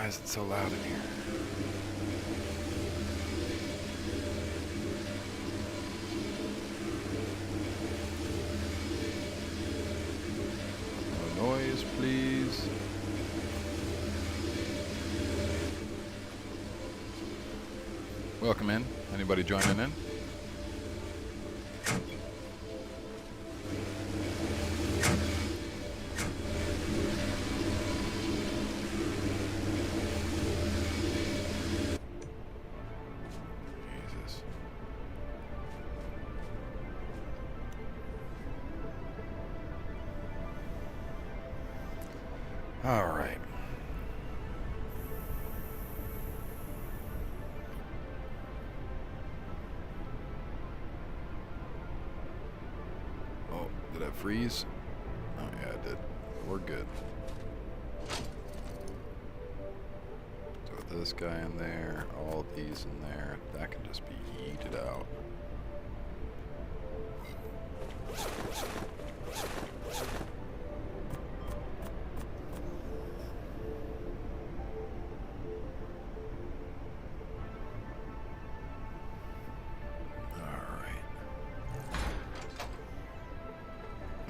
Why is it so loud in here? No noise, please. Welcome in. Anybody joining in? Jesus. All right. Oh, did I freeze? Oh, yeah, I did. We're good. So with this guy in there, all of these in there, that can just be yeeted out.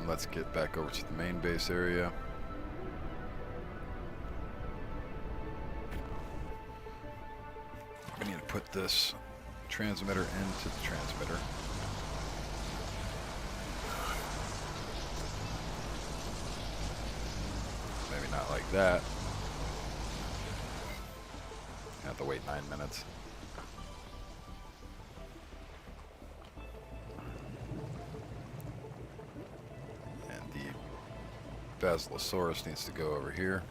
Let's get back over to the main base area. We need to put this transmitter into the transmitter. Maybe not like that. I have to wait 9 minutes. Basilosaurus needs to go over here.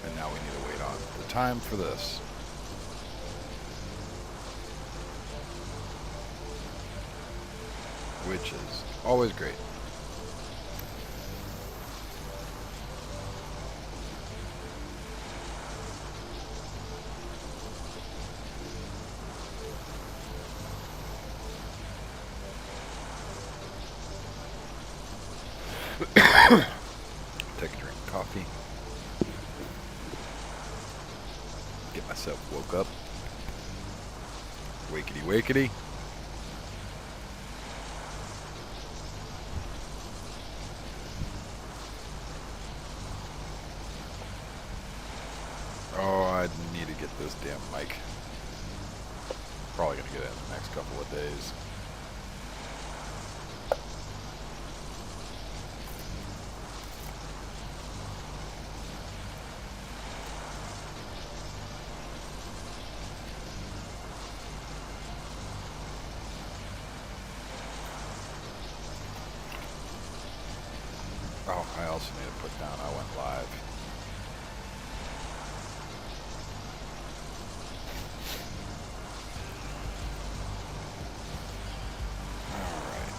And now we need to wait on the time for this. Which is always great. Take a drink of coffee. Get myself woke up. Wakety wakety. Oh, I need to get this damn mic. Probably gonna get it in the next couple of days. Oh, I also need to put down I went live. Alright.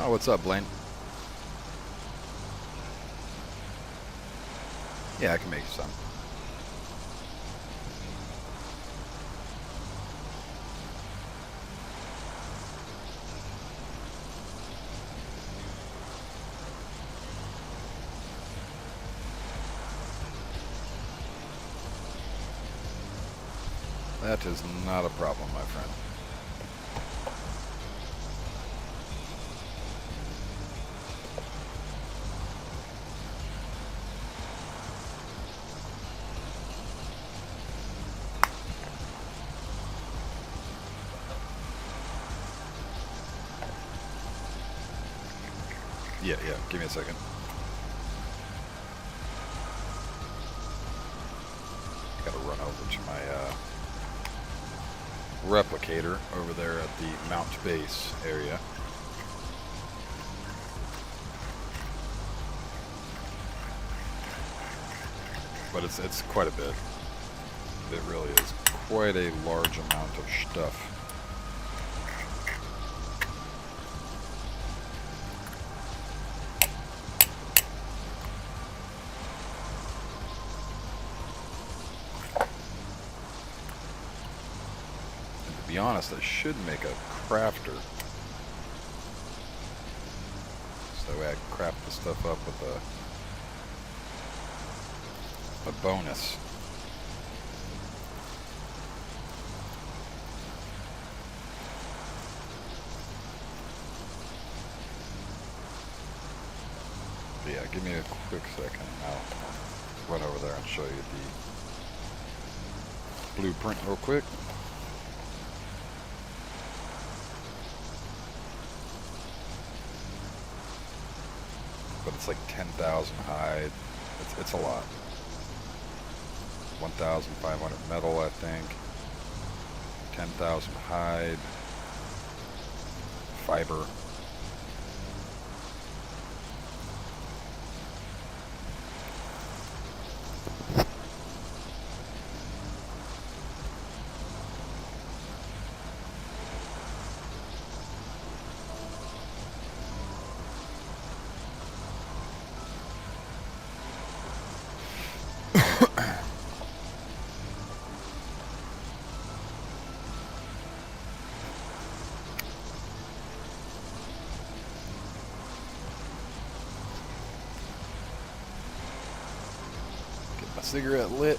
Oh, what's up, Blaine? Yeah, I can make some. That is not a problem, my friend. Yeah, give me a second. Gotta run over to my replicator over there at the mount base area. But it's quite a bit. It really is quite a large amount of stuff. To be honest, I should make a crafter. So that way I can craft the stuff up with a bonus. But yeah, give me a quick second and I'll run over there and show you the blueprint real quick. But it's like 10,000 hide. It's a lot. 1,500 metal, I think. 10,000 hide. Fiber. Cigarette lit.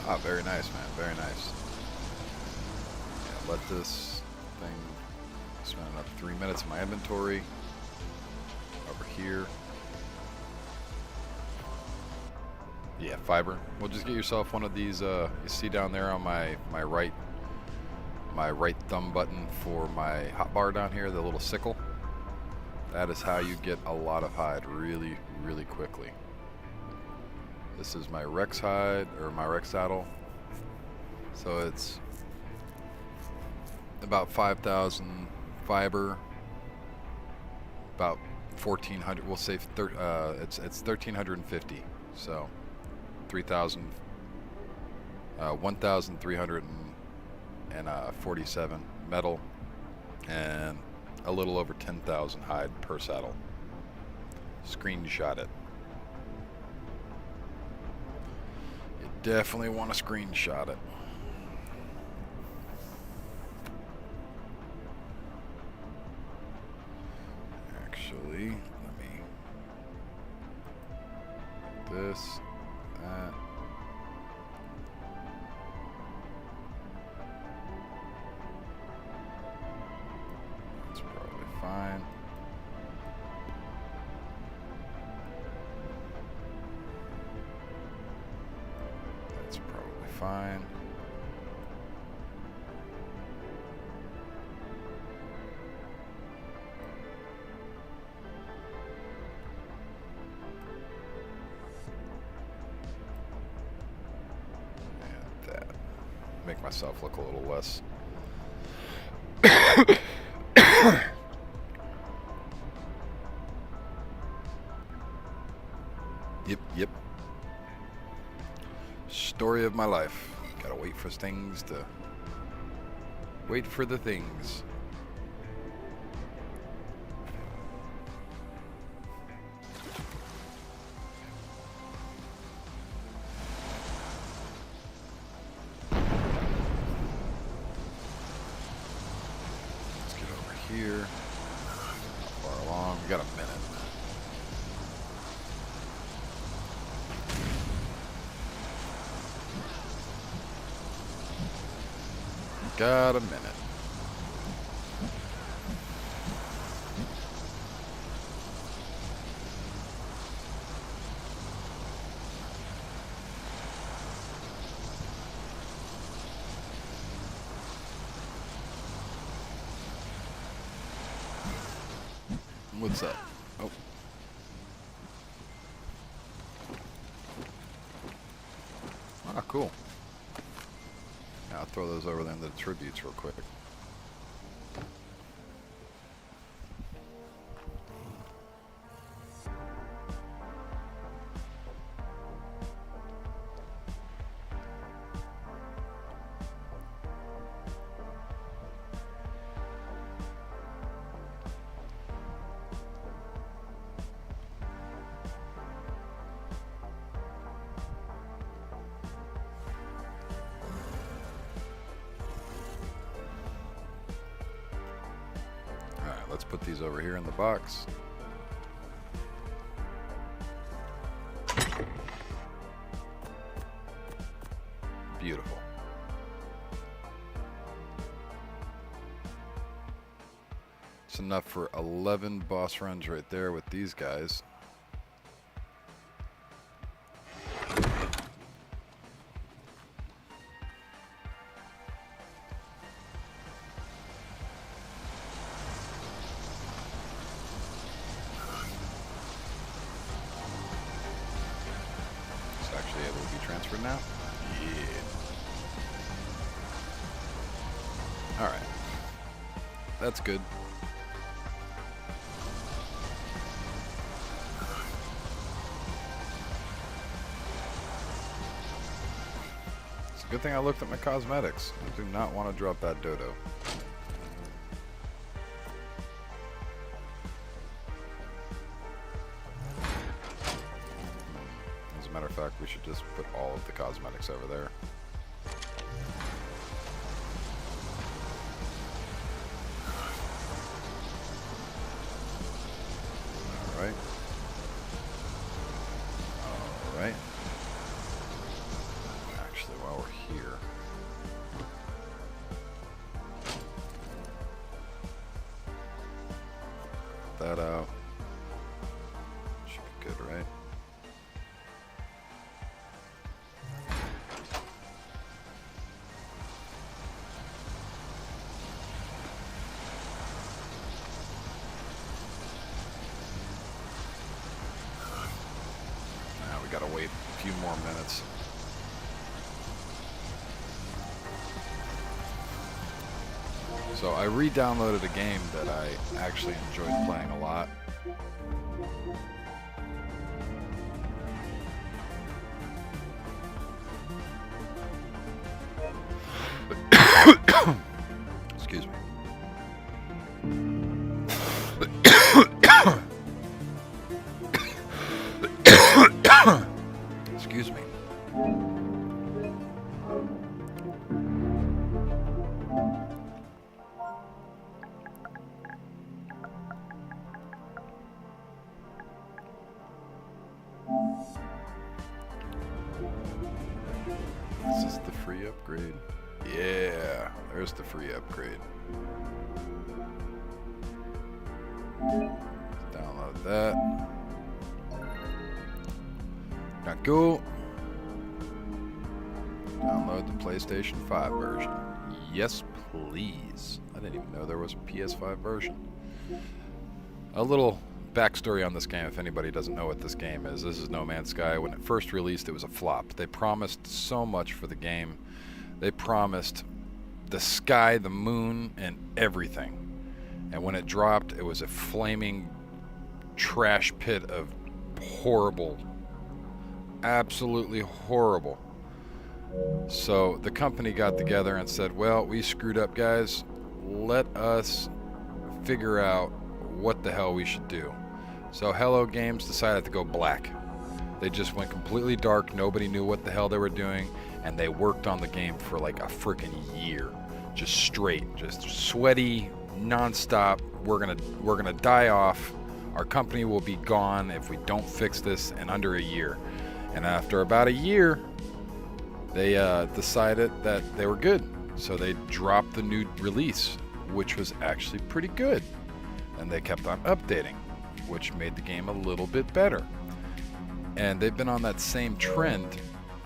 Ah, very nice, man. Very nice. Yeah, let this thing spend another 3 minutes in my inventory. Over here. Yeah, fiber. Well, just get yourself one of these. You see down there on my right thumb button for my hotbar down here, the little sickle. That is how you get a lot of hide really, really quickly. This is my Rex hide, or my Rex saddle. So it's about 5,000 fiber, about 1,400. We'll say it's 1,350. So 1,347 metal, and a little over 10,000 hide per saddle. Screenshot it. You definitely want to screenshot it. Actually, let me this, that. Fine. That's probably fine. And that. Make myself look a little less. Yep. Story of my life. Gotta wait for things to... Wait for the things. Let's get over here. Not far along. We got a minute. got a minute. What's up? Oh. Ah, cool. Yeah, I'll throw those over there into the tributes real quick. Let's put these over here in the box. Beautiful. It's enough for 11 boss runs right there with these guys. Actually able to be transferred now? Yeah. Alright. That's good. It's a good thing I looked at my cosmetics. I do not want to drop that dodo. As a matter of fact, we should just put all of the cosmetics over there. Alright. Alright. Actually, while we're here, that out. Should be good, right? Now we gotta wait a few more minutes. So I re-downloaded a game that I actually enjoyed playing a lot. Excuse me. Excuse me. This is the free upgrade. Yeah, there's the free upgrade. Download that. Not cool. Download the PlayStation 5 version. Yes, please. I didn't even know there was a PS5 version. A little backstory on this game, if anybody doesn't know what this game is. This is No Man's Sky. When it first released, it was a flop. They promised so much for the game. They promised the sky, the moon, and everything. And when it dropped, it was a flaming trash pit of horrible, absolutely horrible. So the company got together and said, well, we screwed up, guys. Let us figure out what the hell we should do. So Hello Games decided to go black. They just went completely dark. Nobody knew what the hell they were doing, and they worked on the game for like a freaking year, just straight, just sweaty, non-stop. We're gonna die off. Our company will be gone if we don't fix this in under a year. And after about a year, they decided that they were good. So they dropped the new release, which was actually pretty good. And they kept on updating, which made the game a little bit better. And they've been on that same trend,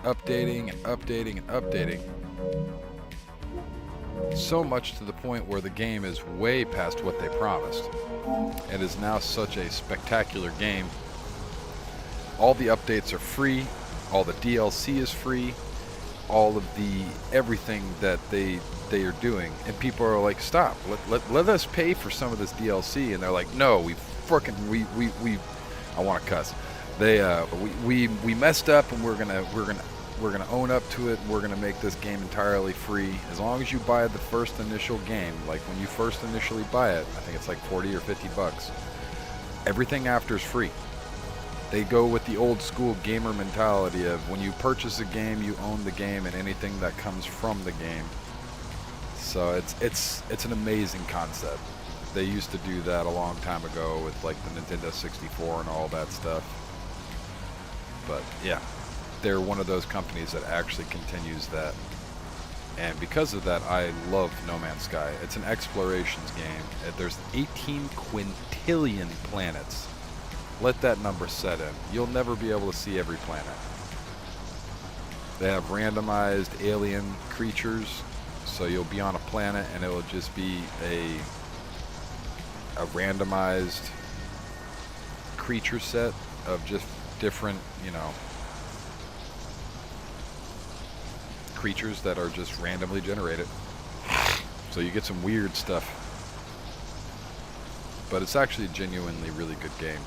updating and updating and updating. So much to the point where the game is way past what they promised. It is now such a spectacular game. All the updates are free, all the DLC is free, all of the everything that they are doing, and people are like, stop, let us pay for some of this DLC, and they're like, no, we I want to cuss. We messed up, and we're gonna own up to it, and we're gonna make this game entirely free. As long as you buy the first initial game, like when you first initially buy it, I think it's like 40 or 50 bucks. Everything after is free. They go with the old school gamer mentality of when you purchase a game, you own the game and anything that comes from the game. So it's an amazing concept. They used to do that a long time ago with like the Nintendo 64 and all that stuff. But yeah, they're one of those companies that actually continues that. And because of that, I love No Man's Sky. It's an explorations game. There's 18 quintillion planets. Let that number set in. You'll never be able to see every planet. They have randomized alien creatures, so you'll be on a planet and it will just be a randomized creature set of just different, creatures that are just randomly generated. So you get some weird stuff. But it's actually a genuinely really good game.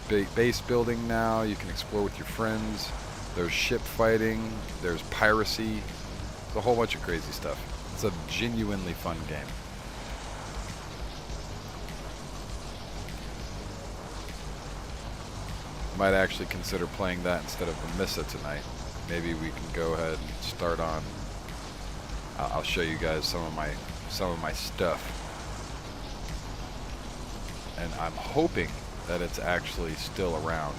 There's base building now, you can explore with your friends, there's ship fighting, there's piracy, there's a whole bunch of crazy stuff. It's a genuinely fun game. Might actually consider playing that instead of Amissa tonight. Maybe we can go ahead and start on, I'll show you guys some of my stuff. And I'm hoping that it's actually still around,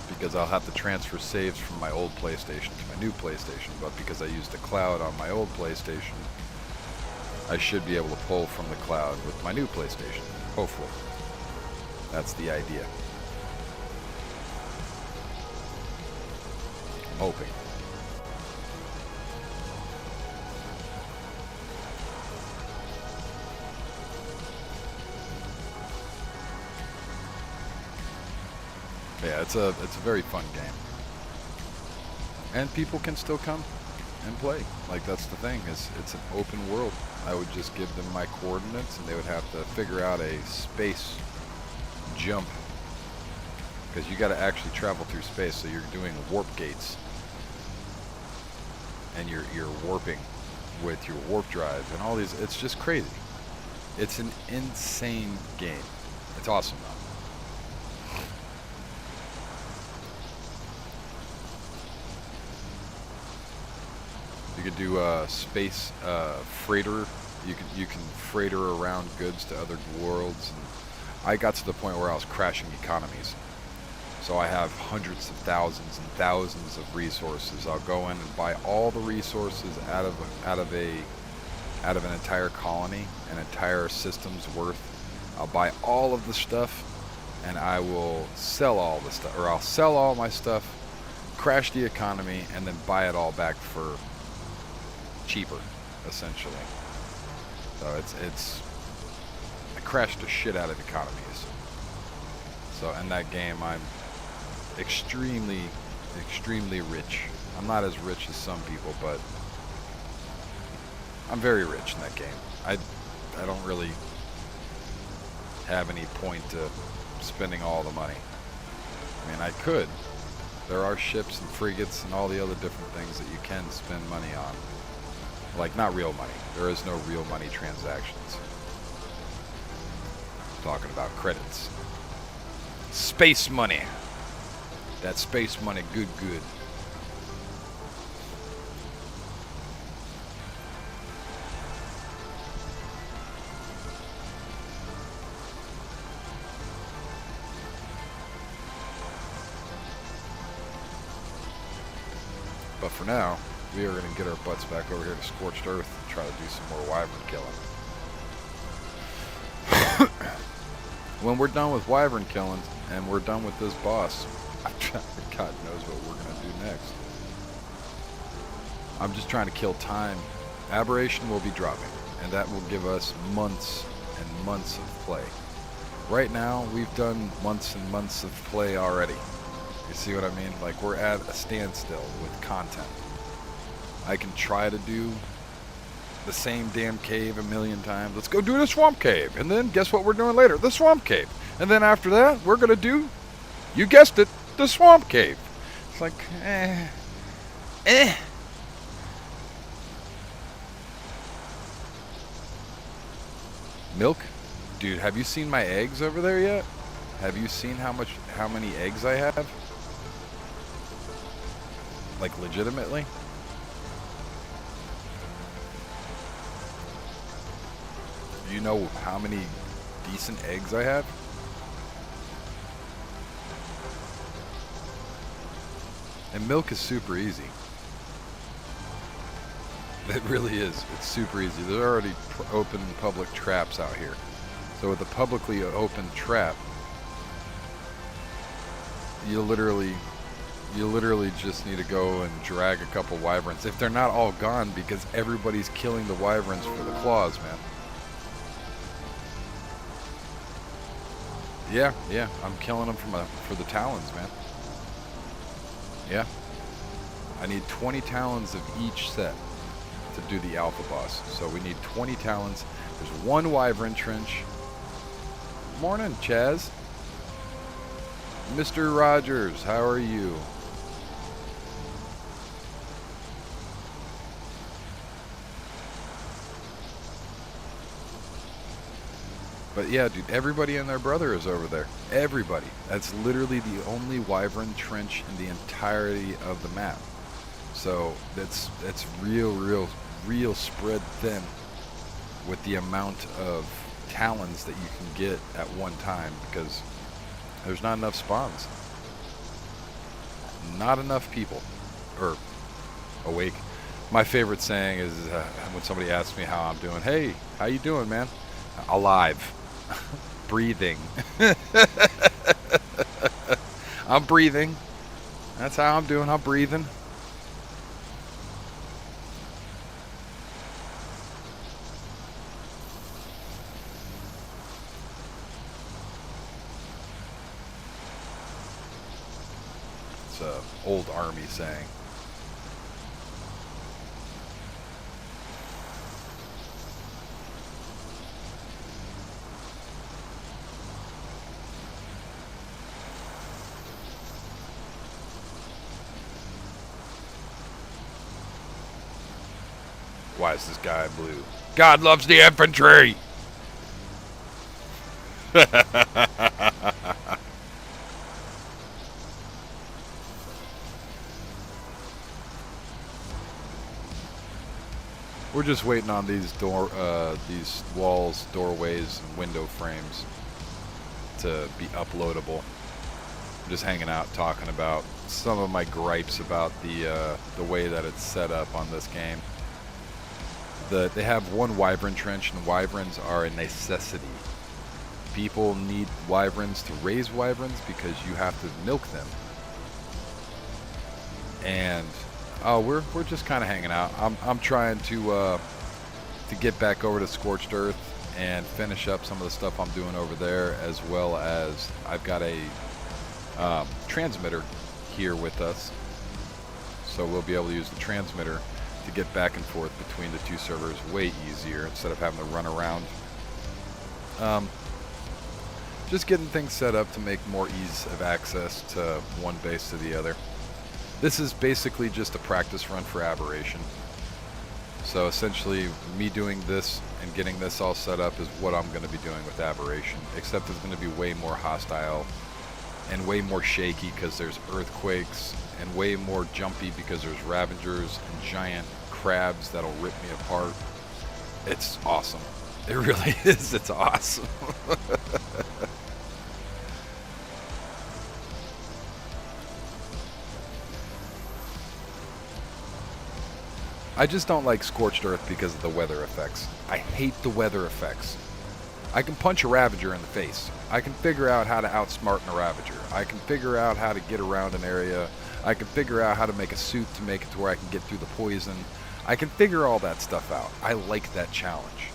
because I'll have to transfer saves from my old PlayStation to my new PlayStation, but because I used the cloud on my old PlayStation, I should be able to pull from the cloud with my new PlayStation, hopefully. That's the idea. I'm hoping. Yeah, it's a very fun game. And people can still come and play. Like, that's the thing, is it's an open world. I would just give them my coordinates and they would have to figure out a space jump, because you got to actually travel through space, so you're doing warp gates and you're warping with your warp drive and all these. It's just crazy. It's an insane game. It's awesome though. You could do space freighter. You can freighter around goods to other worlds. And I got to the point where I was crashing economies. So I have hundreds of thousands and thousands of resources. I'll go in and buy all the resources out of an entire colony, an entire system's worth. I'll buy all of the stuff, and I will sell all the stuff, or I'll sell all my stuff, crash the economy, and then buy it all back for cheaper, essentially. So it's I crashed the shit out of economies. So in that game, I'm extremely rich. I'm not as rich as some people, but I'm very rich in that game. I don't really have any point to spending all the money. I mean, I could. There are ships and frigates and all the other different things that you can spend money on. Like, not real money. There is no real money transactions. I'm talking about credits. Space money. That space money, good. But for now, we are going to get our butts back over here to Scorched Earth and try to do some more wyvern killing. When we're done with wyvern killing and we're done with this boss, God knows what we're going to do next. I'm just trying to kill time. Aberration will be dropping, and that will give us months and months of play. Right now, we've done months and months of play already. You see what I mean? Like, we're at a standstill with content. I can try to do the same damn cave a million times. Let's go do the swamp cave. And then guess what we're doing later? The swamp cave. And then after that, we're going to do, you guessed it, the swamp cave. It's like, Milk? Dude, have you seen my eggs over there yet? Have you seen how many eggs I have? Like, legitimately? Do you know how many decent eggs I have? And milk is super easy. It really is. It's super easy. There's already open public traps out here. So with a publicly open trap, you literally just need to go and drag a couple wyverns. If they're not all gone, because everybody's killing the wyverns for the claws, man. Yeah, I'm killing them for the talons, man. Yeah. I need 20 talons of each set to do the alpha boss. So we need 20 talons. There's one wyvern trench. Morning, Chaz. Mr. Rogers, how are you? But yeah, dude, everybody and their brother is over there. Everybody. That's literally the only wyvern trench in the entirety of the map. So that's real spread thin with the amount of talons that you can get at one time, because there's not enough spawns. Not enough people are awake. My favorite saying is when somebody asks me how I'm doing. Hey, how you doing, man? Alive. Breathing. I'm breathing. That's how I'm doing. I'm breathing. It's an old army saying. Why is this guy blue? God loves the infantry! We're just waiting on these these walls, doorways, and window frames to be uploadable. I'm just hanging out, talking about some of my gripes about the way that it's set up on this game. They have one wyvern trench, and wyverns are a necessity. People need wyverns to raise wyverns because you have to milk them. And we're just kind of hanging out. I'm trying to get back over to Scorched Earth and finish up some of the stuff I'm doing over there, as well as I've got a transmitter here with us, so we'll be able to use the transmitter to get back and forth between the two servers way easier instead of having to run around. Just getting things set up to make more ease of access to one base to the other. This is basically just a practice run for Aberration. So essentially, me doing this and getting this all set up is what I'm going to be doing with Aberration, except it's going to be way more hostile and way more shaky because there's earthquakes, and way more jumpy because there's Ravengers and giant crabs that'll rip me apart. It's awesome. It really is. It's awesome. I just don't like Scorched Earth because of the weather effects. I hate the weather effects. I can punch a Ravager in the face. I can figure out how to outsmart a Ravager. I can figure out how to get around an area. I can figure out how to make a suit to make it to where I can get through the poison. I can figure all that stuff out. I like that challenge.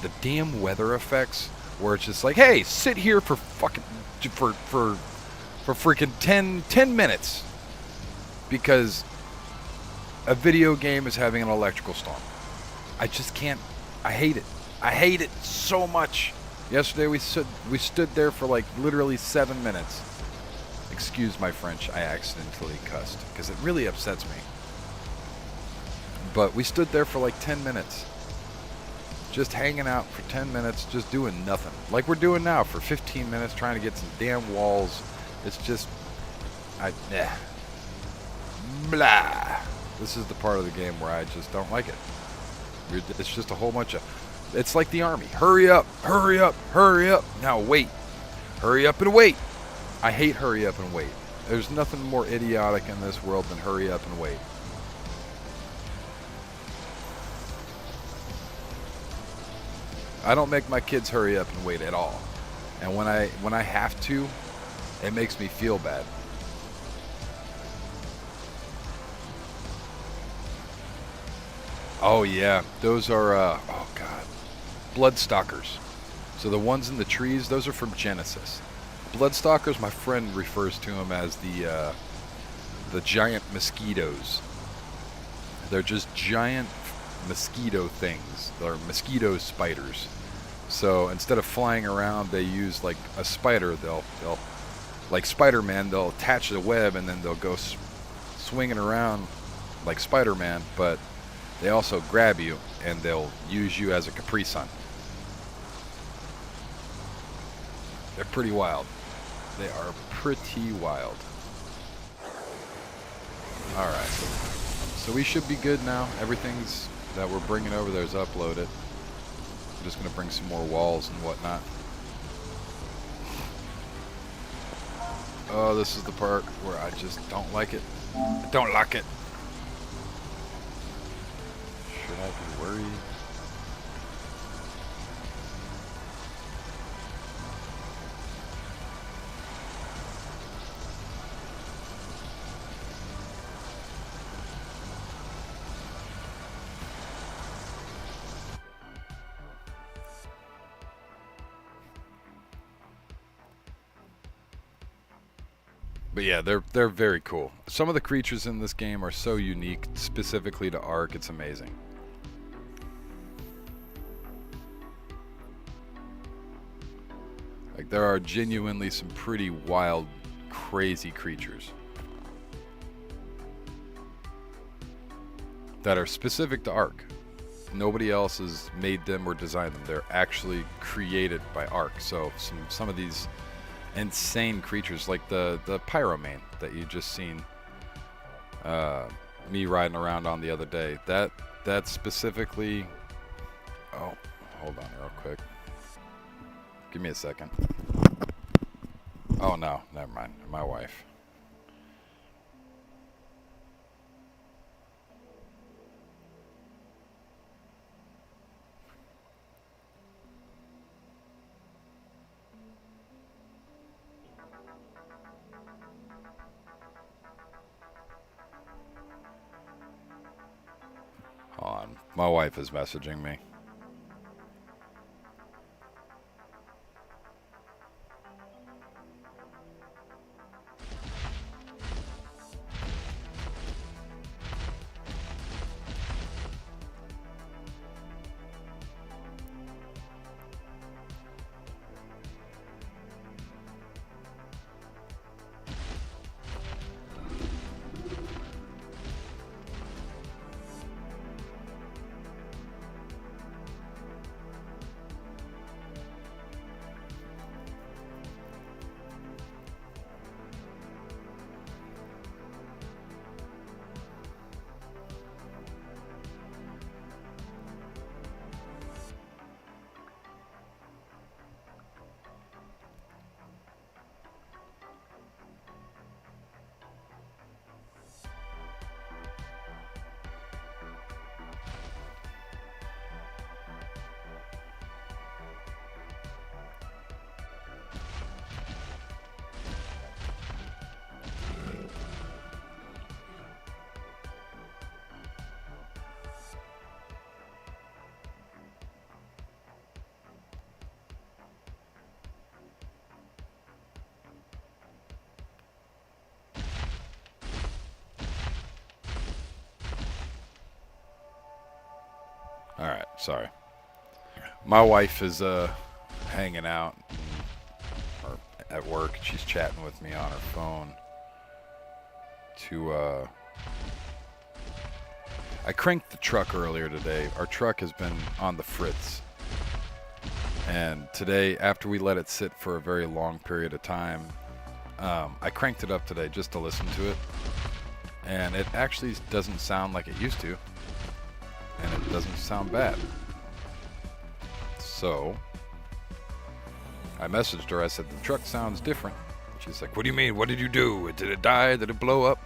The damn weather effects, where it's just like, hey, sit here for fucking for freaking 10 minutes because a video game is having an electrical storm. I just can't. I hate it. I hate it so much. Yesterday we stood there for like literally 7 minutes. Excuse my French, I accidentally cussed because it really upsets me. But we stood there for like 10 minutes. Just hanging out for 10 minutes, just doing nothing. Like we're doing now for 15 minutes, trying to get some damn walls. It's just, blah. This is the part of the game where I just don't like it. It's just a whole bunch of, it's like the army. Hurry up, hurry up, hurry up. Now wait. Hurry up and wait. I hate hurry up and wait. There's nothing more idiotic in this world than hurry up and wait. I don't make my kids hurry up and wait at all. And when I have to, it makes me feel bad. Oh yeah, those are oh god, Bloodstalkers. So the ones in the trees, those are from Genesis. Bloodstalkers, my friend refers to them as the giant mosquitoes. They're just giant mosquito things. They're mosquito spiders. So instead of flying around, they use like a spider. They'll like Spider-Man, they'll attach a web and then they'll go swinging around like Spider-Man, but they also grab you and they'll use you as a Capri Sun. They're pretty wild. They are pretty wild. Alright. So we should be good now. Everything's that we're bringing over there is uploaded. I'm just going to bring some more walls and whatnot. Oh, this is the part where I just don't like it. I don't like it. Should I be worried? But yeah, they're very cool. Some of the creatures in this game are so unique, specifically to Ark, it's amazing. Like there are genuinely some pretty wild, crazy creatures that are specific to Ark. Nobody else has made them or designed them. They're actually created by Ark. So some of these insane creatures like the Pyromane that you just seen me riding around on the other day, that specifically, oh, hold on real quick, give me a second. Oh no, never mind, my wife. Hold on. My wife is messaging me. All right, sorry. My wife is hanging out or at work. She's chatting with me on her phone. I cranked the truck earlier today. Our truck has been on the fritz. And today, after we let it sit for a very long period of time, I cranked it up today just to listen to it. And it actually doesn't sound like it used to. And it doesn't sound bad. So, I messaged her. I said, the truck sounds different. She's like, what do you mean? What did you do? Did it die? Did it blow up?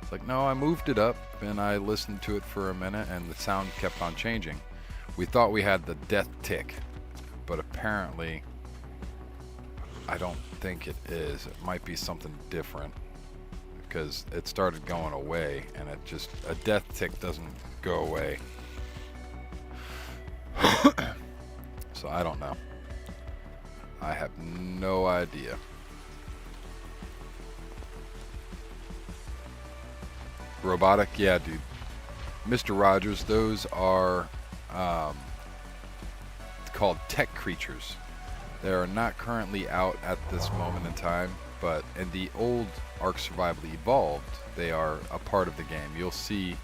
It's like, no, I moved it up and I listened to it for a minute and the sound kept on changing. We thought we had the death tick, but apparently I don't think it is. It might be something different because it started going away and a death tick doesn't go away. So I don't know. I have no idea. Robotic? Yeah, dude. Mr. Rogers, those are called tech creatures. They are not currently out at this moment in time, but in the old Ark Survival Evolved, they are a part of the game. You'll see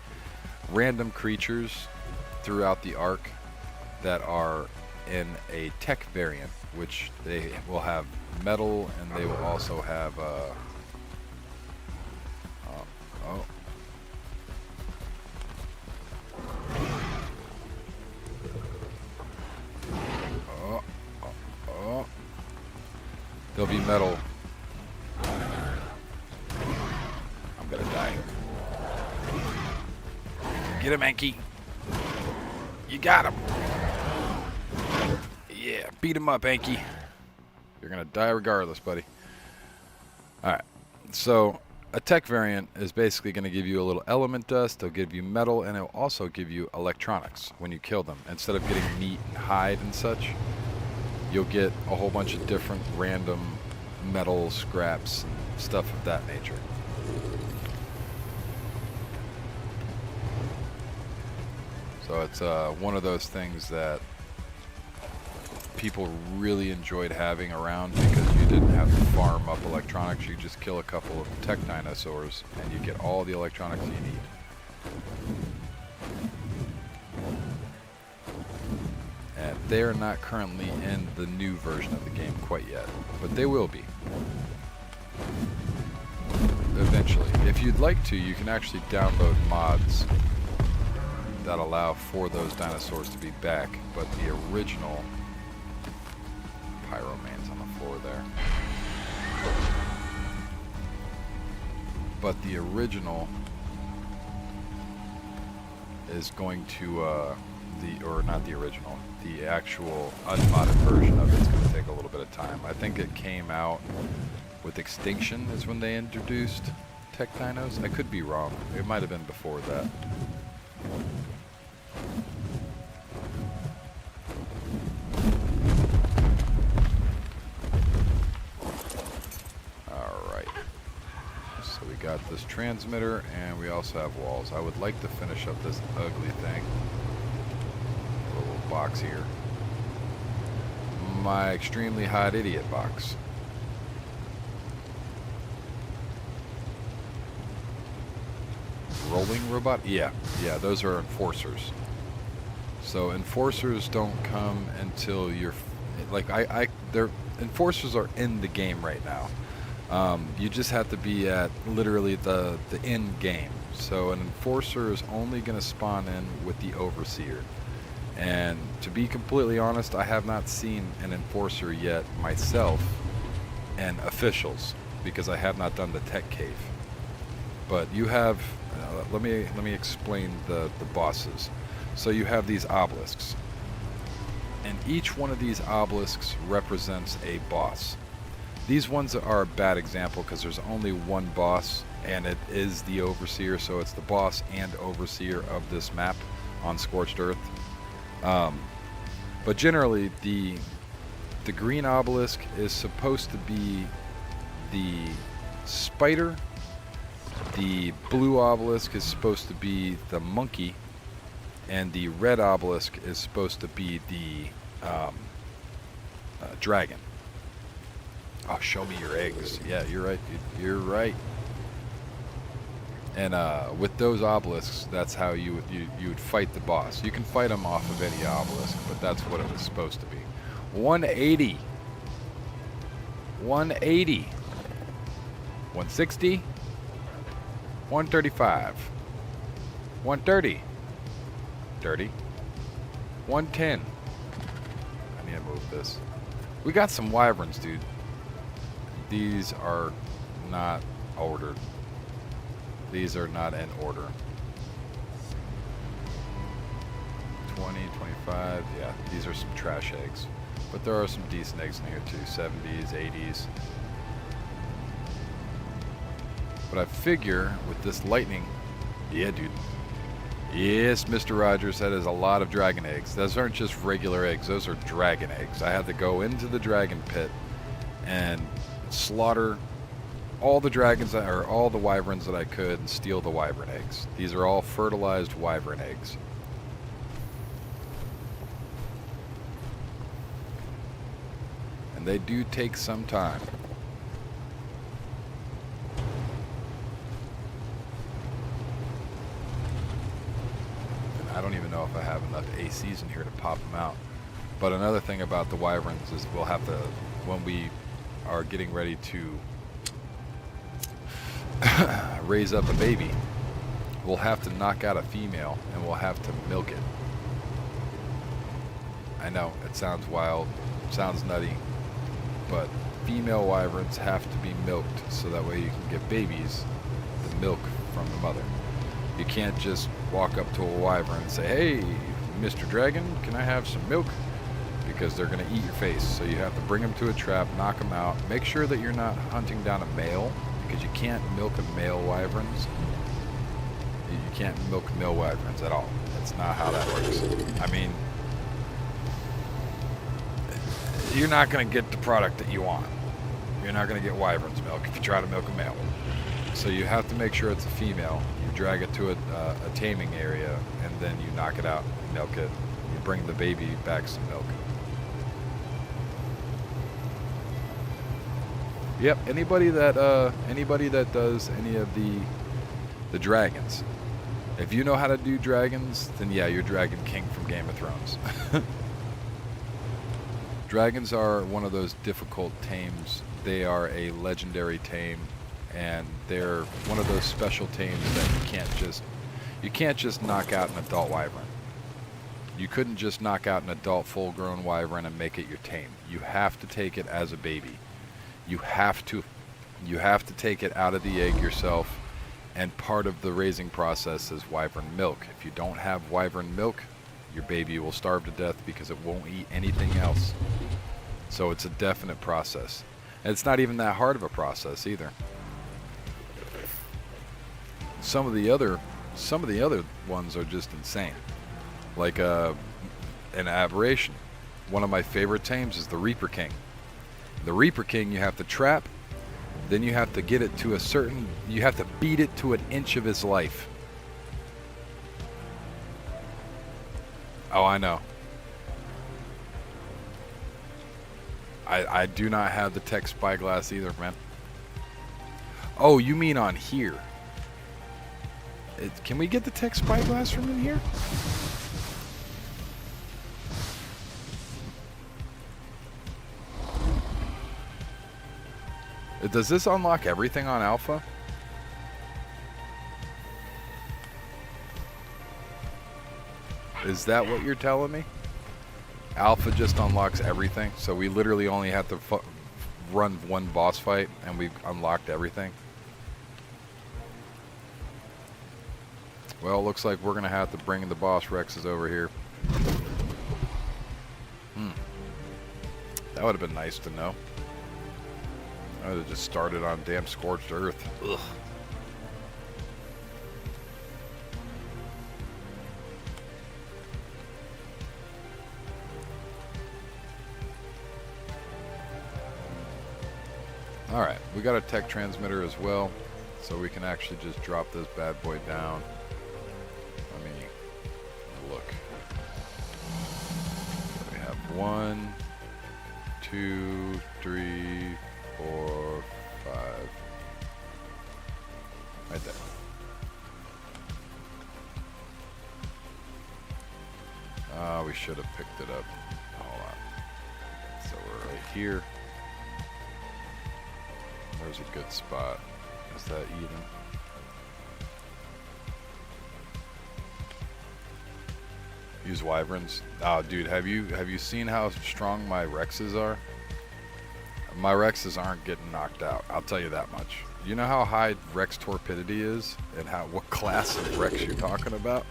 random creatures throughout the Ark that are in a tech variant, which they will have metal and they will also have there'll be metal. I'm gonna die. Get him, Anki. You got him. Yeah, beat him up, Anki. You're gonna die regardless, buddy. Alright, so a tech variant is basically going to give you a little element dust, it'll give you metal, and it'll also give you electronics when you kill them. Instead of getting meat and hide and such, you'll get a whole bunch of different random metal scraps and stuff of that nature. So it's one of those things that people really enjoyed having around because you didn't have to farm up electronics. You just kill a couple of tech dinosaurs and you get all the electronics you need. And they are not currently in the new version of the game quite yet, but they will be eventually. If you'd like to, you can actually download mods that allow for those dinosaurs to be back, but the original Pyroman's on the floor there. But the original is going to, the actual unmodded version of it's going to take a little bit of time. I think it came out with Extinction is when they introduced tech dinos. I could be wrong. It might have been before that. Got this transmitter and we also have walls. I would like to finish up this ugly thing. A little box here. My extremely hot idiot box. Rolling robot? Yeah, those are enforcers. So enforcers don't come until you're like they're enforcers are in the game right now. You just have to be at literally the end game. So an enforcer is only going to spawn in with the overseer. And to be completely honest, I have not seen an enforcer yet myself and officials because I have not done the tech cave. But you have, let me explain the bosses. So you have these obelisks. And each one of these obelisks represents a boss. These ones are a bad example because there's only one boss and it is the Overseer, so it's the boss and Overseer of this map on Scorched Earth. But generally the green obelisk is supposed to be the spider, the blue obelisk is supposed to be the monkey, and the red obelisk is supposed to be the dragon. Oh, show me your eggs. Yeah, you're right, dude. You're right. And with those obelisks, that's how you would fight the boss. You can fight him off of any obelisk, but that's what it was supposed to be. 180. 180. 160. 135. 130. 30. 110. I need to move this. We got some wyverns, dude. These are not ordered. These are not in order. 20, 25. Yeah, these are some trash eggs. But there are some decent eggs in here too. 70s, 80s. But I figure with this lightning, yeah, dude. Yes, Mr. Rogers, that is a lot of dragon eggs. Those aren't just regular eggs. Those are dragon eggs. I had to go into the dragon pit and slaughter all the dragons, or all the wyverns that I could, and steal the wyvern eggs. These are all fertilized wyvern eggs. And they do take some time. I don't even know if I have enough ACs in here to pop them out. But another thing about the wyverns is we'll have to, when we are getting ready to raise up a baby, we'll have to knock out a female and we'll have to milk it. I know, it sounds wild, sounds nutty, but female wyverns have to be milked so that way you can get babies, the milk from the mother. You can't just walk up to a wyvern and say, hey, Mr. Dragon, can I have some milk? Because they're going to eat your face. So you have to bring them to a trap, knock them out. Make sure that you're not hunting down a male, because you can't milk a male wyverns. You can't milk male wyverns at all. That's not how that works. I mean, you're not going to get the product that you want. You're not going to get wyvern's milk if you try to milk a male. So you have to make sure it's a female. You drag it to a taming area, and then you knock it out, milk it. You bring the baby back some milk. Yep. Anybody that does any of the dragons, if you know how to do dragons, then yeah, you're Dragon King from Game of Thrones. Dragons are one of those difficult tames. They are a legendary tame. And they're one of those special tames that you can't just knock out an adult wyvern. You couldn't just knock out an adult full-grown wyvern and make it your tame. You have to take it as a baby. You have to take it out of the egg yourself, and part of the raising process is wyvern milk. If you don't have wyvern milk, your baby will starve to death because it won't eat anything else. So it's a definite process. And it's not even that hard of a process either. Some of the other ones are just insane, like an aberration. One of my favorite tames is the Reaper King. The Reaper King, you have to trap, then you have to get it to you have to beat it to an inch of his life. Oh, I know. I do not have the tech spyglass either, man. Oh, you mean on here? Can we get the tech spyglass from in here? Does this unlock everything on Alpha? Is that what you're telling me? Alpha just unlocks everything, so we literally only have to run one boss fight and we've unlocked everything? Well, looks like we're going to have to bring the boss Rexes over here. That would have been nice to know. I would have just started on damn scorched earth. Ugh. Alright, we got a tech transmitter as well, so we can actually just drop this bad boy down. Let me look. 1, 2, 3, 4, 5. Right there. We should have picked it up. Hold on. So we're right here. There's a good spot. Is that even? Use wyverns. Oh, dude, have you seen how strong my Rexes are? My Rexes aren't getting knocked out. I'll tell you that much. You know how high Rex torpidity is, and what class of Rex you're talking about?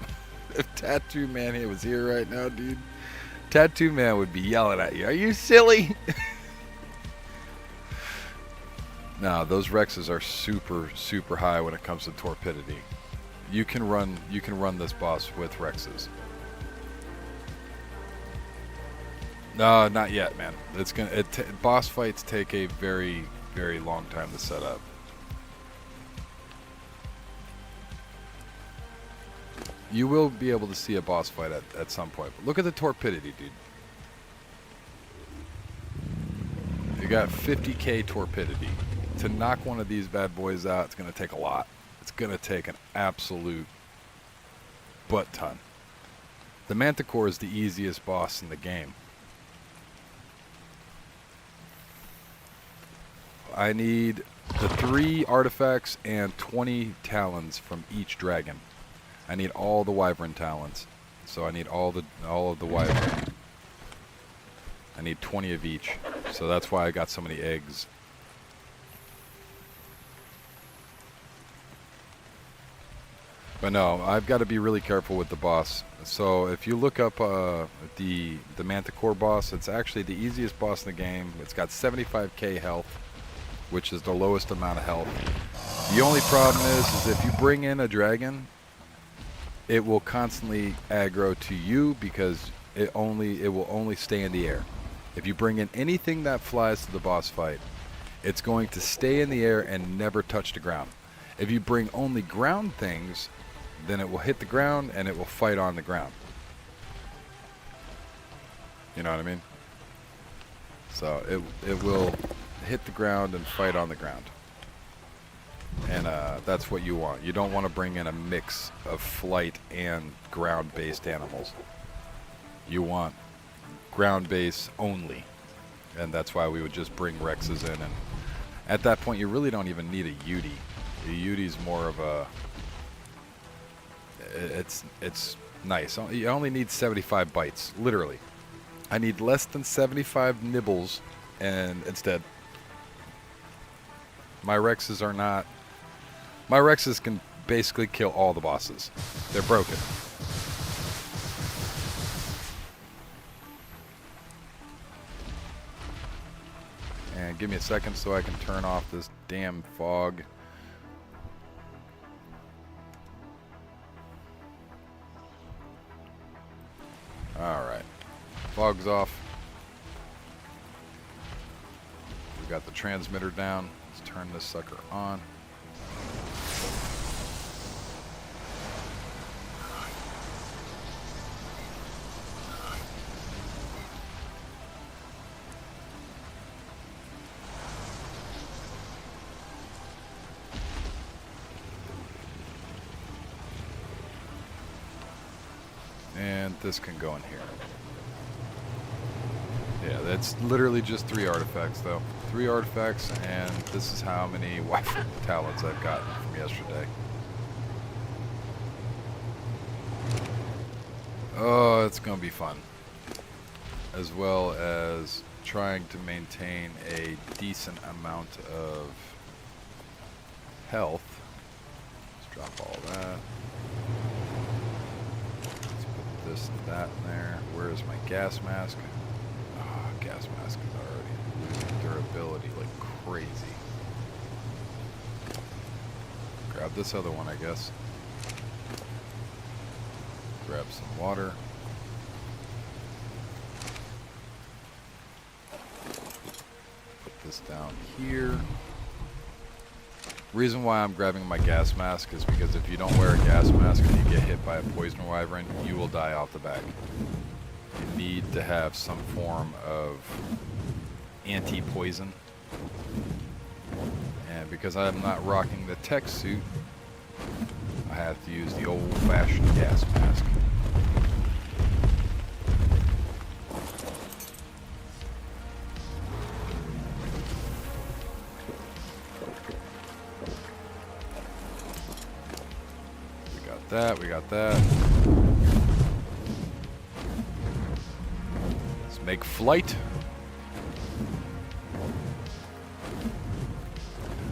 If Tattoo Man here was here right now, dude, Tattoo Man would be yelling at you. Are you silly? No, those Rexes are super high when it comes to torpidity. You can run this boss with Rexes. No, not yet, man. Boss fights take a very long time to set up. You will be able to see a boss fight at some point. But look at the torpidity, dude. You got 50k torpidity. To knock one of these bad boys out, it's going to take a lot. It's going to take an absolute butt ton. The Manticore is the easiest boss in the game. I need the 3 artifacts and 20 talons from each dragon. I need all the wyvern talons. So I need all of the wyvern. I need 20 of each. So that's why I got so many eggs. But no, I've got to be really careful with the boss. So if you look up the Manticore boss, it's actually the easiest boss in the game. It's got 75k health, which is the lowest amount of health. The only problem is if you bring in a dragon, it will constantly aggro to you because it will only stay in the air. If you bring in anything that flies to the boss fight, it's going to stay in the air and never touch the ground. If you bring only ground things, then it will hit the ground and it will fight on the ground. You know what I mean? So it will hit the ground and fight on the ground. And that's what you want. You don't want to bring in a mix of flight and ground-based animals. You want ground-based only. And that's why we would just bring Rexes in. And at that point, you really don't even need a Yudi. A Yudi's more of a... It's nice. You only need 75 bites, literally. I need less than 75 nibbles, and instead... My Rexes are not... My Rexes can basically kill all the bosses. They're broken. And give me a second so I can turn off this damn fog. Alright. Fog's off. We got the transmitter down. Let's turn this sucker on. And this can go in here. Yeah, that's literally just 3 artifacts though. 3 artifacts, and this is how many wyvern talons I've gotten from yesterday. Oh, it's gonna be fun. As well as trying to maintain a decent amount of health. Let's drop all that. This and that in there. Where is my gas mask? Oh, gas mask is already losing durability like crazy. Grab this other one, I guess. Grab some water. Put this down here. Reason why I'm grabbing my gas mask is because if you don't wear a gas mask and you get hit by a poison wyvern, you will die off the back. you need to have some form of anti-poison. And because I'm not rocking the tech suit, I have to use the old-fashioned gas mask. We got that. Let's make flight.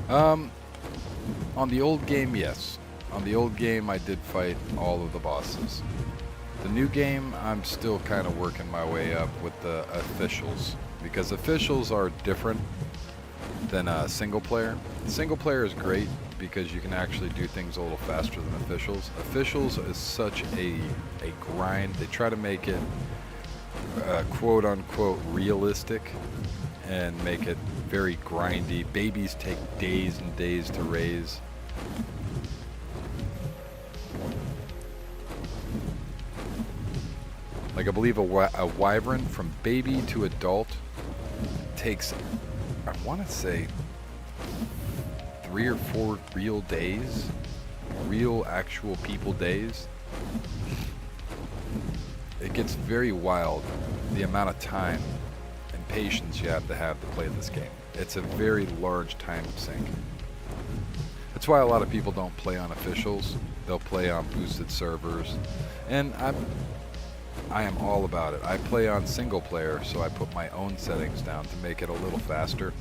On the old game, yes. On the old game, I did fight all of the bosses. The new game, I'm still kind of working my way up with the officials, because officials are different than single player. Single player is great because you can actually do things a little faster than officials. Officials is such a grind. They try to make it quote unquote realistic and make it very grindy. Babies take days and days to raise. Like I believe a wyvern from baby to adult takes, I want to say, 3 or 4 real days, real actual people days. It gets very wild, the amount of time and patience you have to play this game. It's a very large time sink. That's why a lot of people don't play on officials. They'll play on boosted servers, and I am all about it. I play on single player, so I put my own settings down to make it a little faster.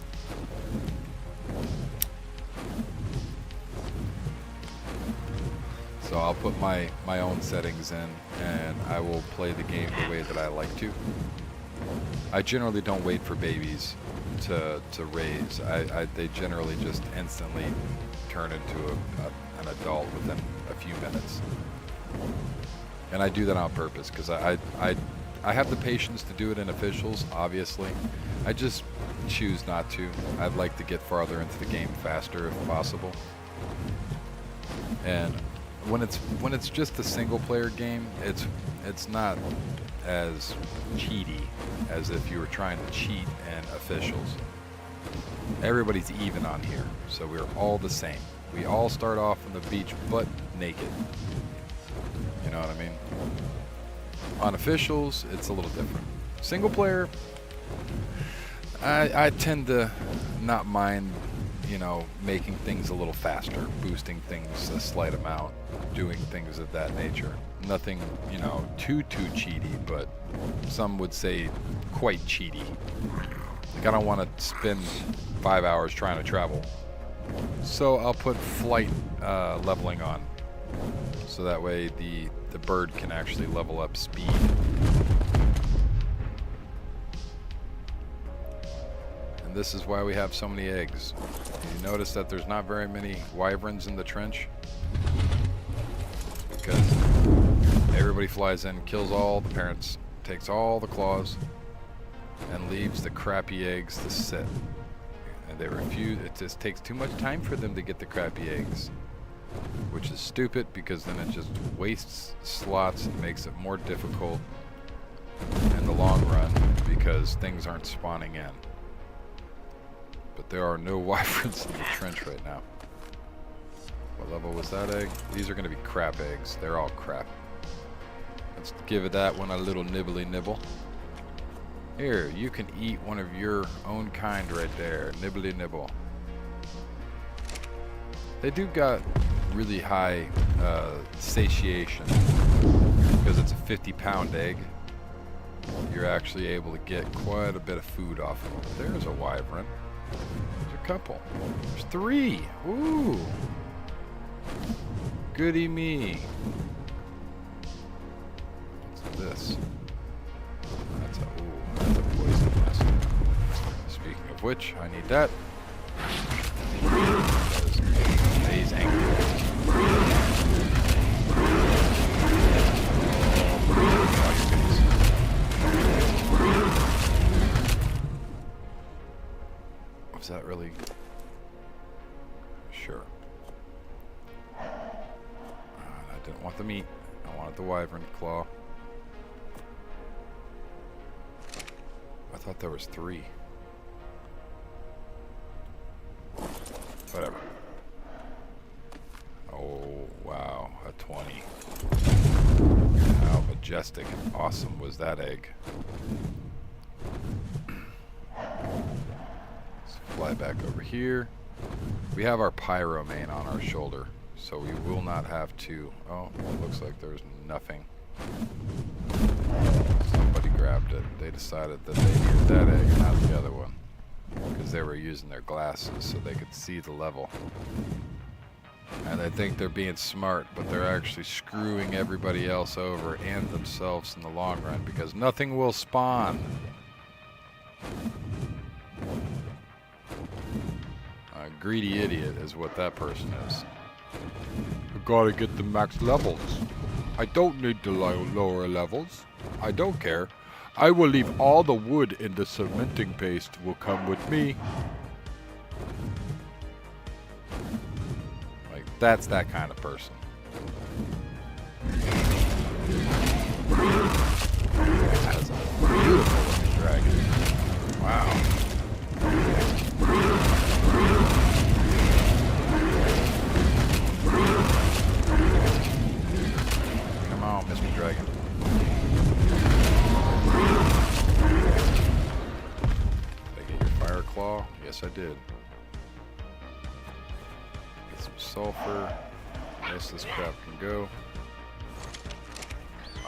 So I'll put my own settings in, and I will play the game the way that I like to. I generally don't wait for babies to raise. They generally just instantly turn into an adult within a few minutes. And I do that on purpose because I have the patience to do it in officials, obviously. I just choose not to. I'd like to get farther into the game faster if possible. And when it's just a single player game, it's not as cheaty as if you were trying to cheat in officials. Everybody's even on here, so we're all the same. We all start off on the beach butt naked. You know what I mean? On officials, it's a little different. Single player, I tend to not mind, making things a little faster, boosting things a slight amount, doing things of that nature. Nothing, too cheaty, but some would say quite cheaty. Like I don't want to spend 5 hours trying to travel. So I'll put flight leveling on. So that way the bird can actually level up speed. And this is why we have so many eggs. You notice that there's not very many wyverns in the trench? Because everybody flies in, kills all the parents, takes all the claws, and leaves the crappy eggs to sit. And they refuse. It just takes too much time for them to get the crappy eggs. Which is stupid because then it just wastes slots and makes it more difficult in the long run because things aren't spawning in. But there are no wyverns in the trench right now. What level was that egg? These are going to be crap eggs. They're all crap. Let's give that one a little nibbly nibble. Here, you can eat one of your own kind right there. Nibbly nibble. They do got really high satiation because it's a 50-pound egg. You're actually able to get quite a bit of food off of them. There's a wyvern. There's a couple. There's 3. Ooh. Goody me. What's this? That's a poison nest. Speaking of which, I need that. Amazing. Was that really? Sure. I didn't want the meat. I wanted the wyvern claw. thought there was 3. Whatever. Oh, wow. A 20. How majestic and awesome was that egg. Let's fly back over here. We have our pyro main on our shoulder, so we will not have to... Oh, it looks like there's nothing. Somebody grabbed it. They decided that they needed that egg and not the other one, because they were using their glasses so they could see the level. And they think they're being smart, but they're actually screwing everybody else over and themselves in the long run, because nothing will spawn. A greedy idiot is what that person is. I gotta get the max levels. I don't need the lower levels. I don't care. I will leave all the wood in the cementing paste will come with me. Like, that's that kind of person. That is a beautiful looking dragon. Wow. Come on, Mr. Dragon. Did I get your fire claw? Yes, I did. Get some sulfur. Yes, this crap can go.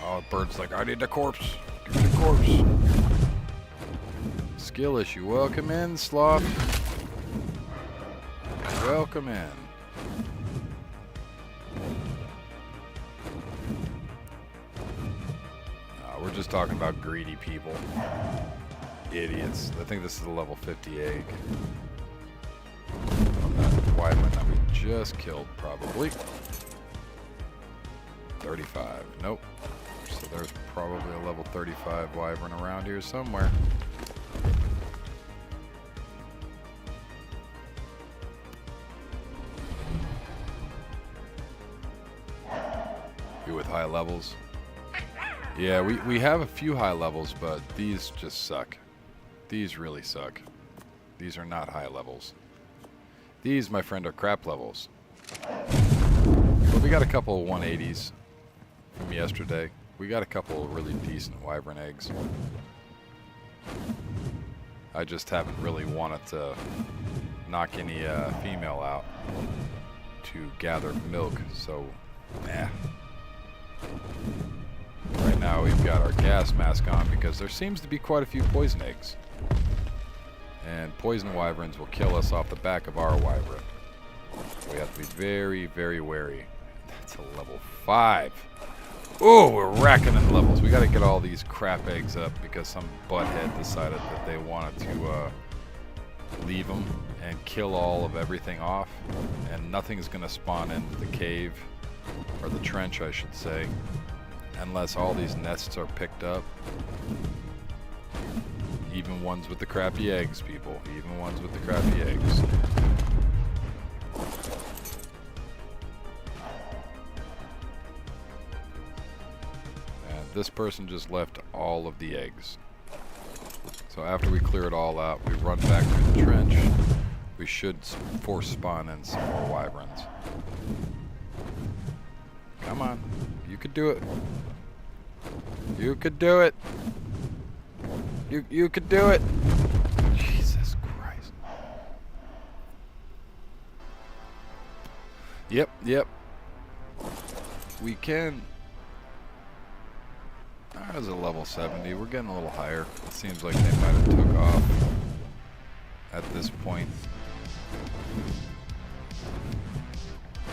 Oh, the bird's like, I need the corpse. Give me the corpse. Skill issue. Welcome in, sloth. Welcome in. We're just talking about greedy people. Idiots. I think this is a level 50 egg. On that wyvern that we just killed, probably. 35. Nope. So there's probably a level 35 wyvern around here somewhere. You with high levels? Yeah, we have a few high levels, but these just suck. These really suck. These are not high levels. These, my friend, are crap levels. But we got a couple of 180s from yesterday. We got a couple of really decent wyvern eggs. I just haven't really wanted to knock any female out to gather milk, so nah. Right now we've got our gas mask on because there seems to be quite a few poison eggs. And poison wyverns will kill us off the back of our wyvern. So we have to be very, very wary. That's a level 5. Ooh, we're racking in levels. We got to get all these crap eggs up because some butthead decided that they wanted to leave them and kill all of everything off. And nothing's going to spawn into the cave, or the trench I should say, unless all these nests are picked up. Even ones with the crappy eggs, people. Even ones with the crappy eggs. And this person just left all of the eggs. So after we clear it all out, we run back through the trench. We should force spawn in some more wyverns. Come on. You could do it. You could do it. You could do it. Jesus Christ. Yep. We can. That was a level 70. We're getting a little higher. It seems like they might have took off at this point.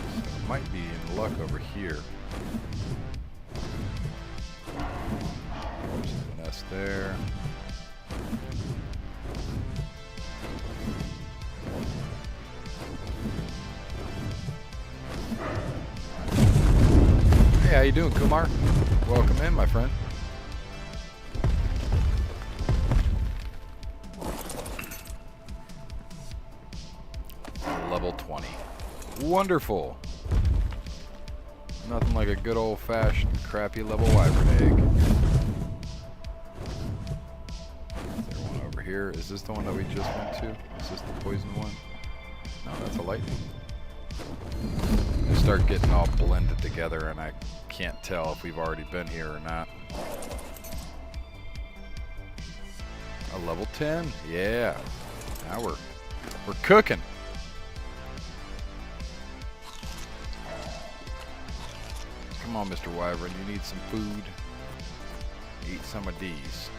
So might be in luck over here. There's the nest there. Hey, how you doing, Kumar? Welcome in, my friend. Level 20. Wonderful. Nothing like a good old-fashioned crappy level wyvern egg. Is there one here. Is this the one that we just went to? Is this the poison one? No, that's a lightning. They start getting all blended together, and I can't tell if we've already been here or not. A level 10, yeah. Now we're cooking. Come on, Mr. Wyvern, you need some food. Eat some of these.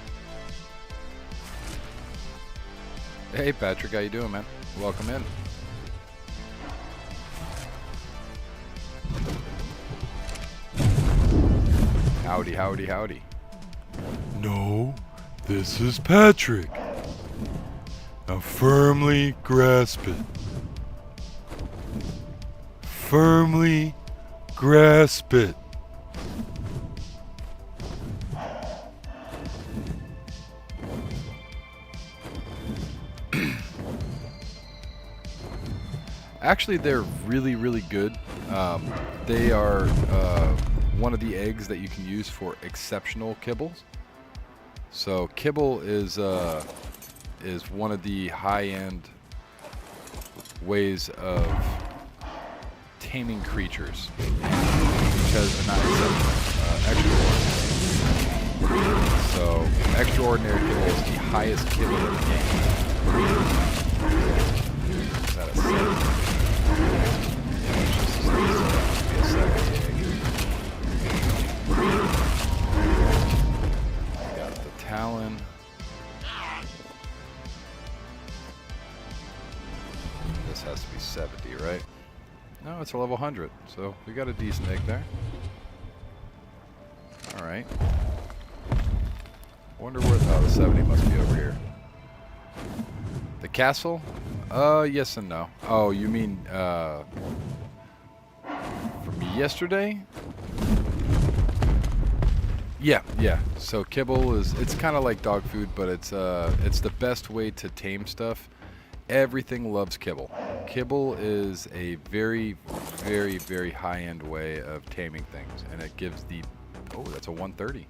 Hey, Patrick, how you doing, man? Welcome in. Howdy, howdy, howdy. No, this is Patrick. Now firmly grasp it. Firmly grasp it. Actually, they're really, really good. They are one of the eggs that you can use for exceptional kibbles. So kibble is one of the high-end ways of taming creatures, which has not extraordinary. So extraordinary kibble is the highest kibble in the game. Is that a 7? Got the Talon. This has to be 70, right? No, it's a level 100, so we got a decent egg there. Alright. Wonder where... Oh, the 70 must be over here. The castle? Yes and no. Oh, you mean, from yesterday? Yeah. So kibble is, it's kind of like dog food, but it's the best way to tame stuff. Everything loves kibble. Kibble is a very, very, very high-end way of taming things, and it gives the... Oh, that's a 130.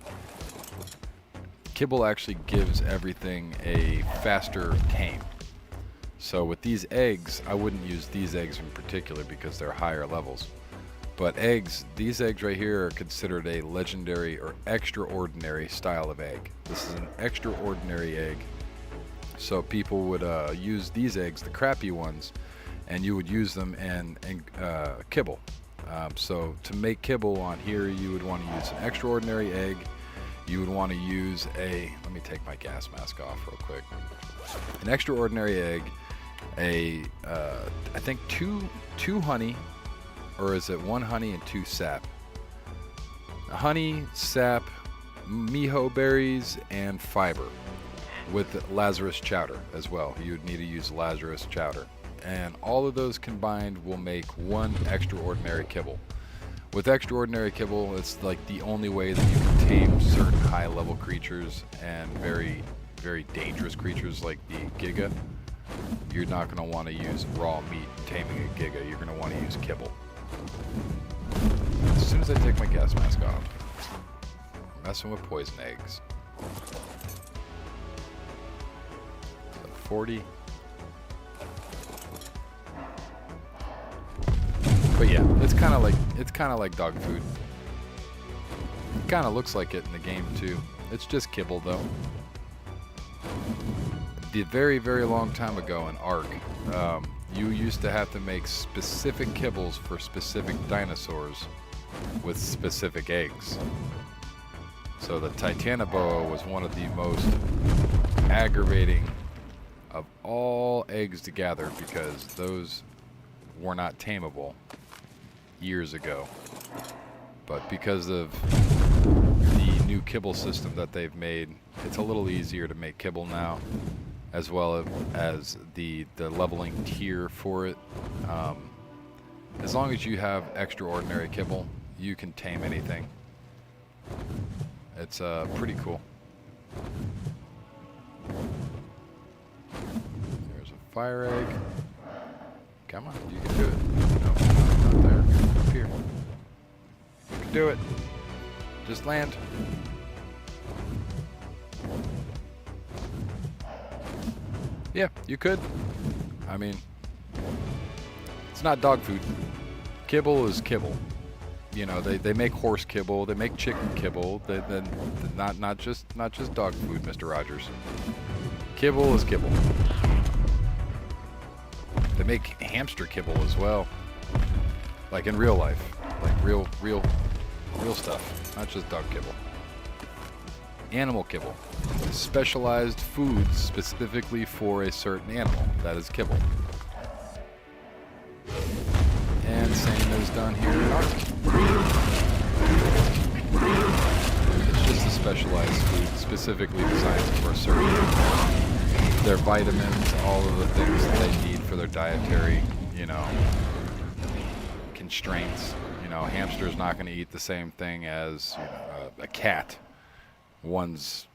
Kibble actually gives everything a faster tame. So with these eggs, I wouldn't use these eggs in particular because they're higher levels. But eggs, these eggs right here are considered a legendary or extraordinary style of egg. This is an extraordinary egg. So people would use these eggs, the crappy ones, and you would use them in kibble. So to make kibble on here, you would want to use an extraordinary egg. You would want to use a... Let me take my gas mask off real quick. An extraordinary egg, I think two honey, or is it 1 honey and 2 sap? Honey, sap, miho berries, and fiber, with Lazarus chowder as well. You would need to use Lazarus chowder, and all of those combined will make 1 extraordinary kibble. With extraordinary kibble, it's like the only way that you can tame certain high-level creatures and very, very dangerous creatures like the Giga. You're not going to want to use raw meat taming a Giga. You're going to want to use kibble. As soon as I take my gas mask off, I'm messing with poison eggs. 40. But yeah, it's kind of like dog food. It kind of looks like it in the game too. It's just kibble though. The very, very long time ago in Ark, you used to have to make specific kibbles for specific dinosaurs with specific eggs. So the Titanoboa was one of the most aggravating of all eggs to gather because those were not tameable years ago. But because of the new kibble system that they've made, it's a little easier to make kibble now, as well as the leveling tier for it. As long as you have extraordinary kibble, you can tame anything. It's pretty cool. There's a fire egg. Come on, you can do it. No, not there. Up here. You can do it. Just land. Yeah, you could. I mean, it's not dog food. Kibble is kibble. You know, they make horse kibble, they make chicken kibble. Then not just dog food, Mr. Rogers. Kibble is kibble. They make hamster kibble as well, like in real life, like real stuff, not just dog kibble. Animal kibble, specialized foods specifically for a certain animal. That is kibble. And same is done here in Ark. It's just a specialized food specifically designed for a certain animal. Their vitamins, all of the things that they need for their dietary, you know, constraints. You know, hamster's not going to eat the same thing as a cat. One's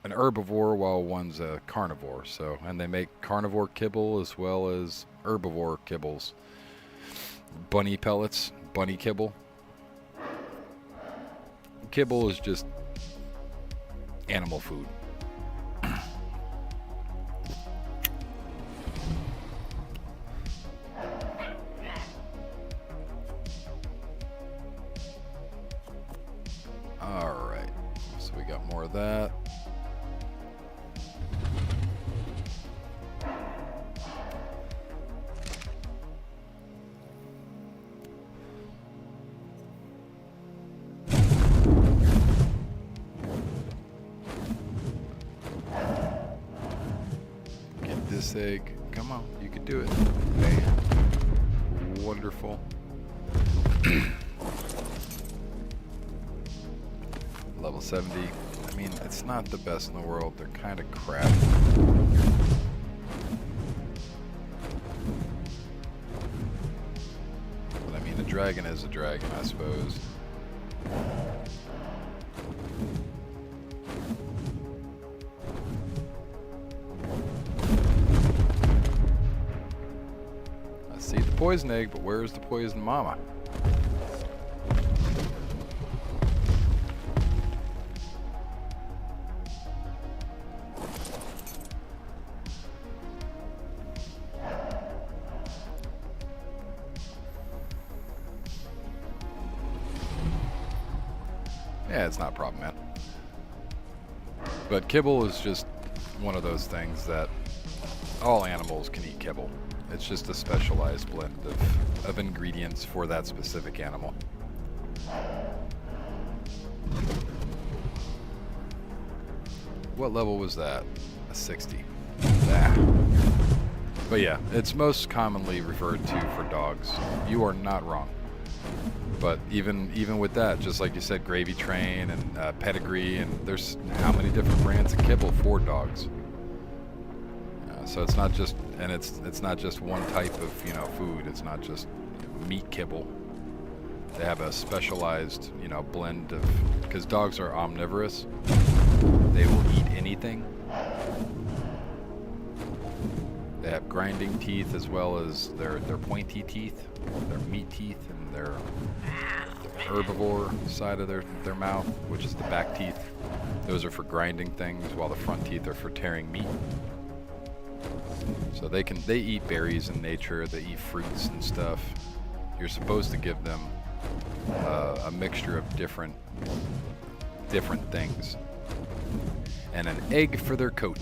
an herbivore while one's a carnivore. So, and they make carnivore kibble as well as herbivore kibbles. Bunny pellets, bunny kibble. Kibble is just animal food. Alright, so we got more of that. Get this egg. Come on, you can do it. Man. Wonderful. Level 70. I mean, it's not the best in the world. They're kind of crap. But I mean, a dragon is a dragon, I suppose. I see the poison egg, but where's the poison mama? Yeah, it's not a problem, man. But kibble is just one of those things that all animals can eat kibble. It's just a specialized blend of ingredients for that specific animal. What level was that? A 60. Ah. But yeah, it's most commonly referred to for dogs. You are not wrong. But even with that, just like you said, Gravy Train and Pedigree, and there's how many different brands of kibble for dogs. So it's not just, and it's not just one type of food. It's not just meat kibble. They have a specialized blend of, because dogs are omnivorous. They will eat anything. They have grinding teeth as well as their pointy teeth, their meat teeth, and their herbivore side of their mouth, which is the back teeth. Those are for grinding things, while the front teeth are for tearing meat. So they eat berries in nature, they eat fruits and stuff. You're supposed to give them a mixture of different things. And an egg for their coat.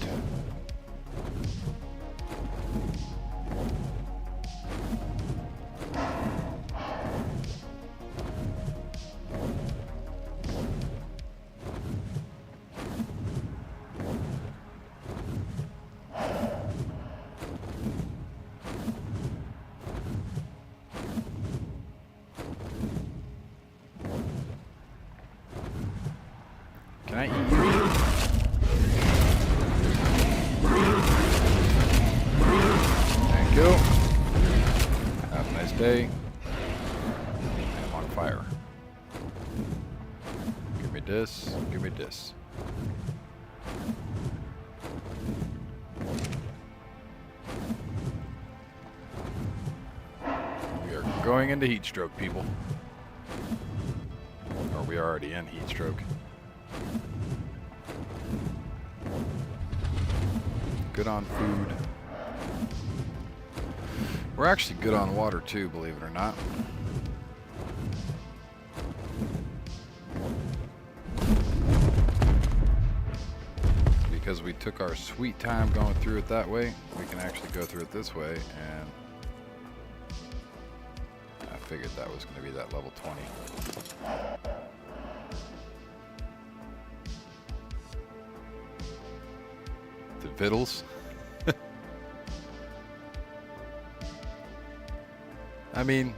Can I eat you? Thank you. Have a nice day. I'm on fire. Give me this. Give me this. We are going into heat stroke, people. Or we are already in heat stroke. good on food. We're actually good on water too, believe it or not. Because we took our sweet time going through it that way, we can actually go through it this way, and I figured that was going to be that level 20. The vittles. I mean,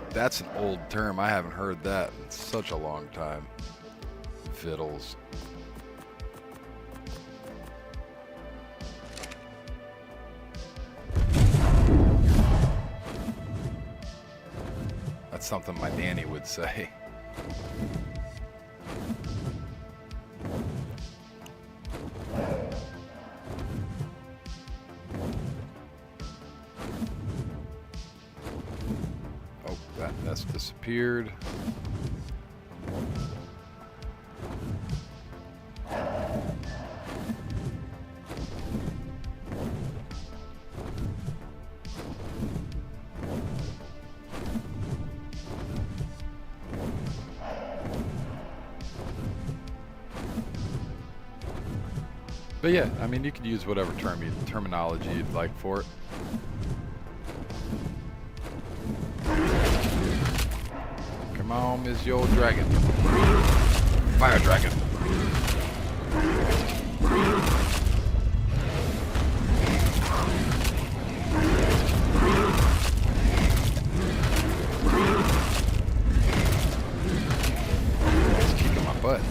that's an old term. I haven't heard that in such a long time. Vittles. That's something my nanny would say. Oh, that's disappeared. But yeah, I mean, you could use whatever terminology you'd like for it. Come on, Miss Yo Dragon. Fire Dragon. He's kicking my butt.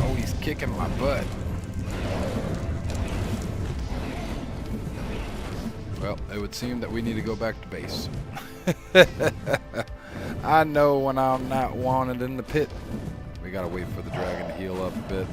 Oh, he's kicking my butt. Well, it would seem that we need to go back to base. I know when I'm not wanted in the pit. We gotta wait for the dragon to heal up a bit.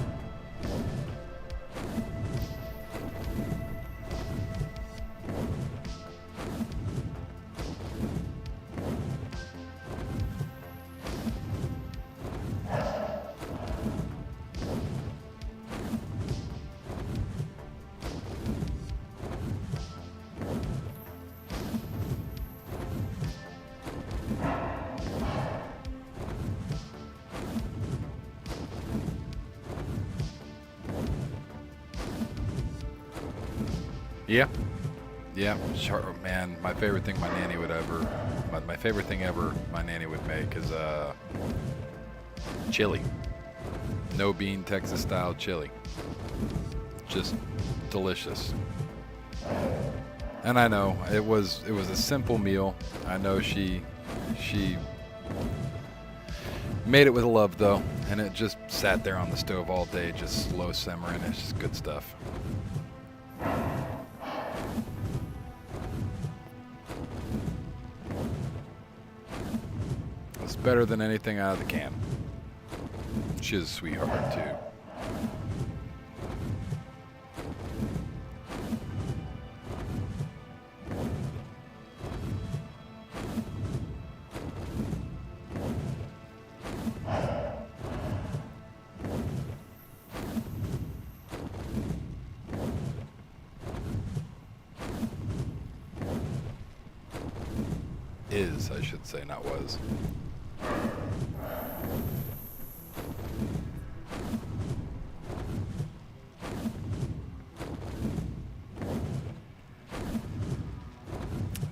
Yeah, sure, man. My favorite thing my nanny would ever, my favorite thing ever my nanny would make is chili. No bean Texas style chili. Just delicious. And I know it was a simple meal. I know she made it with love though, and it just sat there on the stove all day, just slow simmering. It's just good stuff. It's better than anything out of the can. She's a sweetheart too. Is, I should say, not was.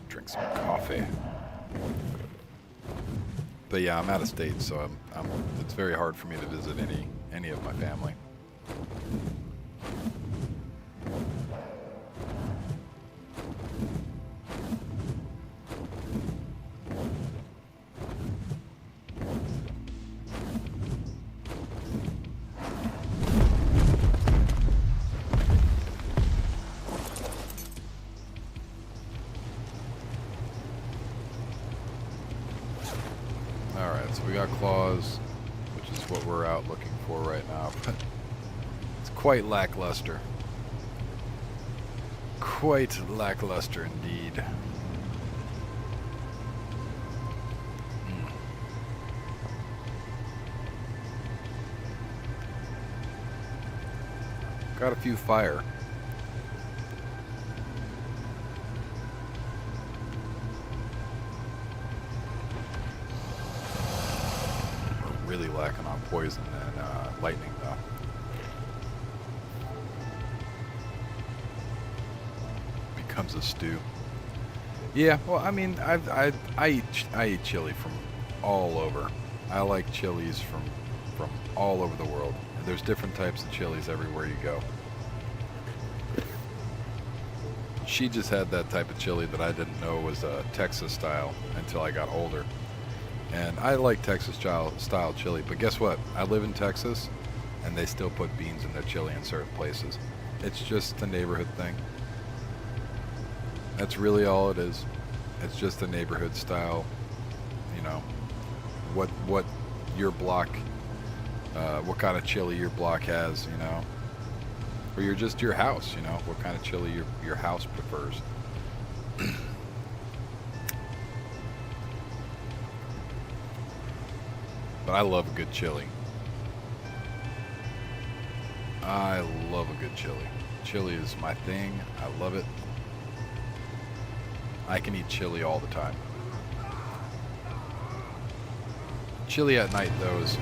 Drink some coffee. But yeah, I'm out of state, so it's very hard for me to visit any of my family. Alright, so we got claws, which is what we're out looking for right now, but it's quite lackluster. Quite lackluster indeed. Got a few fire. We're really lacking on poison and lightning, though. Becomes a stew. Yeah, well, I mean, I eat chili from all over. I like chilies from all over the world. And there's different types of chilies everywhere you go. She just had that type of chili that I didn't know was Texas style until I got older. And I like Texas style chili, but guess what? I live in Texas, and they still put beans in their chili in certain places. It's just a neighborhood thing. That's really all it is. It's just a neighborhood style, you know, what your block, what kind of chili your block has, you know, or your house, you know, what kind of chili your house prefers. But I love a good chili. I love a good chili. Chili is my thing. I love it. I can eat chili all the time. Chili at night, though, is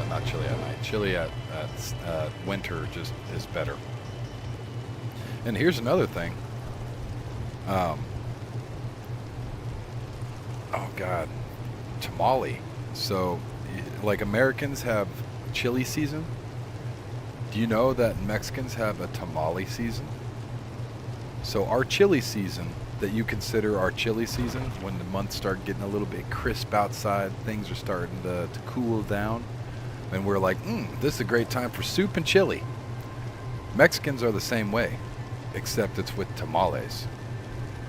not chili at night. Chili at winter just is better. And here's another thing. Oh God, tamale. So, like Americans have chili season. Do you know that Mexicans have a tamale season? So our chili season, that you consider our chili season, when the months start getting a little bit crisp outside, things are starting to cool down, and we're like, this is a great time for soup and chili. Mexicans are the same way, except it's with tamales.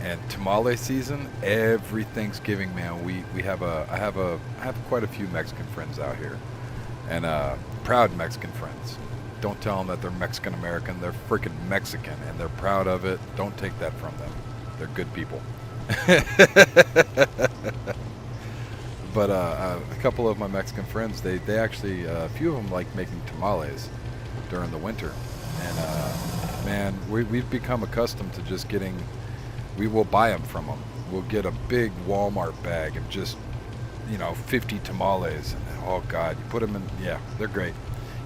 And tamale season, every Thanksgiving, man, I have quite a few Mexican friends out here, and proud Mexican friends. Don't tell them that they're Mexican American. They're freaking Mexican, and they're proud of it. Don't take that from them. They're good people. But a couple of my Mexican friends, they actually, a few of them like making tamales during the winter. And man, we've become accustomed to just getting, we will buy them from them. We'll get a big Walmart bag of just, 50 tamales. And oh God, you put them in, yeah, they're great.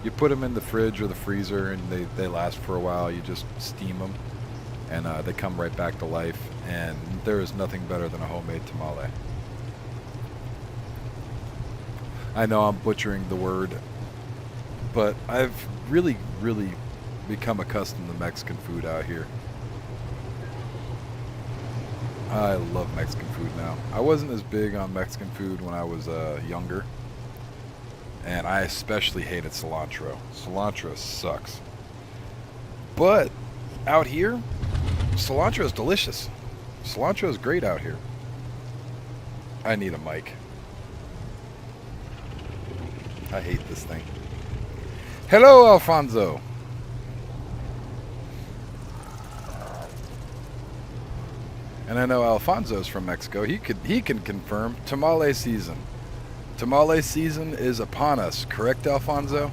You put them in the fridge or the freezer, and they last for a while. You just steam them, and they come right back to life. And there is nothing better than a homemade tamale. I know I'm butchering the word, but I've really, really become accustomed to Mexican food out here. I love Mexican food now. I wasn't as big on Mexican food when I was younger. And I especially hated cilantro. Cilantro sucks. But out here, cilantro is delicious. Cilantro is great out here. I need a mic. I hate this thing. Hello, Alfonso. And I know Alfonso's from Mexico. He can confirm tamale season. Tamale season is upon us, correct, Alfonso?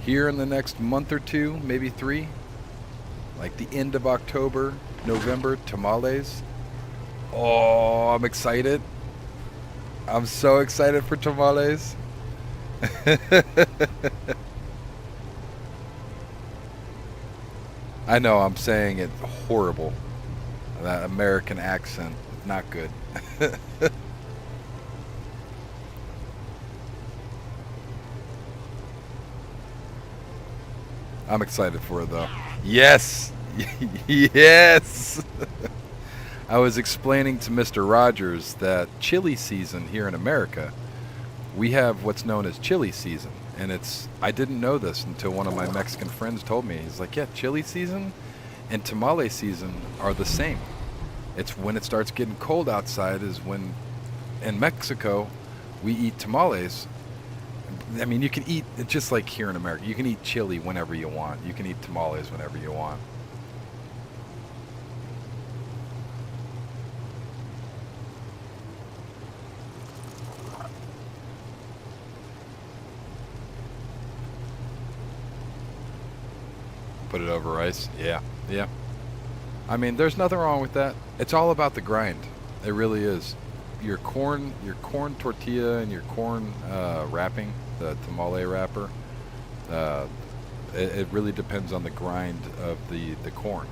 Here in the next month or two, maybe 3, like the end of October, November, tamales. Oh, I'm excited. I'm so excited for tamales. I know I'm saying it horrible. That American accent, not good. I'm excited for it, though. Yes! Yes! I was explaining to Mr. Rogers that chili season here in America, we have what's known as chili season. And I didn't know this until one of my Mexican friends told me. He's like, yeah, chili season and tamale season are the same. It's when it starts getting cold outside is when, in Mexico, we eat tamales. I mean, you can eat, just like here in America, you can eat chili whenever you want. You can eat tamales whenever you want. Put it over rice. Yeah, yeah. I mean, there's nothing wrong with that. It's all about the grind. It really is. Your corn tortilla and your corn wrapping, the tamale wrapper. Uh, it really depends on the grind of the corn.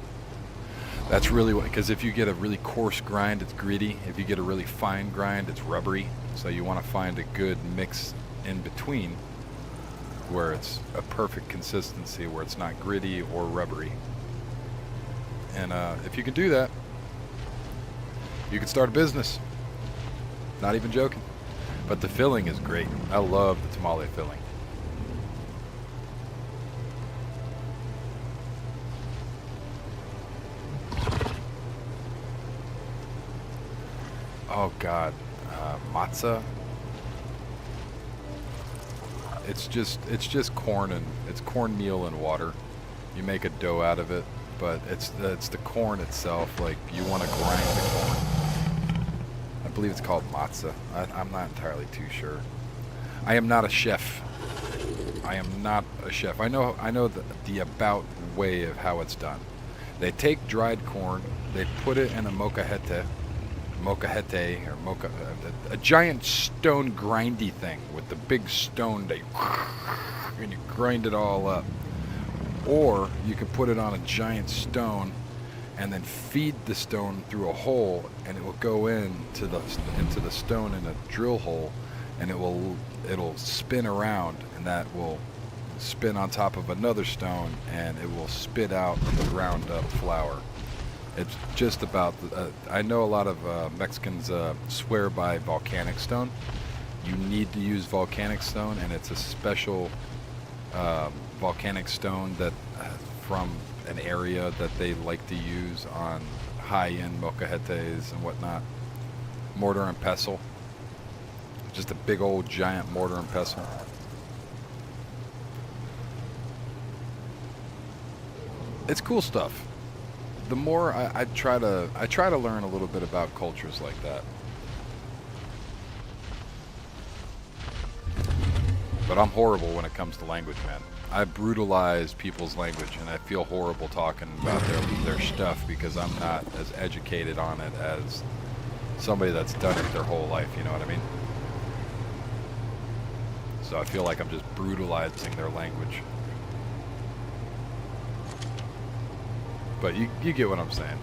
That's really what, because if you get a really coarse grind, it's gritty. If you get a really fine grind, it's rubbery. So you want to find a good mix in between where it's a perfect consistency, where it's not gritty or rubbery. And if you can do that, you can start a business. Not even joking. But the filling is great. I love the tamale filling. Oh God, matzah. It's just corn, and it's cornmeal and water. You make a dough out of it, but it's the corn itself. Like, you want to grind the corn. I believe it's called matzah. I'm not entirely too sure. I am not a chef. I am not a chef. I know the about way of how it's done. They take dried corn, they put it in a a giant stone grindy thing with the big stone and you grind it all up. Or you can put it on a giant stone and then feed the stone through a hole, and it will go into the stone in a drill hole, and it'll spin around, and that will spin on top of another stone, and it will spit out the ground up flour. It's just about, I know a lot of Mexicans swear by volcanic stone. You need to use volcanic stone, and it's a special volcanic stone that from an area that they like to use on high-end molcajetes and whatnot. Mortar and pestle. Just a big old giant mortar and pestle. It's cool stuff. The more I try to learn a little bit about cultures like that. But I'm horrible when it comes to language, man. I brutalize people's language, and I feel horrible talking about their stuff because I'm not as educated on it as somebody that's done it their whole life, you know what I mean? So I feel like I'm just brutalizing their language. But you get what I'm saying.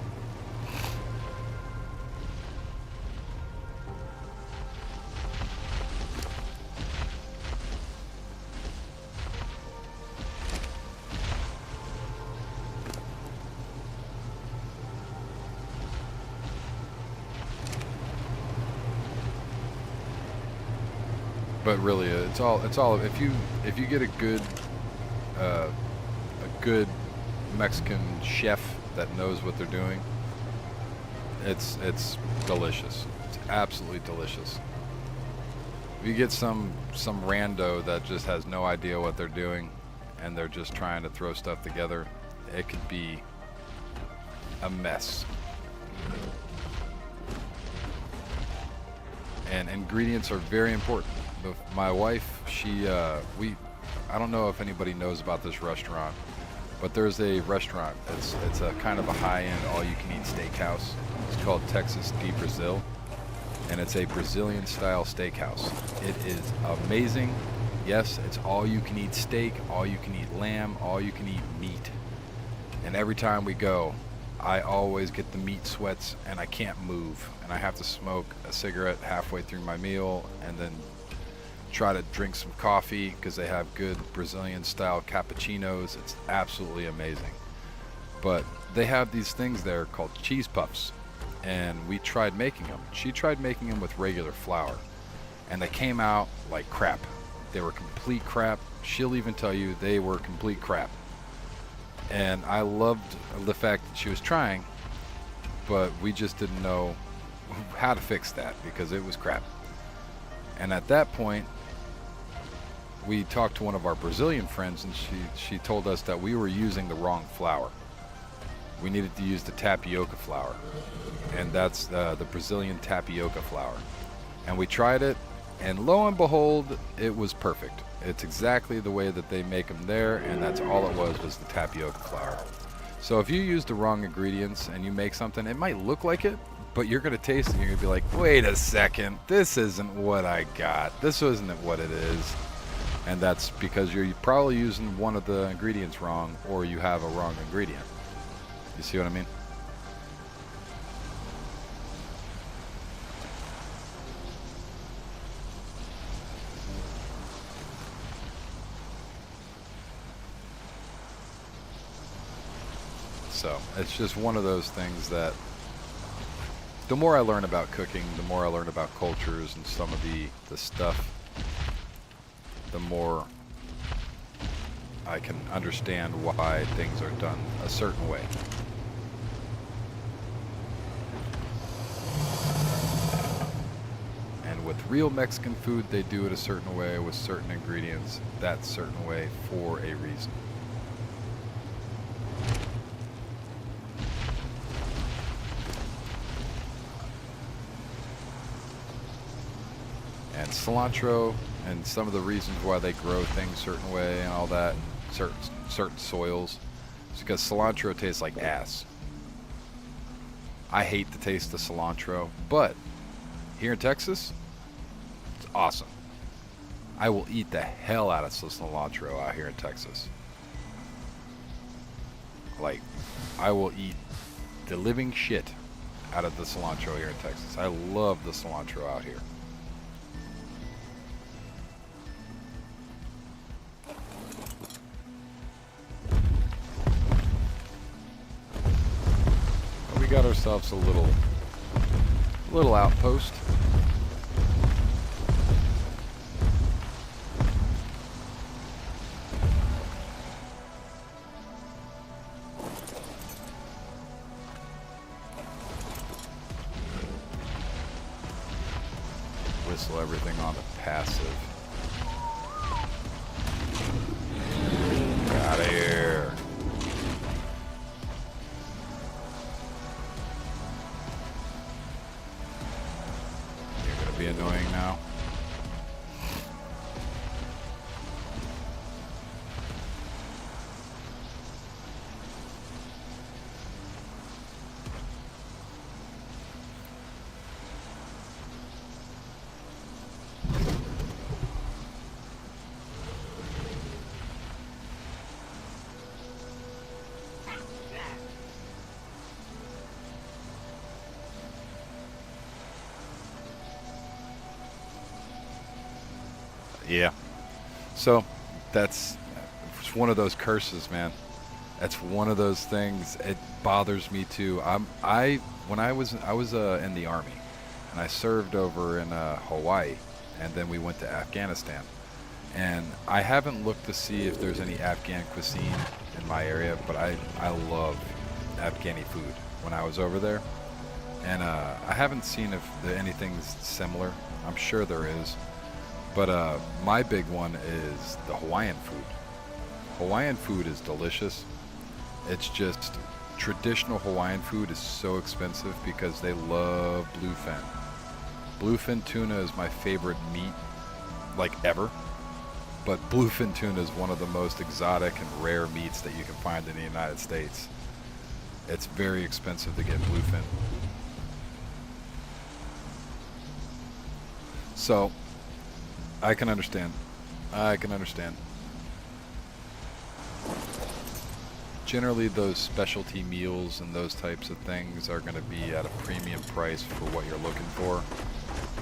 But really, it's all if you get a good Mexican chef that knows what they're doing, it's delicious. It's absolutely delicious. If you get some rando that just has no idea what they're doing and they're just trying to throw stuff together, it could be a mess. And ingredients are very important. My wife, I don't know if anybody knows about this restaurant, but there's a restaurant. It's a kind of a high-end all-you-can-eat steakhouse. It's called Texas de Brazil, and it's a Brazilian-style steakhouse. It is amazing. Yes, it's all-you-can-eat steak, all-you-can-eat lamb, all-you-can-eat meat. And every time we go, I always get the meat sweats, and I can't move, and I have to smoke a cigarette halfway through my meal, and then try to drink some coffee because they have good Brazilian style cappuccinos. It's absolutely amazing. But they have these things there called cheese puffs, and we tried making them. She tried making them with regular flour, and they came out like crap. They were complete crap. She'll even tell you they were complete crap. And I loved the fact that she was trying, but we just didn't know how to fix that because it was crap. And at that point, we talked to one of our Brazilian friends, and she told us that we were using the wrong flour. We needed to use the tapioca flour, and that's the Brazilian tapioca flour. And we tried it, And lo and behold, it was perfect. It's exactly the way that they make them there, and that's all it was the tapioca flour. So if you use the wrong ingredients and you make something, it might look like it, but you're going to taste it and you're going to be like, wait a second, this isn't what I got. This isn't what it is. And that's because you're probably using one of the ingredients wrong, or you have a wrong ingredient. You see what I mean? So it's just one of those things that the more I learn about cooking, the more I learn about cultures and some of the stuff, the more I can understand why things are done a certain way. And with real Mexican food, they do it a certain way with certain ingredients, that certain way for a reason. And cilantro and some of the reasons why they grow things a certain way and all that, certain soils, is because cilantro tastes like ass. I hate the taste of cilantro, but here in Texas, it's awesome. I will eat the hell out of some cilantro out here in Texas. Like, I will eat the living shit out of the cilantro here in Texas. I love the cilantro out here. We got ourselves a little outpost. Whistle everything on the passive. Get out of here. You're gonna be annoying now. Yeah. So that's it's one of those curses, man. That's one of those things. It bothers me too. When I was in the army, and I served over in Hawaii, and then we went to Afghanistan. And I haven't looked to see if there's any Afghan cuisine in my area, but I love Afghani food when I was over there. And I haven't seen if anything's similar. I'm sure there is. But my big one is the Hawaiian food. Hawaiian food is delicious. It's just traditional Hawaiian food is so expensive because they love bluefin. Bluefin tuna is my favorite meat, like ever. But bluefin tuna is one of the most exotic and rare meats that you can find in the United States. It's very expensive to get bluefin. So I can understand. Generally, those specialty meals and those types of things are going to be at a premium price for what you're looking for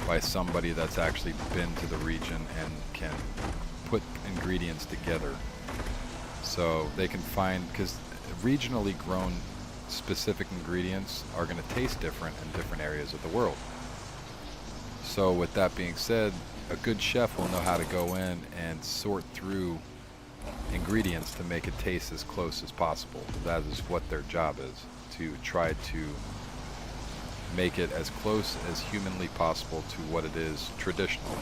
by somebody that's actually been to the region and can put ingredients together. So they can find, because regionally grown specific ingredients are going to taste different in different areas of the world. So with that being said, a good chef will know how to go in and sort through ingredients to make it taste as close as possible. That is what their job is, to try to make it as close as humanly possible to what it is traditionally.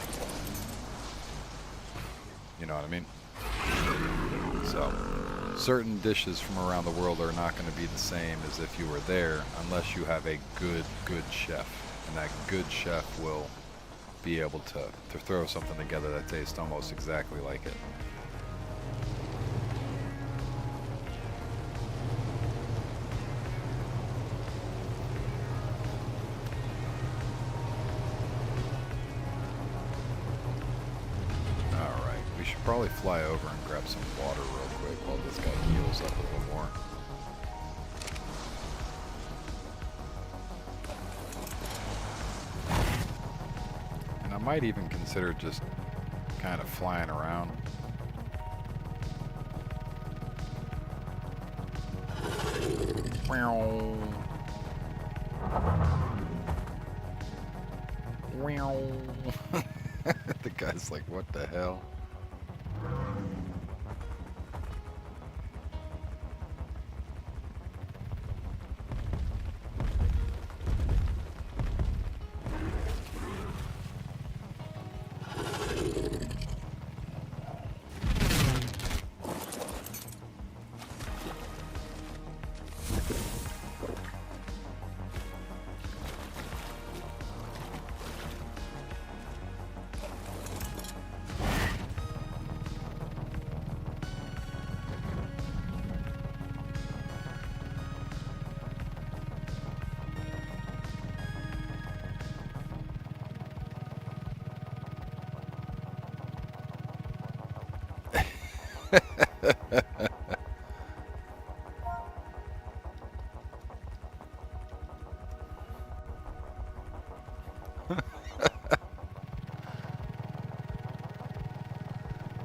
You know what I mean? So, certain dishes from around the world are not going to be the same as if you were there unless you have a good chef. And that good chef will be able to throw something together that tastes almost exactly like it. Alright, we should probably fly over and grab some water real quick while this guy heals up a little more. And I might even consider just kind of flying around. Meow. Meow. The guy's like, what the hell?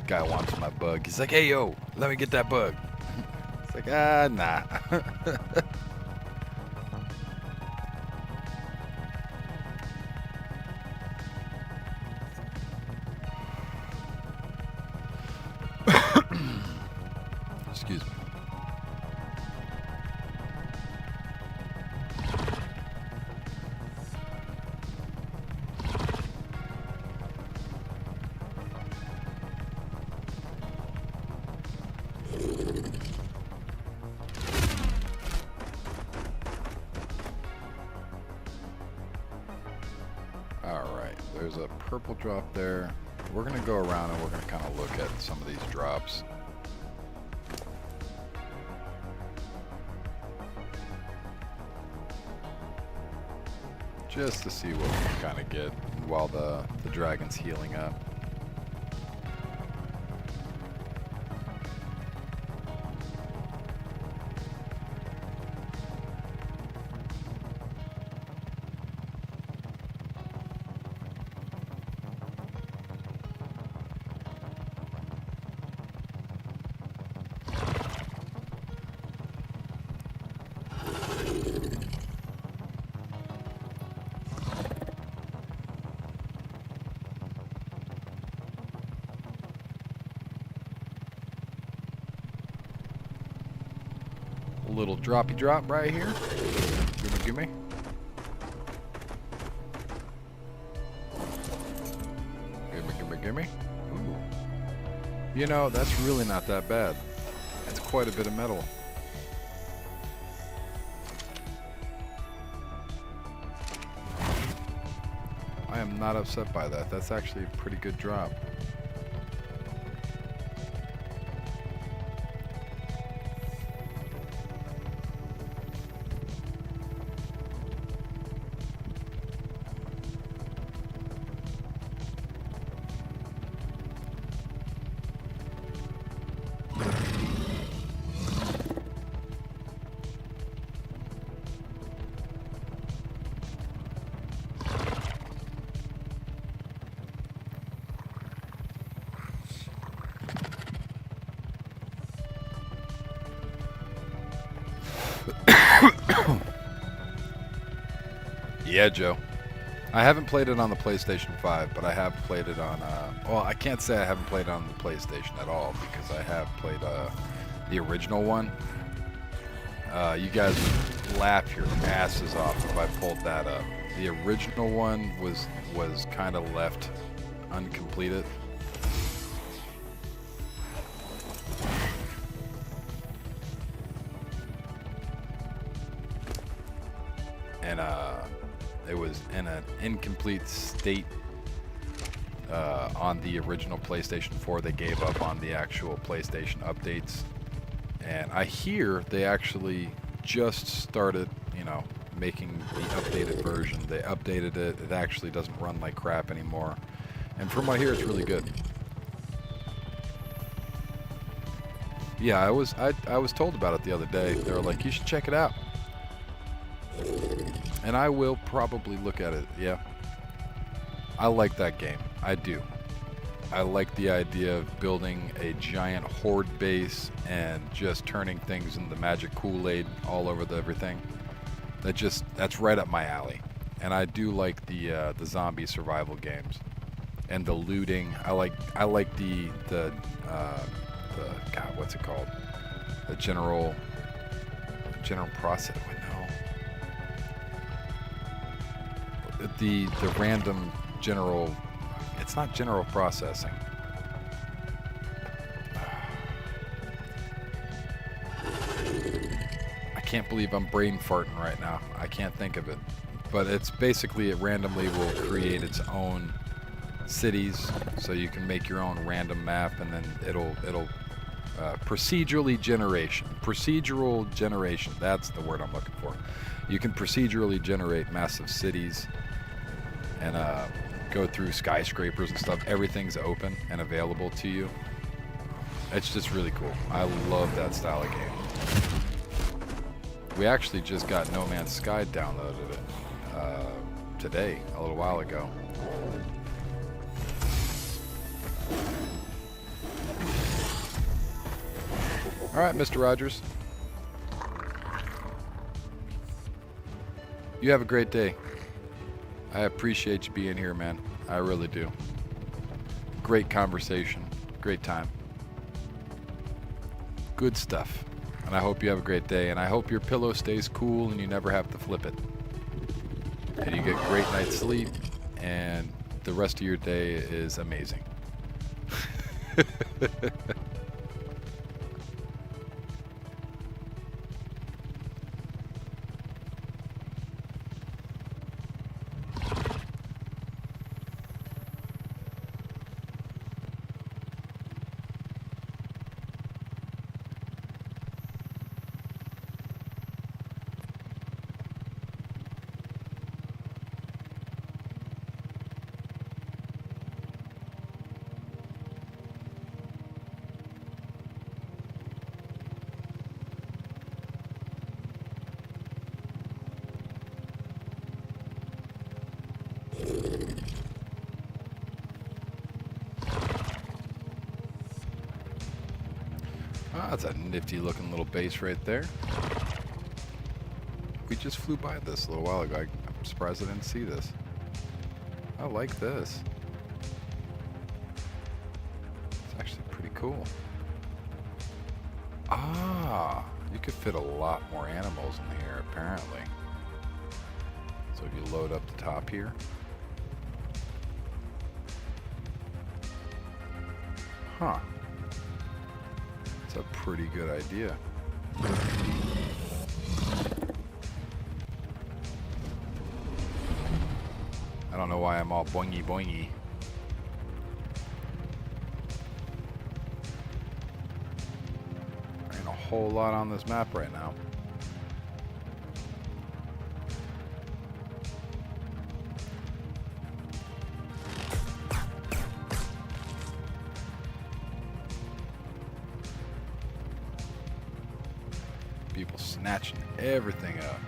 Guy wants my bug. He's like, hey, yo, let me get that bug. It's like, nah. Excuse me. Alright, there's a purple drop there. We're going to go around and we're going to kind of look at some of these drops. Just to see what we can kind of get while the dragon's healing up. A little droppy drop right here. Gimme, gimme. Gimme, gimme, gimme. Ooh. You know, that's really not that bad. That's quite a bit of metal. I am not upset by that. That's actually a pretty good drop. Yeah, Joe. I haven't played it on the PlayStation 5, but I have played it on, well, I can't say I haven't played it on the PlayStation at all, because I have played the original one. You guys would laugh your asses off if I pulled that up. The original one was kind of left uncompleted. And it was in an incomplete state on the original PlayStation 4. They gave up on the actual PlayStation updates. And I hear they actually just started, you know, making the updated version. They updated it. It actually doesn't run like crap anymore. And from what I hear, it's really good. Yeah, I was told about it the other day. They were like, you should check it out. And I will probably look at it, yeah. I like that game. I do. I like the idea of building a giant horde base and just turning things into magic Kool-Aid all over everything. That's right up my alley. And I do like the zombie survival games and the looting. I like the God, what's it called? The general process. No. The random general. It's not general processing. I can't believe I'm brain farting right now. I can't think of it. But it's basically it randomly will create its own cities, so you can make your own random map, and then it'll procedural generation. That's the word I'm looking for. You can procedurally generate massive cities and go through skyscrapers and stuff. Everything's open and available to you. It's just really cool. I love that style of game. We actually just got No Man's Sky downloaded it today, a little while ago. All right, Mr. Rogers. You have a great day. I appreciate you being here, man. I really do. Great conversation. Great time. Good stuff. And I hope you have a great day. And I hope your pillow stays cool and you never have to flip it. And you get great night's sleep. And the rest of your day is amazing. Oh, that's a nifty looking little base right there. We just flew by this a little while ago. I'm surprised I didn't see this. I like this. It's actually pretty cool. Ah, you could fit a lot more animals in here apparently. So if you load up the top here. Huh. It's a pretty good idea. I don't know why I'm all boingy boingy. There ain't a whole lot on this map right now. People snatching everything up.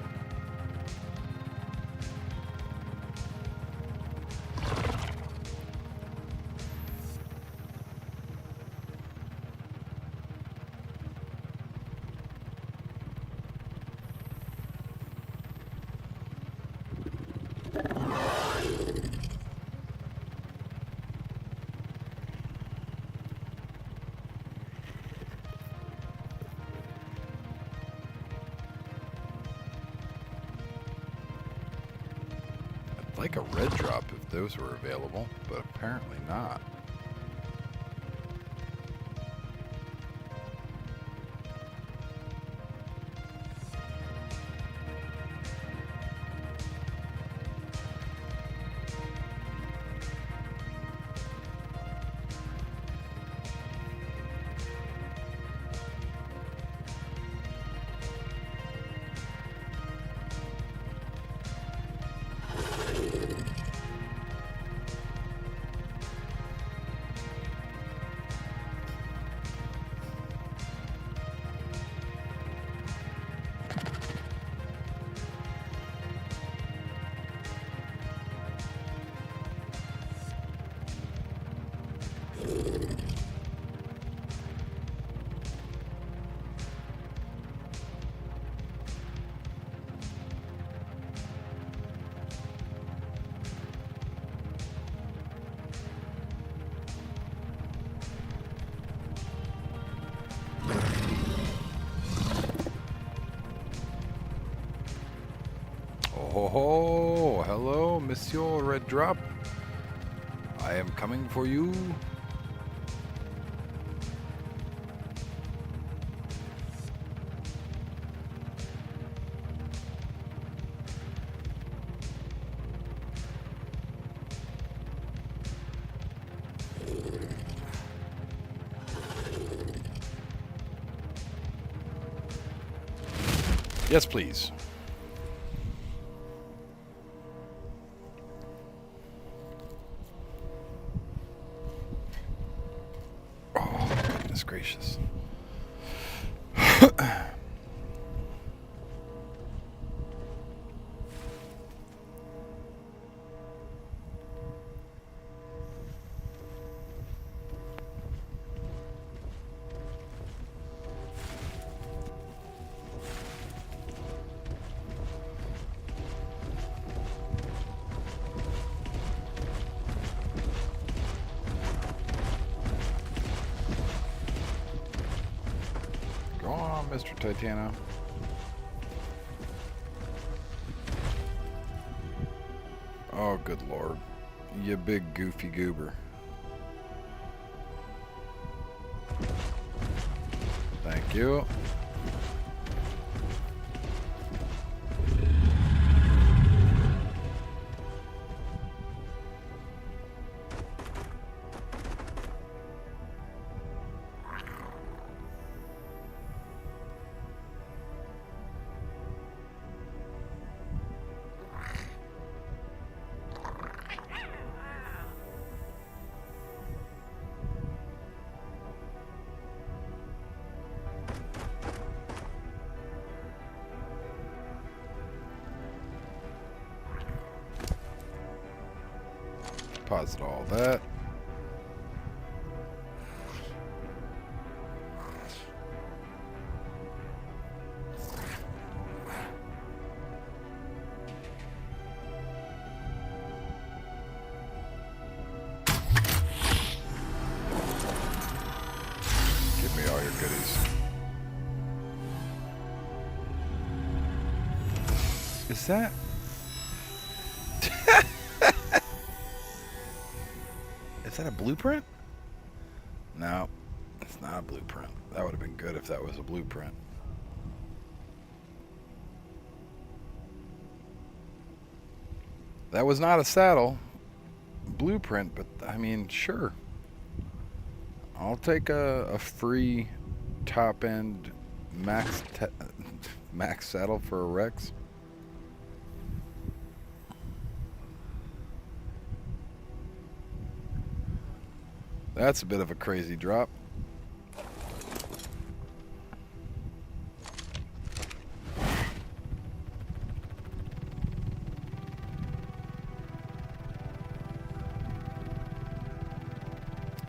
Like a red drop if those were available, but apparently not. ho! Hello, Monsieur Red Drop. I am coming for you. Yes, please. Oh, goodness gracious. Go on, Mr. Titano. Oh, good lord. You big goofy goober. Thank you. Deposit all that. Give me all your goodies. Is that? Is that a blueprint? No, it's not a blueprint. That would have been good if that was a blueprint. That was not a saddle blueprint, but I mean, sure. I'll take a free top end max saddle for a Rex. That's a bit of a crazy drop.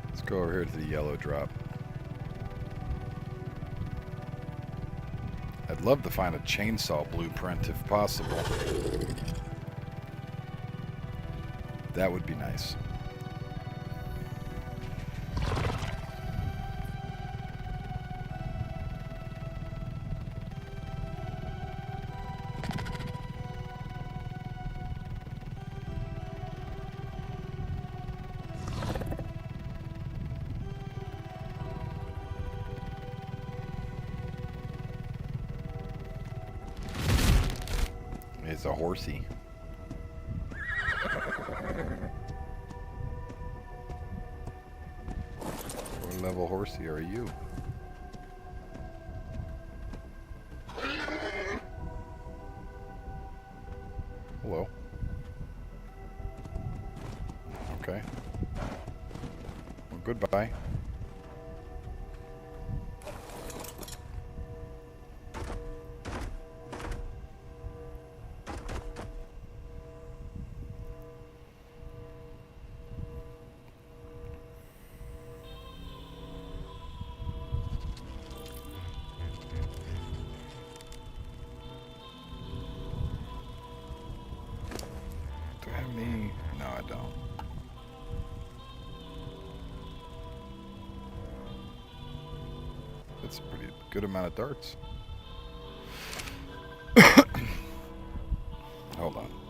Let's go over here to the yellow drop. I'd love to find a chainsaw blueprint if possible. That would be nice. It's a horsey. What level horsey are you? Hello. Okay. Well, goodbye. Do I have any? No, I don't. That's a pretty good amount of darts. Hold on.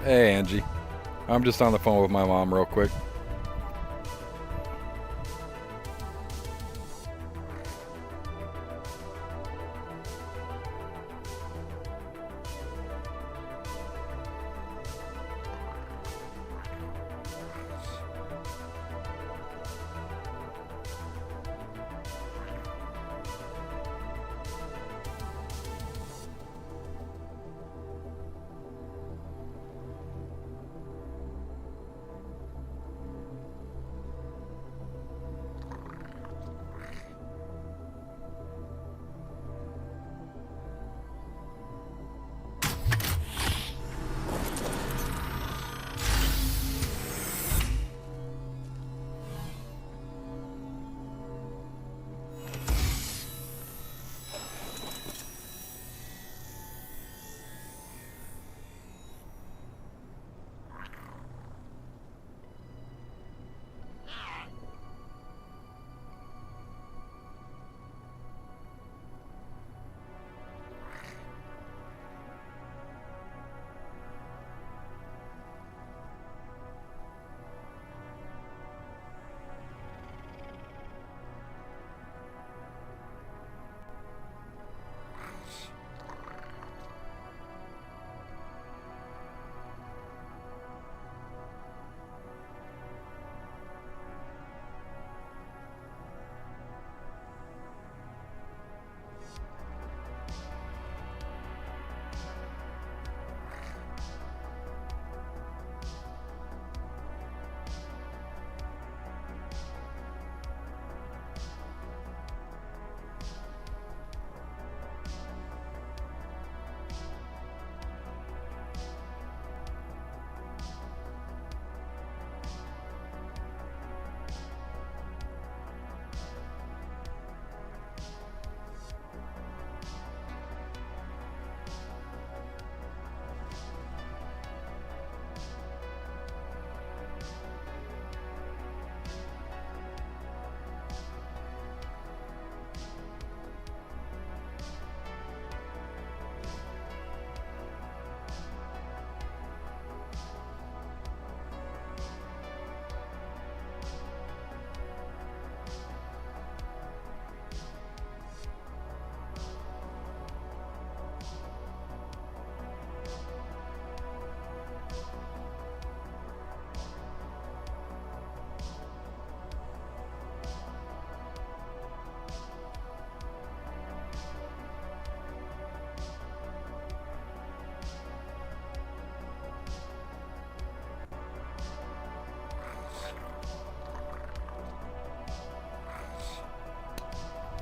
Hey, Angie. I'm just on the phone with my mom real quick.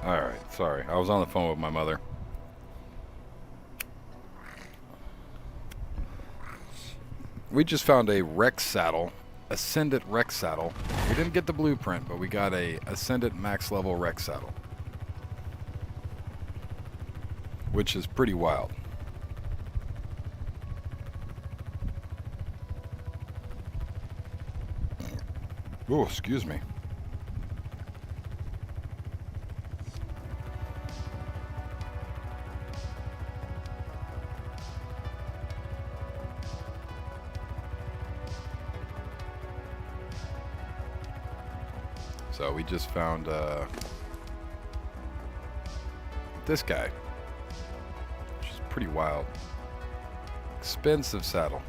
Alright, sorry. I was on the phone with my mother. We just found a Rex saddle, Ascendant Rex saddle. We didn't get the blueprint, but we got a Ascendant max level Rex saddle, which is pretty wild. Oh, excuse me. So we just found this guy, which is pretty wild. Expensive saddle.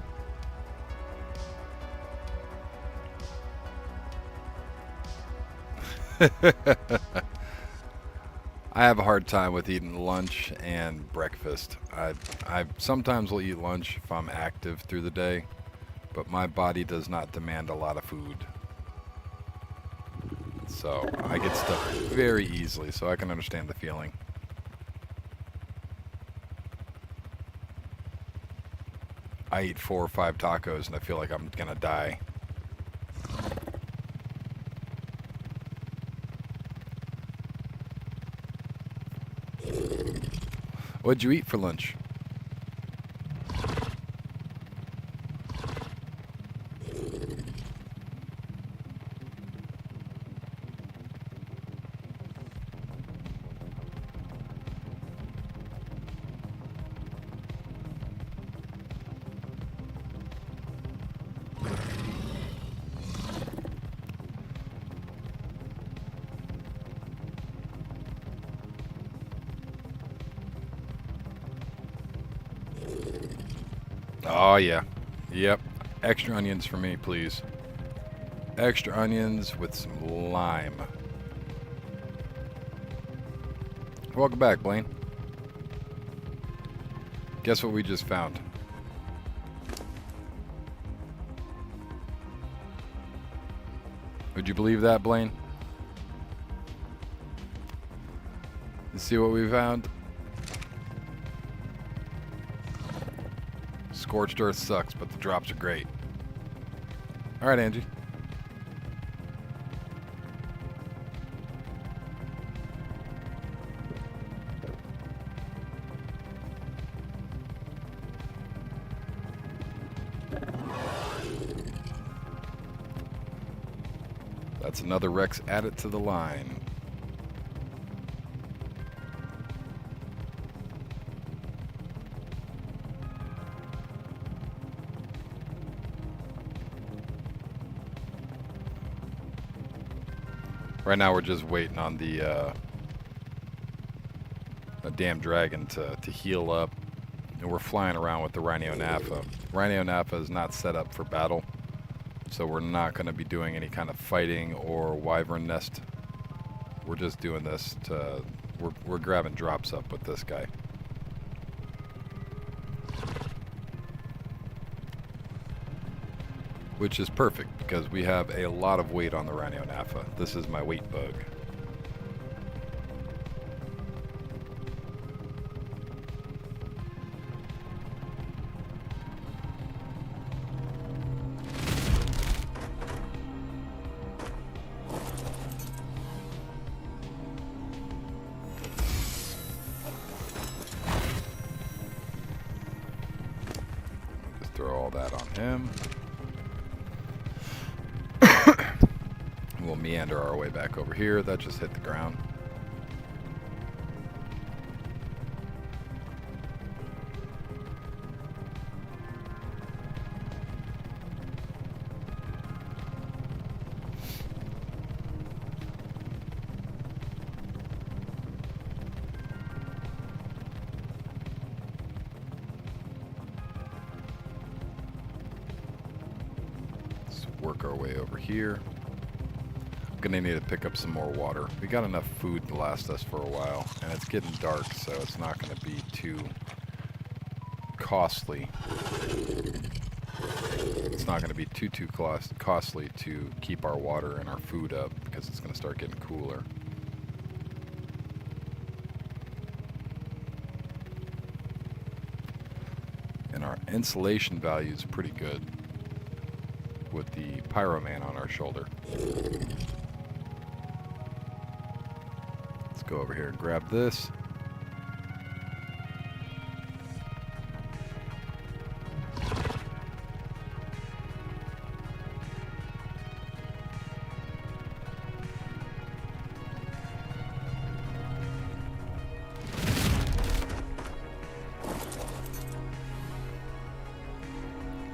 I have a hard time with eating lunch and breakfast. I sometimes will eat lunch if I'm active through the day, but my body does not demand a lot of food. So I get stuffed very easily, so I can understand the feeling. I eat 4 or 5 tacos and I feel like I'm gonna die. What'd you eat for lunch? Oh, yeah. Yep. Extra onions for me, please. Extra onions with some lime. Welcome back, Blaine. Guess what we just found? Would you believe that, Blaine? You see what we found? Scorched earth sucks, but the drops are great. All right, Angie. That's another Rex added to the line. Right now we're just waiting on the damn dragon to heal up. And we're flying around with the Rhino Napha. Rhino Napha is not set up for battle. So we're not going to be doing any kind of fighting or wyvern nest. We're just doing this to... We're grabbing drops up with this guy. Which is perfect, because we have a lot of weight on the Rhino Napha. This is my weight bug. Just throw all that on him. We'll meander our way back over here. That just hit the ground. Let's work our way over here. Gonna need to pick up some more water. We got enough food to last us for a while, and it's getting dark, so it's not gonna be too costly. It's not gonna be too costly to keep our water and our food up, because it's gonna start getting cooler. And our insulation value is pretty good with the Pyroman on our shoulder. Go over here and grab this.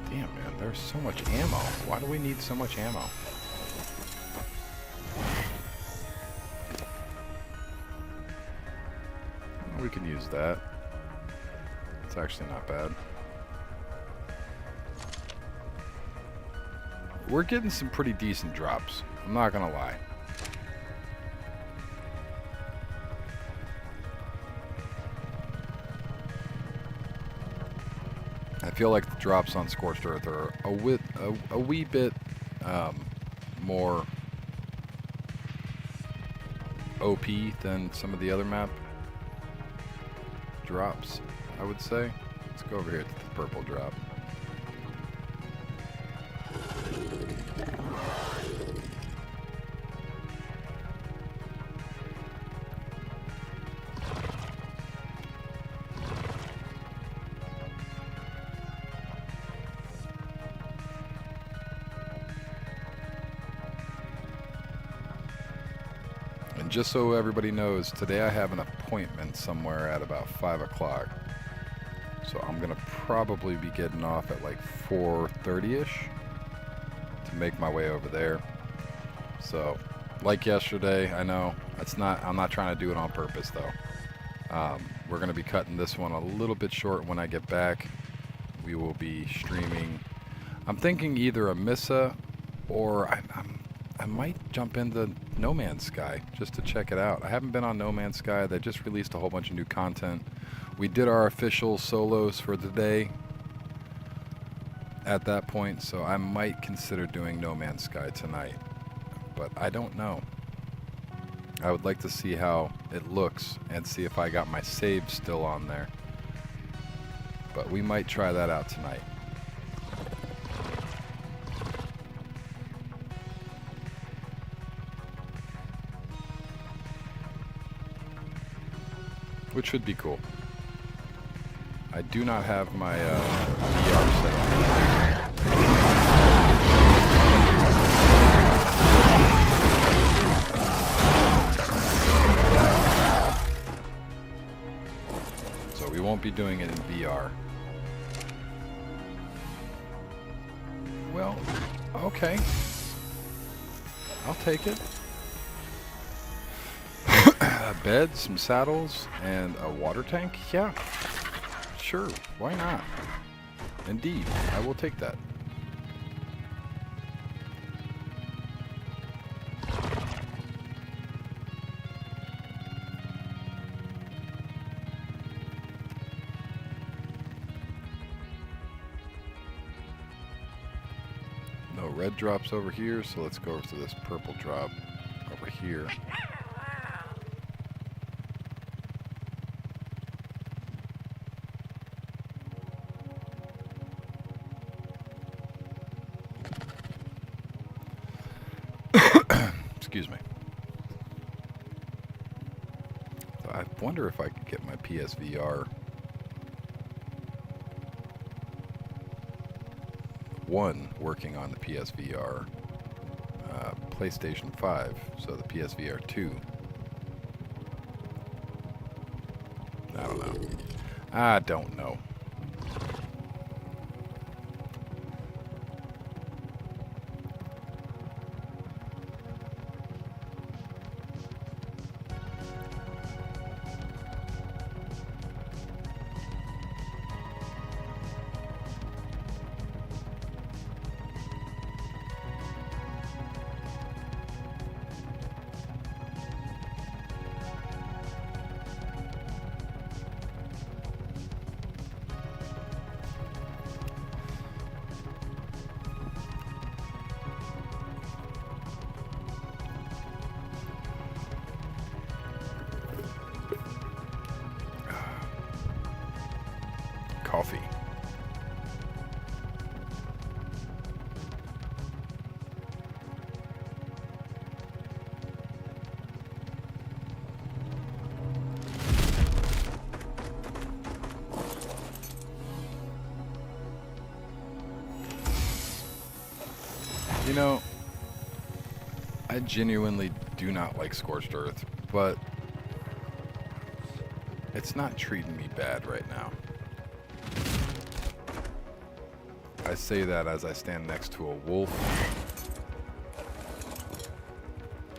Damn, man, there's so much ammo. Why do we need so much ammo? We can use that. It's actually not bad. We're getting some pretty decent drops. I'm not gonna lie. I feel like the drops on Scorched Earth are a wee bit more OP than some of the other map drops, I would say. Let's go over here to the purple drop. And just so everybody knows, today I have an appointment somewhere at about 5 o'clock. So I'm going to probably be getting off at like 4:30ish to make my way over there. So, like yesterday, I know I'm not trying to do it on purpose though. We're going to be cutting this one a little bit short when I get back. we will be streaming. I'm thinking either a Missa or I might jump into No Man's Sky just to check it out. I haven't been on No Man's Sky. They just released a whole bunch of new content. We did our official solos for today at that point, so I might consider doing No Man's Sky tonight. But I don't know. I would like to see how it looks and see if I got my save still on there. But we might try that out tonight. Which should be cool. I do not have my VR set up. So we won't be doing it in VR. Well, okay. I'll take it. A bed, some saddles, and a water tank? Yeah. Sure, why not? Indeed, I will take that. No red drops over here, so let's go over to this purple drop over here. Excuse me. So I wonder if I could get my PSVR 1 working on the PSVR PlayStation 5, so the PSVR 2. I don't know. I don't know. Coffee. You know, I genuinely do not like Scorched Earth, but it's not treating me bad right now. I say that as I stand next to a wolf.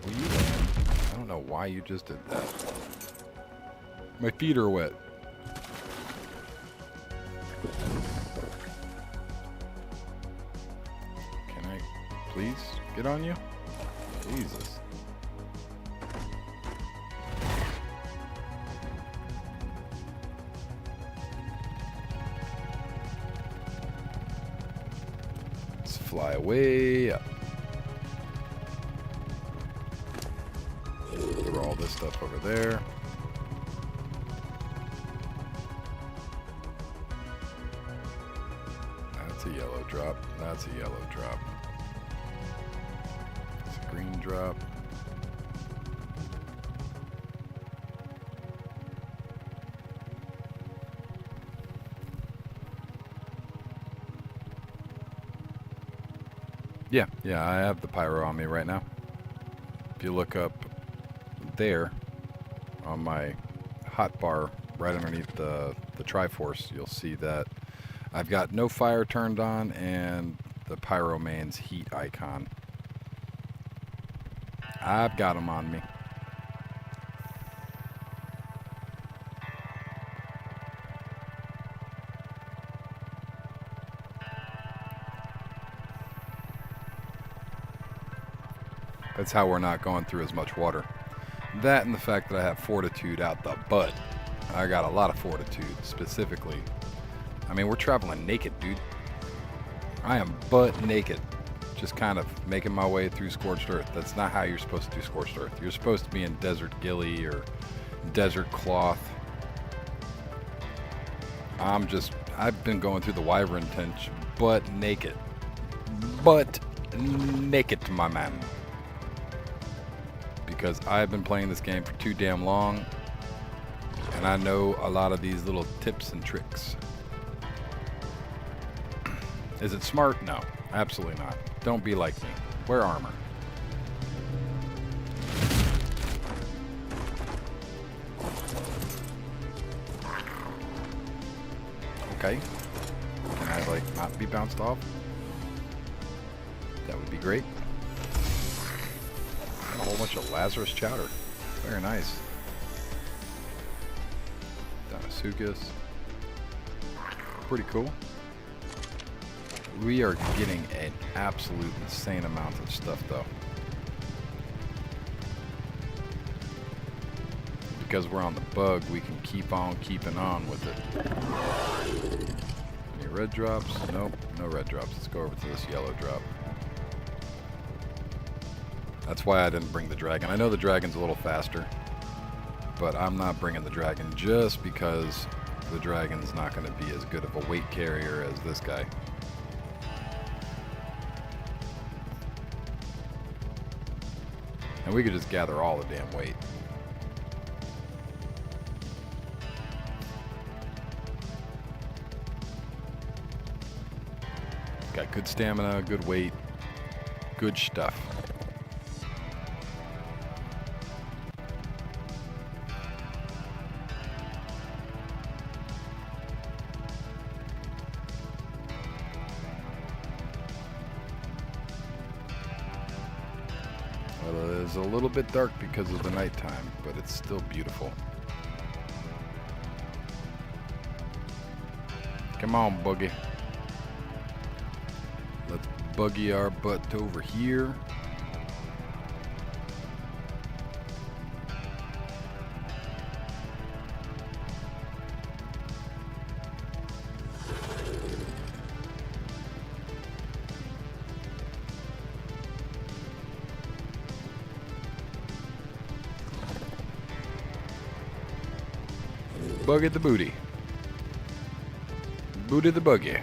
Will you land? I don't know why you just did that. My feet are wet. Can I please get on you? Jesus. Fly way up. Throw all this stuff over there. That's a yellow drop. That's a yellow drop. It's a green drop. Yeah, I have the pyro on me right now. If you look up there on my hotbar right underneath the Triforce, you'll see that I've got no fire turned on and the pyro mains heat icon. I've got them on me. That's how we're not going through as much water. That and the fact that I have fortitude out the butt. I got a lot of fortitude, specifically. I mean, we're traveling naked, dude. I am butt naked. Just kind of making my way through scorched earth. That's not how you're supposed to do scorched earth. You're supposed to be in desert ghillie or desert cloth. I've been going through the wyvern tench butt naked. Butt naked, my man. Because I've been playing this game for too damn long, and I know a lot of these little tips and tricks. Is it smart? No, absolutely not. Don't be like me. Wear armor. Okay. Can I, like, not be bounced off? That would be great. A whole bunch of Lazarus chowder. Very nice. Donasukas. Pretty cool. We are getting an absolute insane amount of stuff, though. Because we're on the bug, we can keep on keeping on with it. Any red drops? Nope, no red drops. Let's go over to this yellow drop. That's why I didn't bring the dragon. I know the dragon's a little faster, but I'm not bringing the dragon just because the dragon's not going to be as good of a weight carrier as this guy. And we could just gather all the damn weight. Got good stamina, good weight, good stuff. Well, it is a little bit dark because of the nighttime, but it's still beautiful. Come on, buggy. Let's buggy our butt over here. Buggy the booty. Booty the buggy. I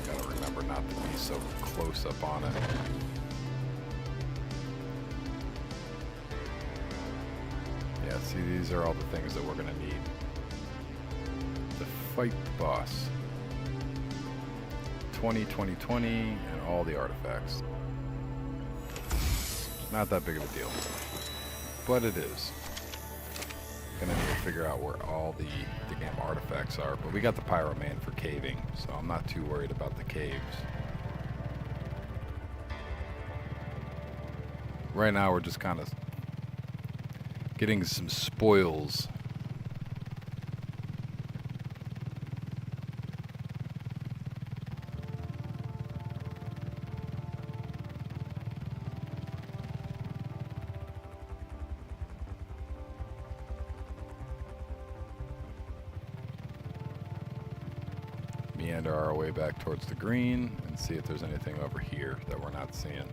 gotta remember not to be so close up on it. Yeah, see, these are all the things that we're gonna need to fight the boss. 20, and all the artifacts. Not that big of a deal, but it is. Gonna need to figure out where all the damn artifacts are, but we got the Pyro Man for caving, so I'm not too worried about the caves. Right now we're just kind of getting some spoils. Meander our way back towards the green and see if there's anything over here that we're not seeing.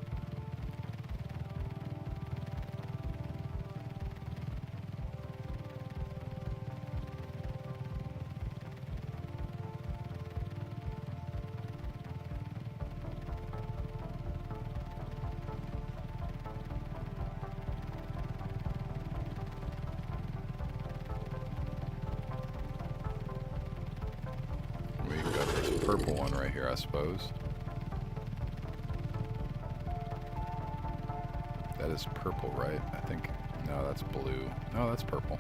Purple one right here, I suppose. That is purple, right? I think. No, that's blue. No, that's purple.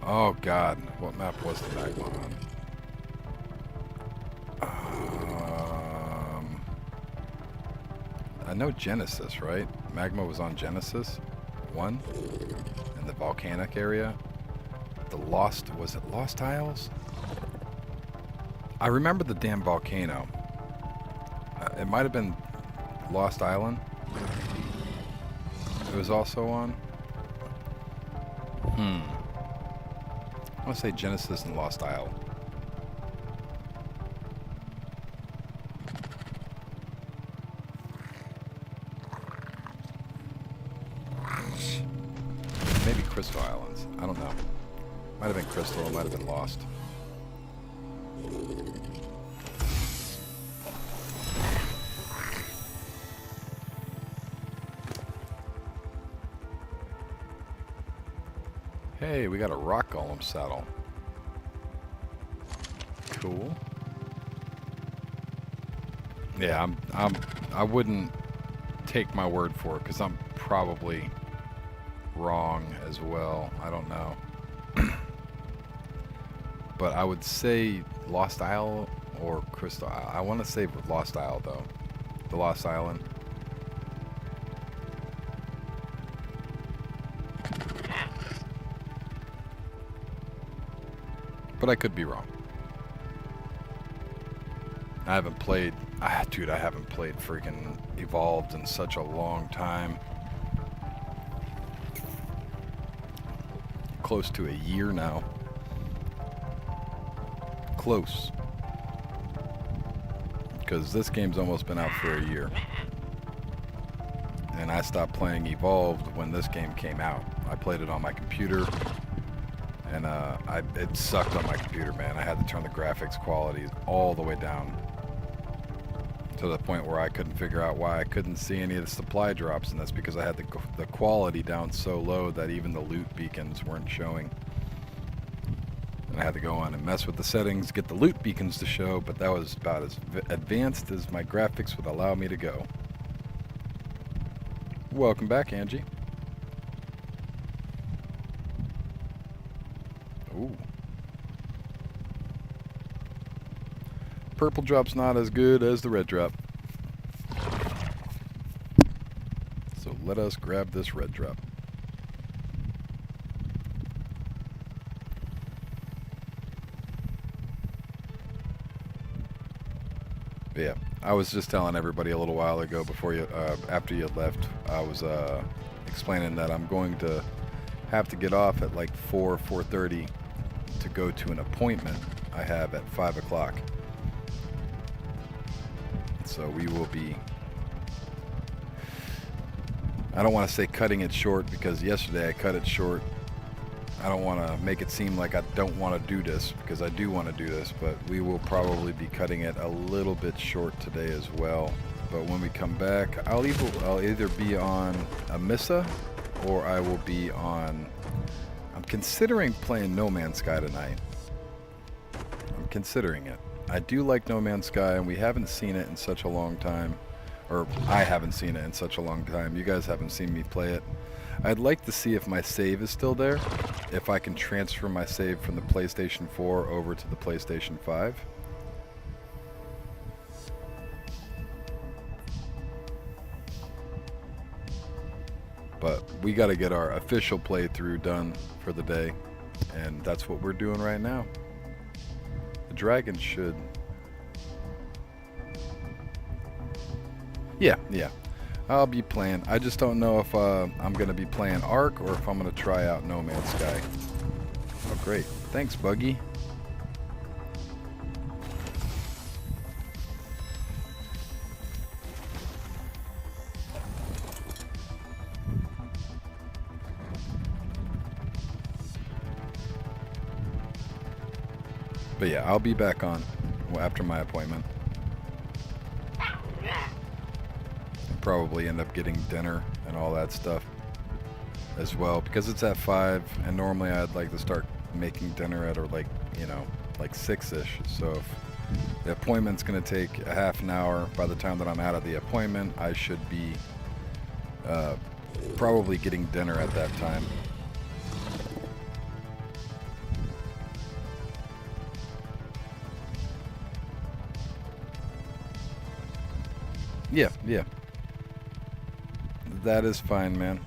Oh God, what map was the magma on? I know Genesis, right? Magma was on Genesis 1 in the volcanic area. The Lost, was it Lost Isles? I remember the damn volcano. It might have been Lost Island. It was also on. I want to say Genesis and Lost Isle. Maybe Crystal Islands. I don't know. Might have been Crystal. It might have been Lost. Hey, we got a rock golem saddle. Cool. Yeah, I wouldn't take my word for it because I'm probably wrong as well. I don't know. But I would say Lost Isle or Crystal Isle. I want to say Lost Isle though. The Lost Island. But I could be wrong. I haven't played... dude, I haven't played freaking Evolved in such a long time. Close to a year now. Close. Because this game's almost been out for a year. And I stopped playing Evolved when this game came out. I played it on my computer. And it sucked on my computer, man. I had to turn the graphics quality all the way down. To the point where I couldn't figure out why I couldn't see any of the supply drops. And that's because I had the quality down so low that even the loot beacons weren't showing. And I had to go on and mess with the settings, get the loot beacons to show. But that was about as advanced as my graphics would allow me to go. Welcome back, Angie. Ooh. Purple drop's not as good as the red drop. So let us grab this red drop. But yeah, I was just telling everybody a little while ago before you, after you had left, I was explaining that I'm going to have to get off at like 4:30 to go to an appointment I have at 5 o'clock. So we will be, I don't want to say cutting it short because yesterday I cut it short. I don't want to make it seem like I don't want to do this because I do want to do this, but we will probably be cutting it a little bit short today as well. But when we come back, I'll either be on Amissa or I will be on, I'm considering playing No Man's Sky tonight. I'm considering it. I do like No Man's Sky, and we haven't seen it in such a long time. Or I haven't seen it in such a long time. You guys haven't seen me play it. I'd like to see if my save is still there. If I can transfer my save from the PlayStation 4 over to the PlayStation 5. But we got to get our official playthrough done for the day. And that's what we're doing right now. The dragon should... Yeah. I'll be playing. I just don't know if I'm going to be playing Ark or if I'm going to try out No Man's Sky. Oh, great. Thanks, Buggy. But yeah, I'll be back on after my appointment. Probably end up getting dinner and all that stuff as well because it's at 5 and normally I'd like to start making dinner at like 6ish. So if the appointment's going to take a half an hour, by the time that I'm out of the appointment I should be probably getting dinner at that time. Yeah, yeah. That is fine, man.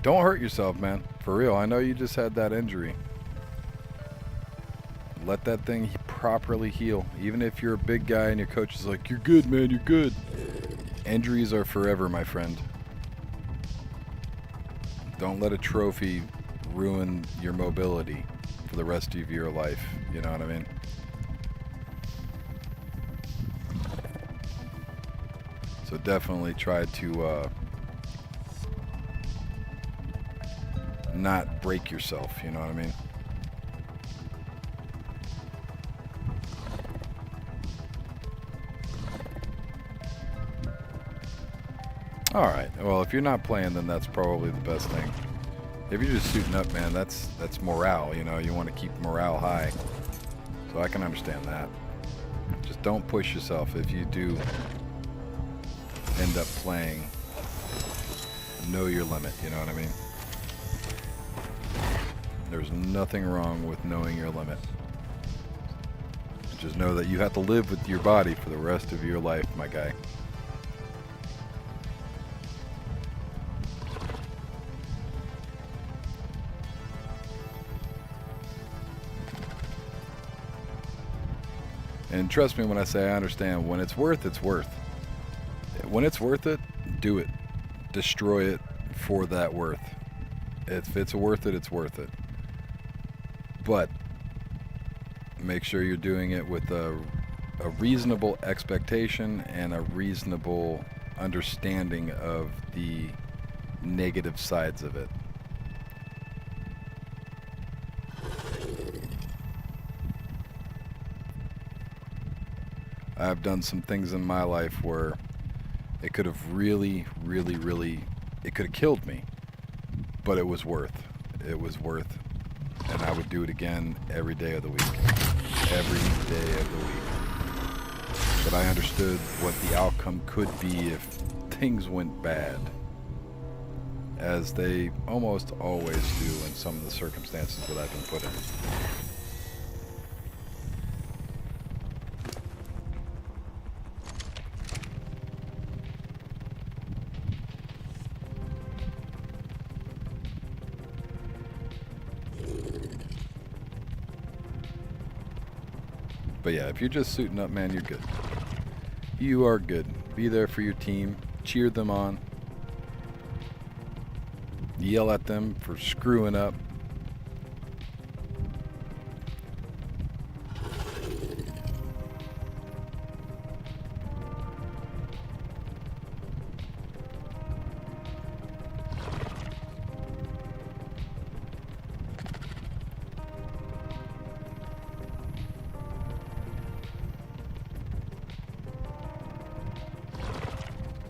Don't hurt yourself, man. For real. I know you just had that injury. Let that thing properly heal. Even if you're a big guy and your coach is like, "You're good, man, you're good." Injuries are forever, my friend. Don't let a trophy ruin your mobility for the rest of your life. You know what I mean? So definitely try to not break yourself. You know what I mean? Alright, well, if you're not playing, then that's probably the best thing. If you're just suiting up, man, that's morale, you know, you want to keep morale high. So I can understand that. Just don't push yourself. If you do end up playing, know your limit, you know what I mean? There's nothing wrong with knowing your limit. Just know that you have to live with your body for the rest of your life, my guy. And trust me when I say I understand. When it's worth, it's worth. When it's worth it, do it. Destroy it for that worth. If it's worth it, it's worth it. But make sure you're doing it with a reasonable expectation and a reasonable understanding of the negative sides of it. I've done some things in my life where it could have really, it could have killed me, but it was worth. It was worth, and I would do it again every day of the week. Every day of the week. But I understood what the outcome could be if things went bad, as they almost always do in some of the circumstances that I've been put in. But yeah, if you're just suiting up, man, you're good. You are good. Be there for your team. Cheer them on. Yell at them for screwing up.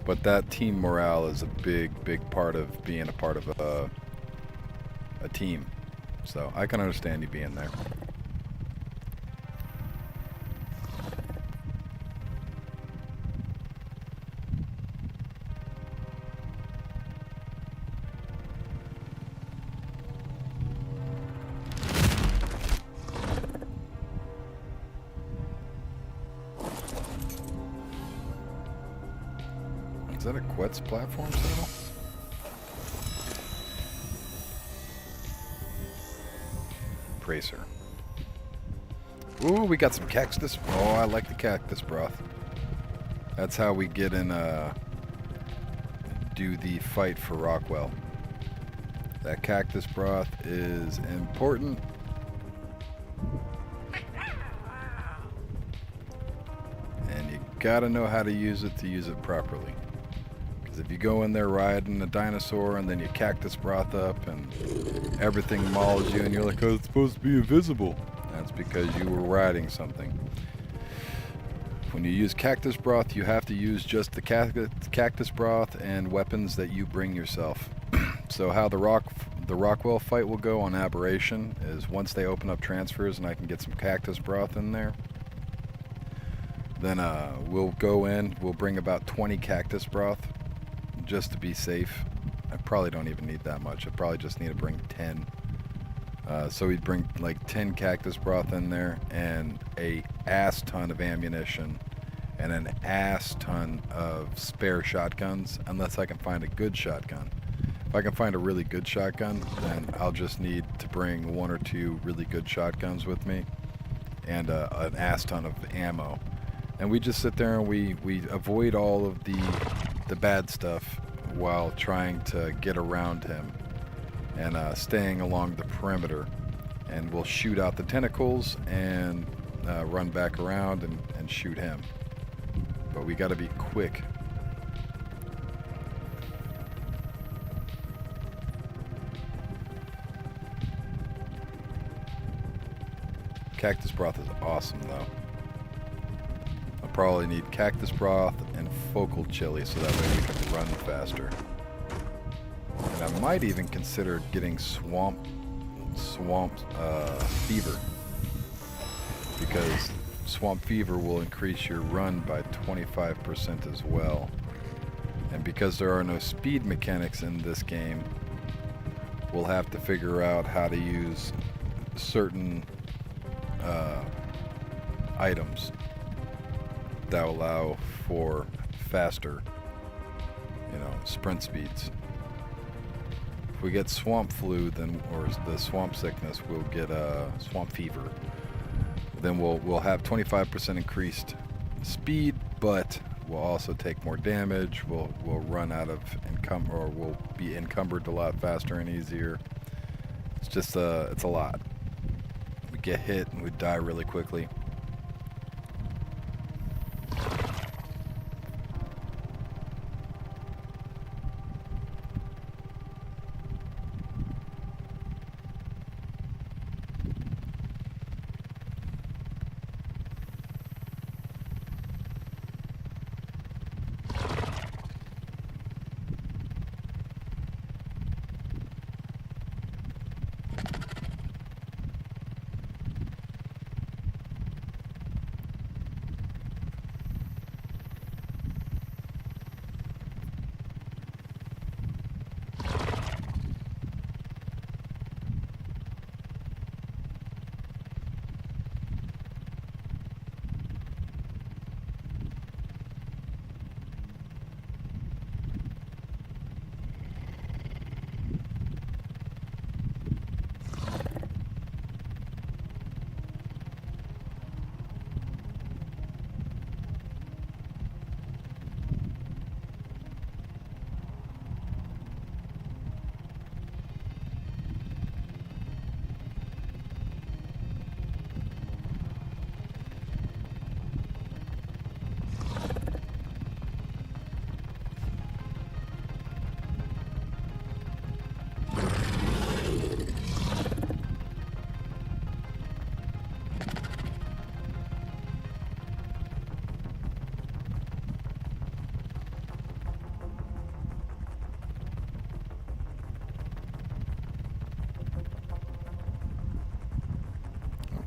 But that team morale is a big part of being a part of a team. So I can understand you being there. Is that a Quetz platform signal? Bracer. Ooh, we got some cactus. Oh, I like the cactus broth. That's how we get in, do the fight for Rockwell. That cactus broth is important. And you gotta know how to use it properly. If you go in there riding a dinosaur and then you cactus broth up and everything mauls you and you're like, oh, it's supposed to be invisible. That's because you were riding something. When you use cactus broth, you have to use just the cactus broth and weapons that you bring yourself. So how the Rockwell fight will go on Aberration is once they open up transfers and I can get some cactus broth in there, then we'll go in, we'll bring about 20 cactus broth. Just to be safe. I probably don't even need that much. I probably just need to bring 10 So we'd bring like 10 cactus broth in there and a ass ton of ammunition and an ass ton of spare shotguns, unless I can find a good shotgun. If I can find a really good shotgun, then I'll just need to bring 1 or 2 really good shotguns with me and an ass ton of ammo. And we just sit there and we avoid all of the bad stuff while trying to get around him and staying along the perimeter. And we'll shoot out the tentacles and run back around and shoot him. But we got to be quick. Cactus broth is awesome though. I'll probably need cactus broth and focal chili so that way we can run faster. And I might even consider getting swamp fever, because swamp fever will increase your run by 25% as well. And because there are no speed mechanics in this game, we'll have to figure out how to use certain items that allow for faster, sprint speeds. If we get swamp flu, then, or the swamp sickness, we'll get swamp fever. Then we'll have 25% increased speed, but we'll also take more damage. We'll run out of or we'll be encumbered a lot faster and easier. It's just it's a lot. We get hit and we die really quickly.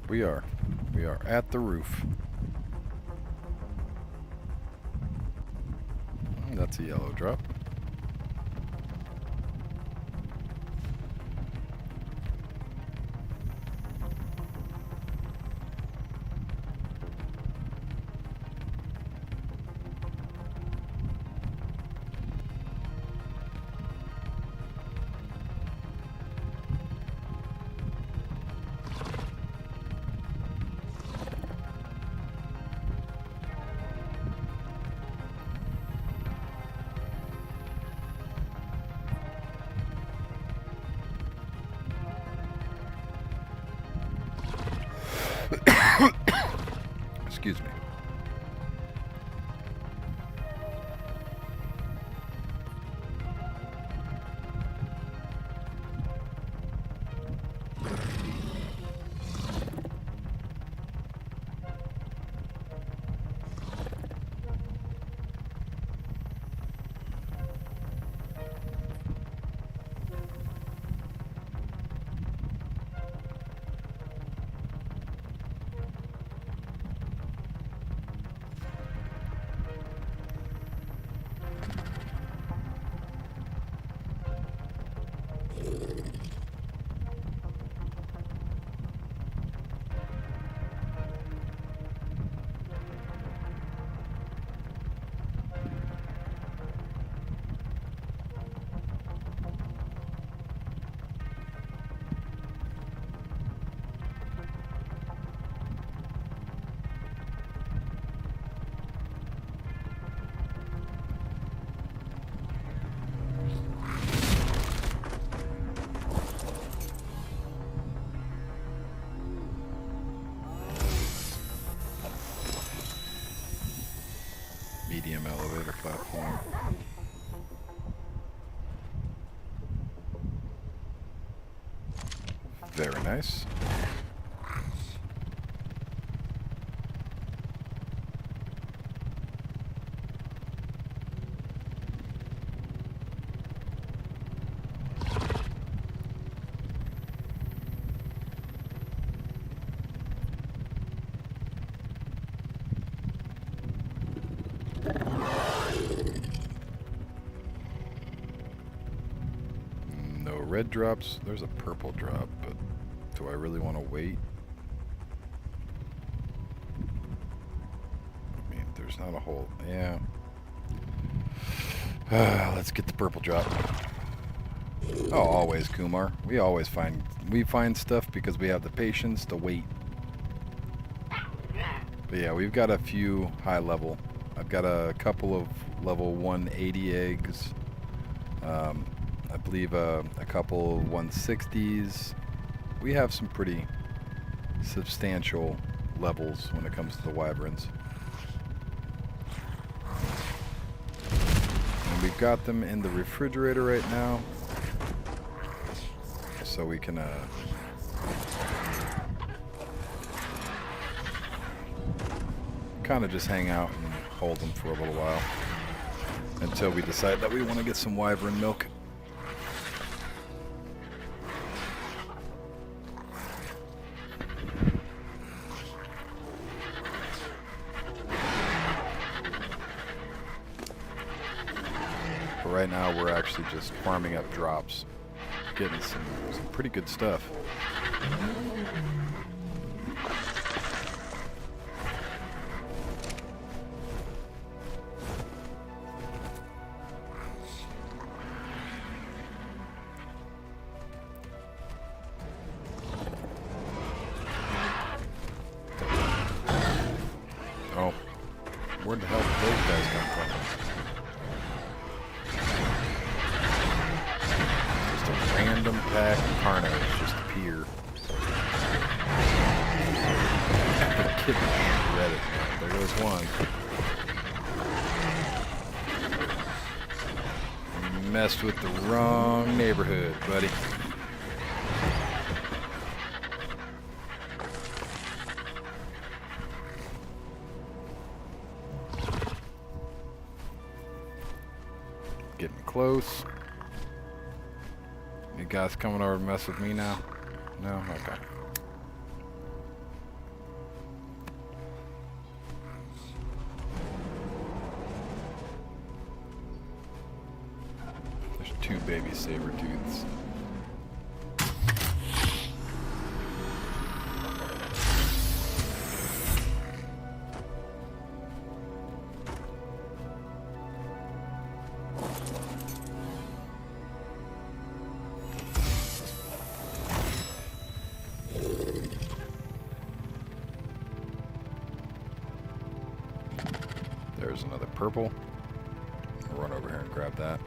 We are at the roof. That's a yellow drop. Excuse me. nice. No red drops. There's a purple drop, but do I really want to wait? I mean, there's not a whole... Yeah. Let's get the purple drop. Oh, always, Kumar. We always find stuff because we have the patience to wait. But yeah, we've got a few high level. I've got a couple of level 180 eggs. I believe a couple 160s. We have some pretty substantial levels when it comes to the wyverns. And we've got them in the refrigerator right now. So we can kind of just hang out and hold them for a little while until we decide that we want to get some wyvern milk. But right now we're actually just farming up drops, getting some pretty good stuff. Oh, where the hell did those guys come from? Just a random pack of carnos just appear. Kid read it. There goes one. You messed with the wrong neighborhood, buddy. Getting close. You guys coming over to mess with me now? No? Okay. There's two baby saber tooths. There's another purple. I'll run over here and grab that.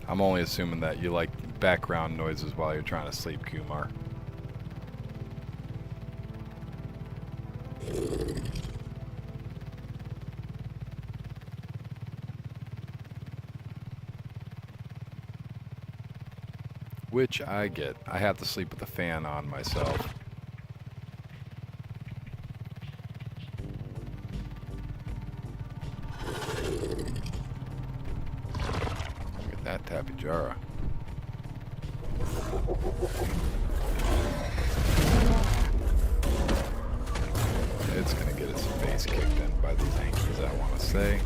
I'm only assuming that you like background noises while you're trying to sleep, Kumar. Which I get. I have to sleep with the fan on myself. Look at that Tapijara. It's gonna get its face kicked in by these Yankees, I want to say.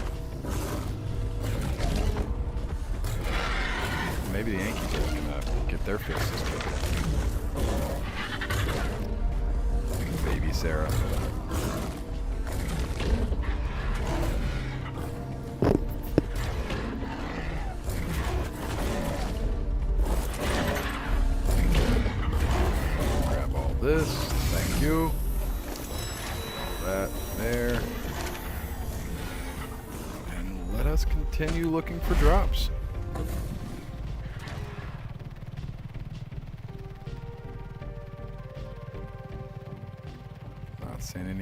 Maybe the Yankees are gonna get their faces kicked in. Baby Sarah. Grab all this. Thank you. That there. And let us continue looking for drops.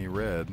any red.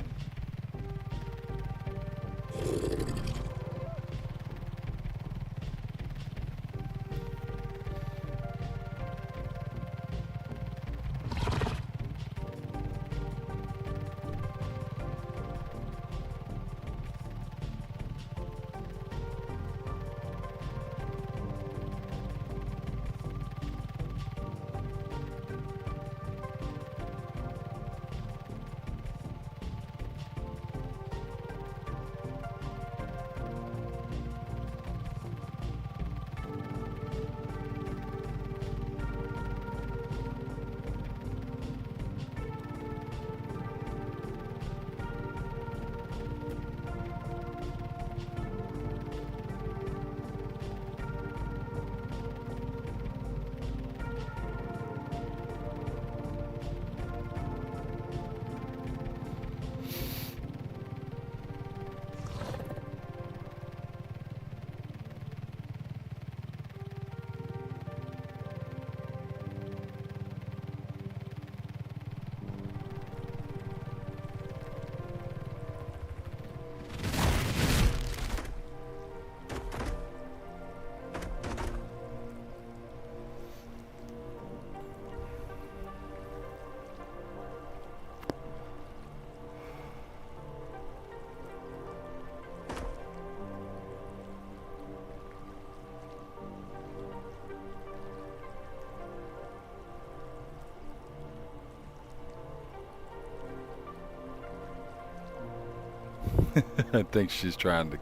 I think she's trying to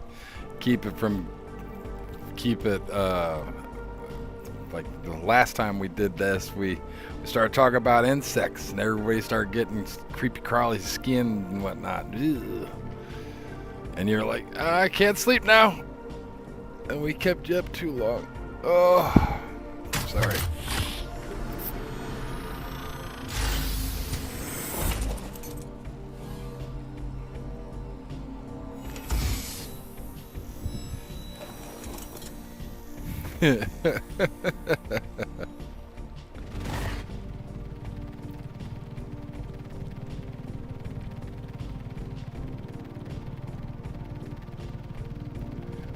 keep it like the last time we did this, we started talking about insects and everybody started getting creepy crawly skin and whatnot. Ugh. And you're like, I can't sleep now. And we kept you up too long. Oh, sorry.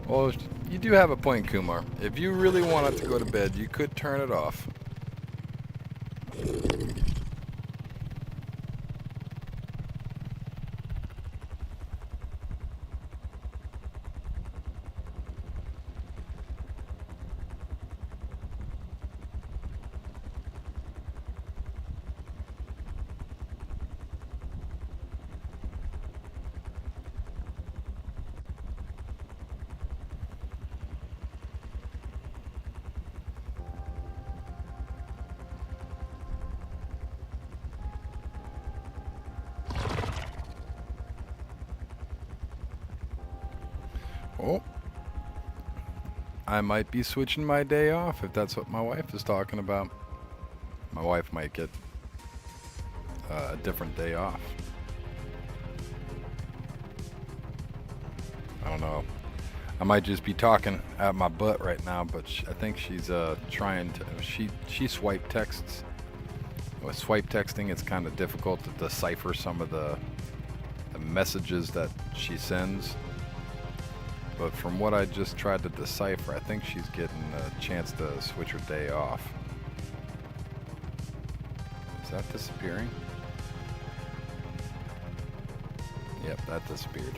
Well, you do have a point, Kumar. If you really wanted to go to bed, you could turn it off. Oh, I might be switching my day off if that's what my wife is talking about. My wife might get a different day off. I don't know. I might just be talking out my butt right now, but I think she's trying to. She swipe texts. With swipe texting, it's kind of difficult to decipher some of the messages that she sends. But from what I just tried to decipher, I think she's getting a chance to switch her day off. Is that disappearing? Yep, that disappeared.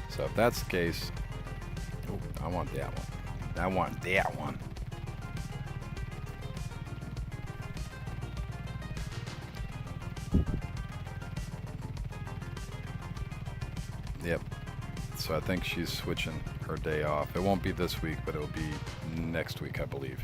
So if that's the case, oh, I want that one. I want that one. Yep. So I think she's switching her day off. It won't be this week, but it'll be next week, I believe.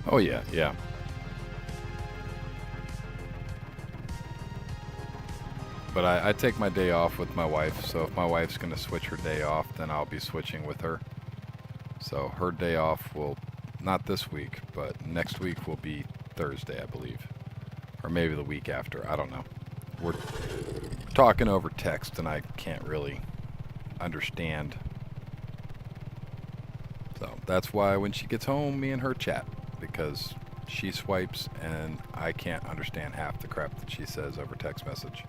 Oh yeah, yeah. But I take my day off with my wife, so if my wife's going to switch her day off, then I'll be switching with her. So her day off will, not this week, but next week will be Thursday, I believe. Or maybe the week after, I don't know. We're talking over text and I can't really understand. So that's why when she gets home, me and her chat, because she swipes and I can't understand half the crap that she says over text message.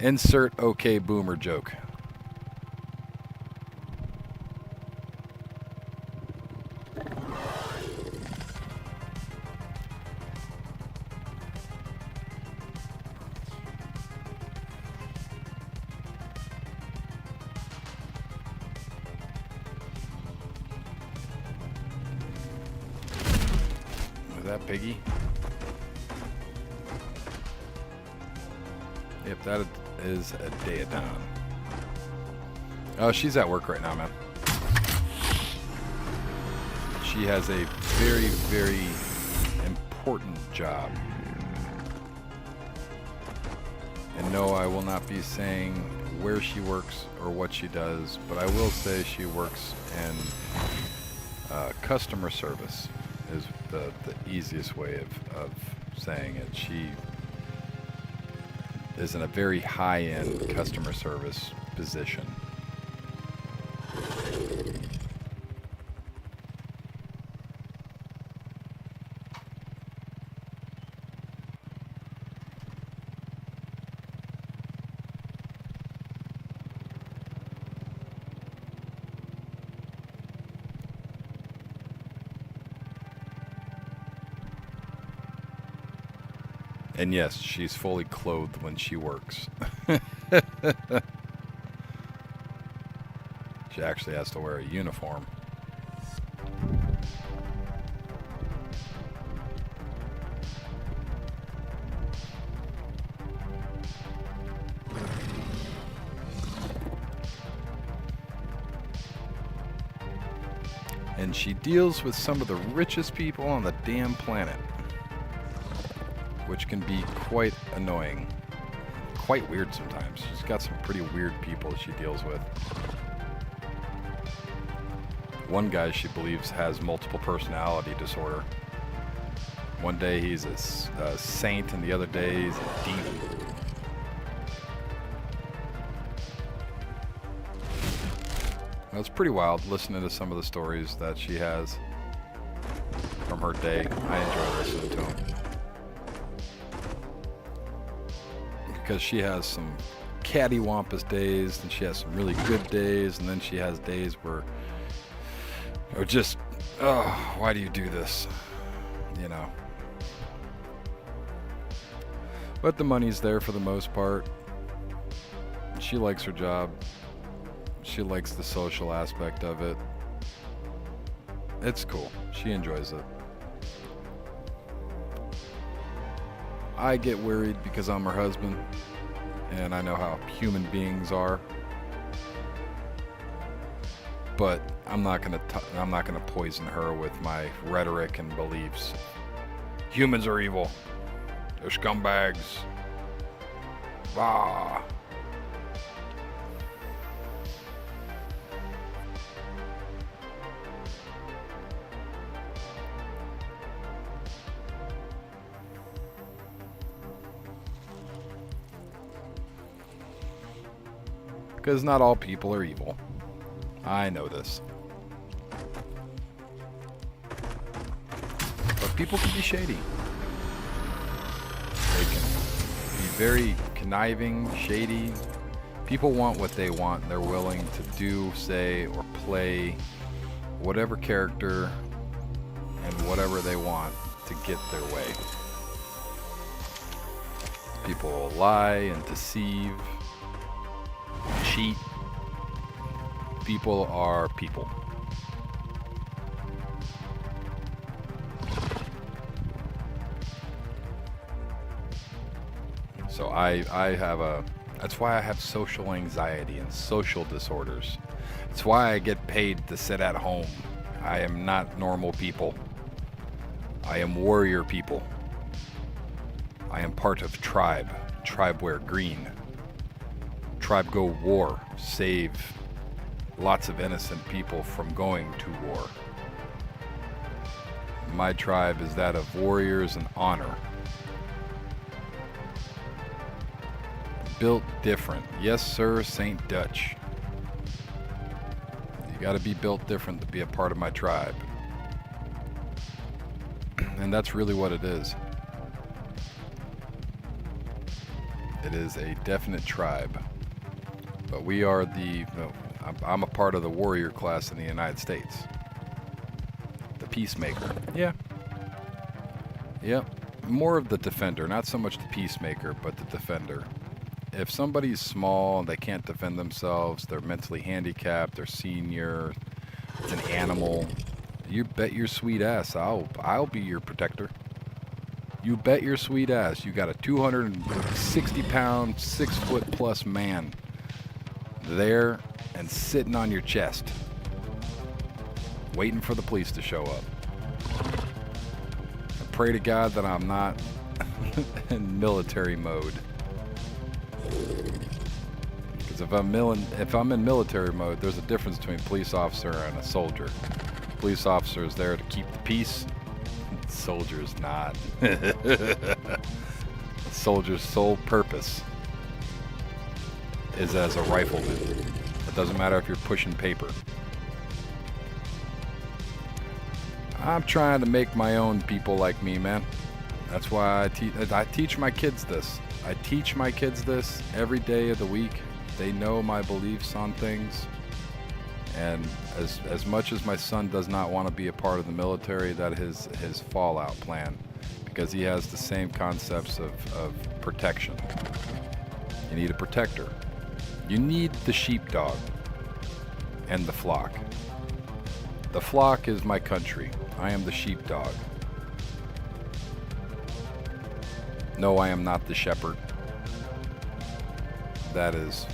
Insert okay boomer joke. Was that Piggy? Yep, that is a Daedon. Oh, she's at work right now, man. She has a very, very important job. And no, I will not be saying where she works or what she does, but I will say she works in customer service is the easiest way of saying it. She is in a very high-end customer service position. And yes, she's fully clothed when she works. She actually has to wear a uniform. And she deals with some of the richest people on the damn planet, which can be quite annoying. Quite weird sometimes. She's got some pretty weird people she deals with. One guy she believes has multiple personality disorder. One day he's a saint and the other day he's a demon. Well, it's pretty wild listening to some of the stories that she has from her day. I enjoy listening to them. Because she has some cattywampus days, and she has some really good days, and then she has days where are just, oh, why do you do this? You know. But the money's there for the most part. She likes her job. She likes the social aspect of it. It's cool. She enjoys it. I get worried because I'm her husband, and I know how human beings are. But I'm not gonna poison her with my rhetoric and beliefs. Humans are evil. They're scumbags. Ah. Because not all people are evil. I know this. But people can be shady. They can be very conniving, shady. People want what they want, and they're willing to do, say, or play whatever character and whatever they want to get their way. People will lie and deceive, cheat. People are people. So I have that's why I have social anxiety and social disorders. It's why I get paid to sit at home. I am not normal people. I am warrior people. I am part of Tribe. Tribe wear green. Tribe go war. Save lots of innocent people from going to war. My tribe is that of warriors and honor. Built different. Yes, sir, Saint Dutch. You gotta be built different to be a part of my tribe. And that's really what it is. It is a definite tribe. But we are I'm a part of the warrior class in the United States. The peacemaker. Yeah. Yep. More of the defender. Not so much the peacemaker, but the defender. If somebody's small and they can't defend themselves, they're mentally handicapped, they're senior, it's an animal, you bet your sweet ass I'll be your protector. You bet your sweet ass. You got a 260 pound, 6 foot plus man there and sitting on your chest, waiting for the police to show up. I pray to God that I'm not in military mode. Because if I'm in military mode, there's a difference between a police officer and a soldier. Police officer is there to keep the peace. Soldier's not. Soldier's sole purpose is as a rifleman. It doesn't matter if you're pushing paper. I'm trying to make my own people like me, man. That's why I teach my kids this. I teach my kids this every day of the week. They know my beliefs on things. And as much as my son does not want to be a part of the military, that is his fallout plan, because he has the same concepts of protection. You need a protector. You need the sheepdog and the flock. The flock is my country. I am the sheepdog. No, I am not the shepherd. That is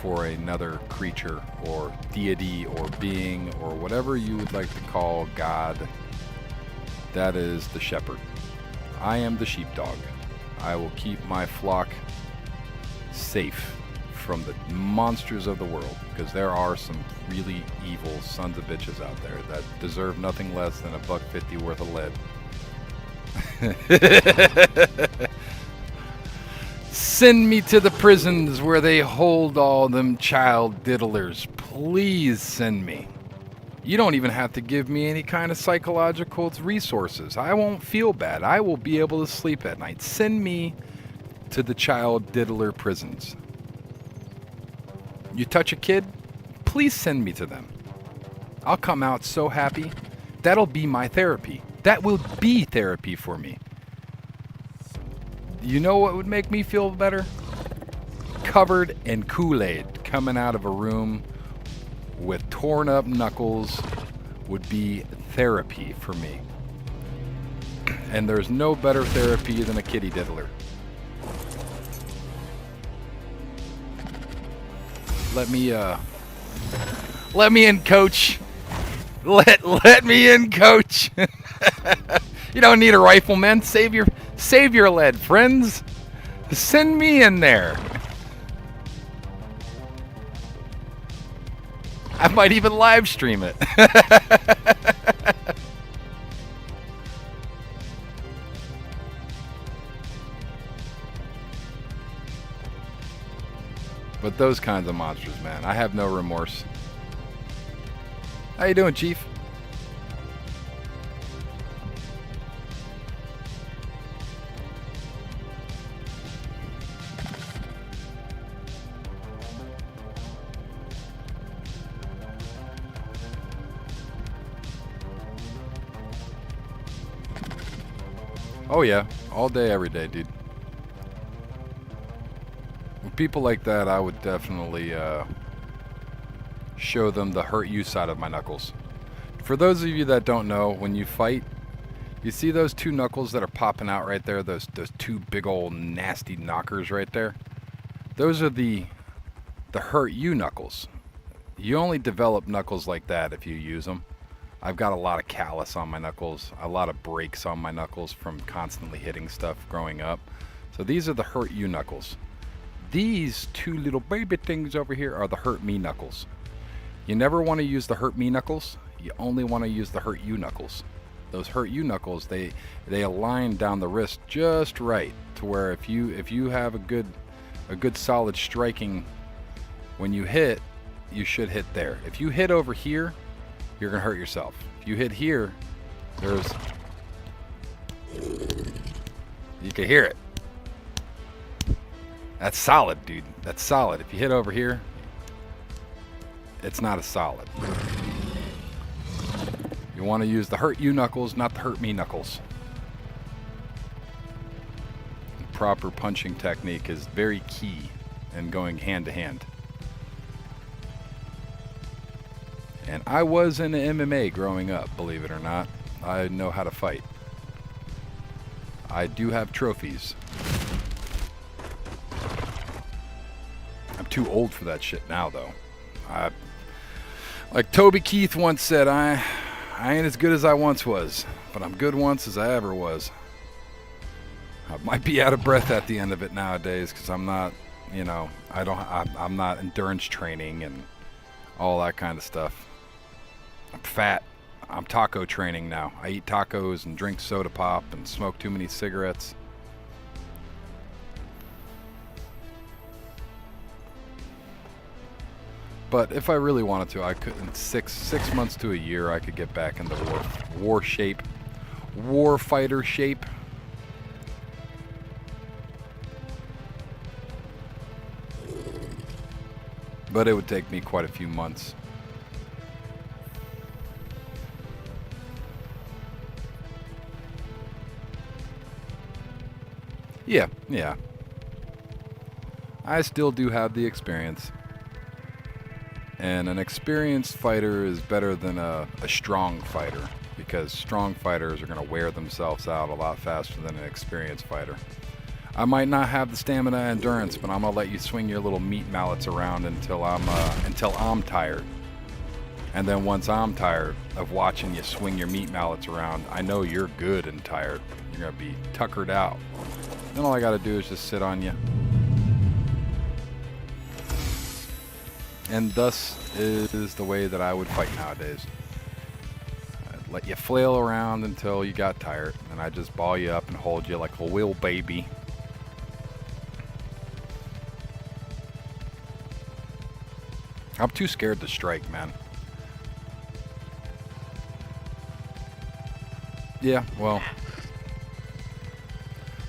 for another creature or deity or being or whatever you would like to call God. That is the shepherd. I am the sheepdog. I will keep my flock safe from the monsters of the world, because there are some really evil sons of bitches out there that deserve nothing less than $1.50 worth of lead. Send me to the prisons where they hold all them child diddlers. Please send me. You don't even have to give me any kind of psychological resources. I won't feel bad. I will be able to sleep at night. Send me to the child diddler prisons. You touch a kid, please send me to them. I'll come out so happy. That'll be my therapy. That will be therapy for me. You know what would make me feel better? Covered in Kool-Aid coming out of a room with torn up knuckles would be therapy for me. And there's no better therapy than a kitty diddler. Let me in, coach. Let me in, coach. You don't need a rifleman. Save your lead, friends. Send me in there. I might even live stream it. But those kinds of monsters, man, I have no remorse. How you doing, Chief? Oh yeah, all day, every day, dude. With people like that, I would definitely show them the hurt you side of my knuckles. For those of you that don't know, when you fight, you see those two knuckles that are popping out right there, those two big old nasty knockers right there? Those are the hurt you knuckles. You only develop knuckles like that if you use them. I've got a lot of callus on my knuckles, a lot of breaks on my knuckles from constantly hitting stuff growing up. So these are the hurt you knuckles. These two little baby things over here are the hurt me knuckles. You never want to use the hurt me knuckles. You only want to use the hurt you knuckles. Those hurt you knuckles, they align down the wrist just right to where if you have a good solid striking when you hit, you should hit there. If you hit over here, you're gonna hurt yourself. If you hit here, you can hear it. That's solid, dude. That's solid. If you hit over here, it's not as solid. You want to use the hurt you knuckles, not the hurt me knuckles. Proper punching technique is very key in going hand to hand. And I was in MMA growing up, believe it or not. I know how to fight. I do have trophies. I'm too old for that shit now, though. Like Toby Keith once said, I ain't as good as I once was, but I'm good once as I ever was. I might be out of breath at the end of it nowadays because I'm not, I'm not endurance training and all that kind of stuff. I'm fat. I'm taco training now. I eat tacos and drink soda pop and smoke too many cigarettes. But if I really wanted to, I could. In six months to a year, I could get back into war shape, war fighter shape. But it would take me quite a few months. Yeah. I still do have the experience. And an experienced fighter is better than a strong fighter, because strong fighters are going to wear themselves out a lot faster than an experienced fighter. I might not have the stamina and endurance, but I'm going to let you swing your little meat mallets around until I'm tired. And then once I'm tired of watching you swing your meat mallets around, I know you're good and tired. You're going to be tuckered out. Then all I got to do is just sit on you. And thus is the way that I would fight nowadays. I'd let you flail around until you got tired, and I'd just ball you up and hold you like a little baby. I'm too scared to strike, man. Yeah, well,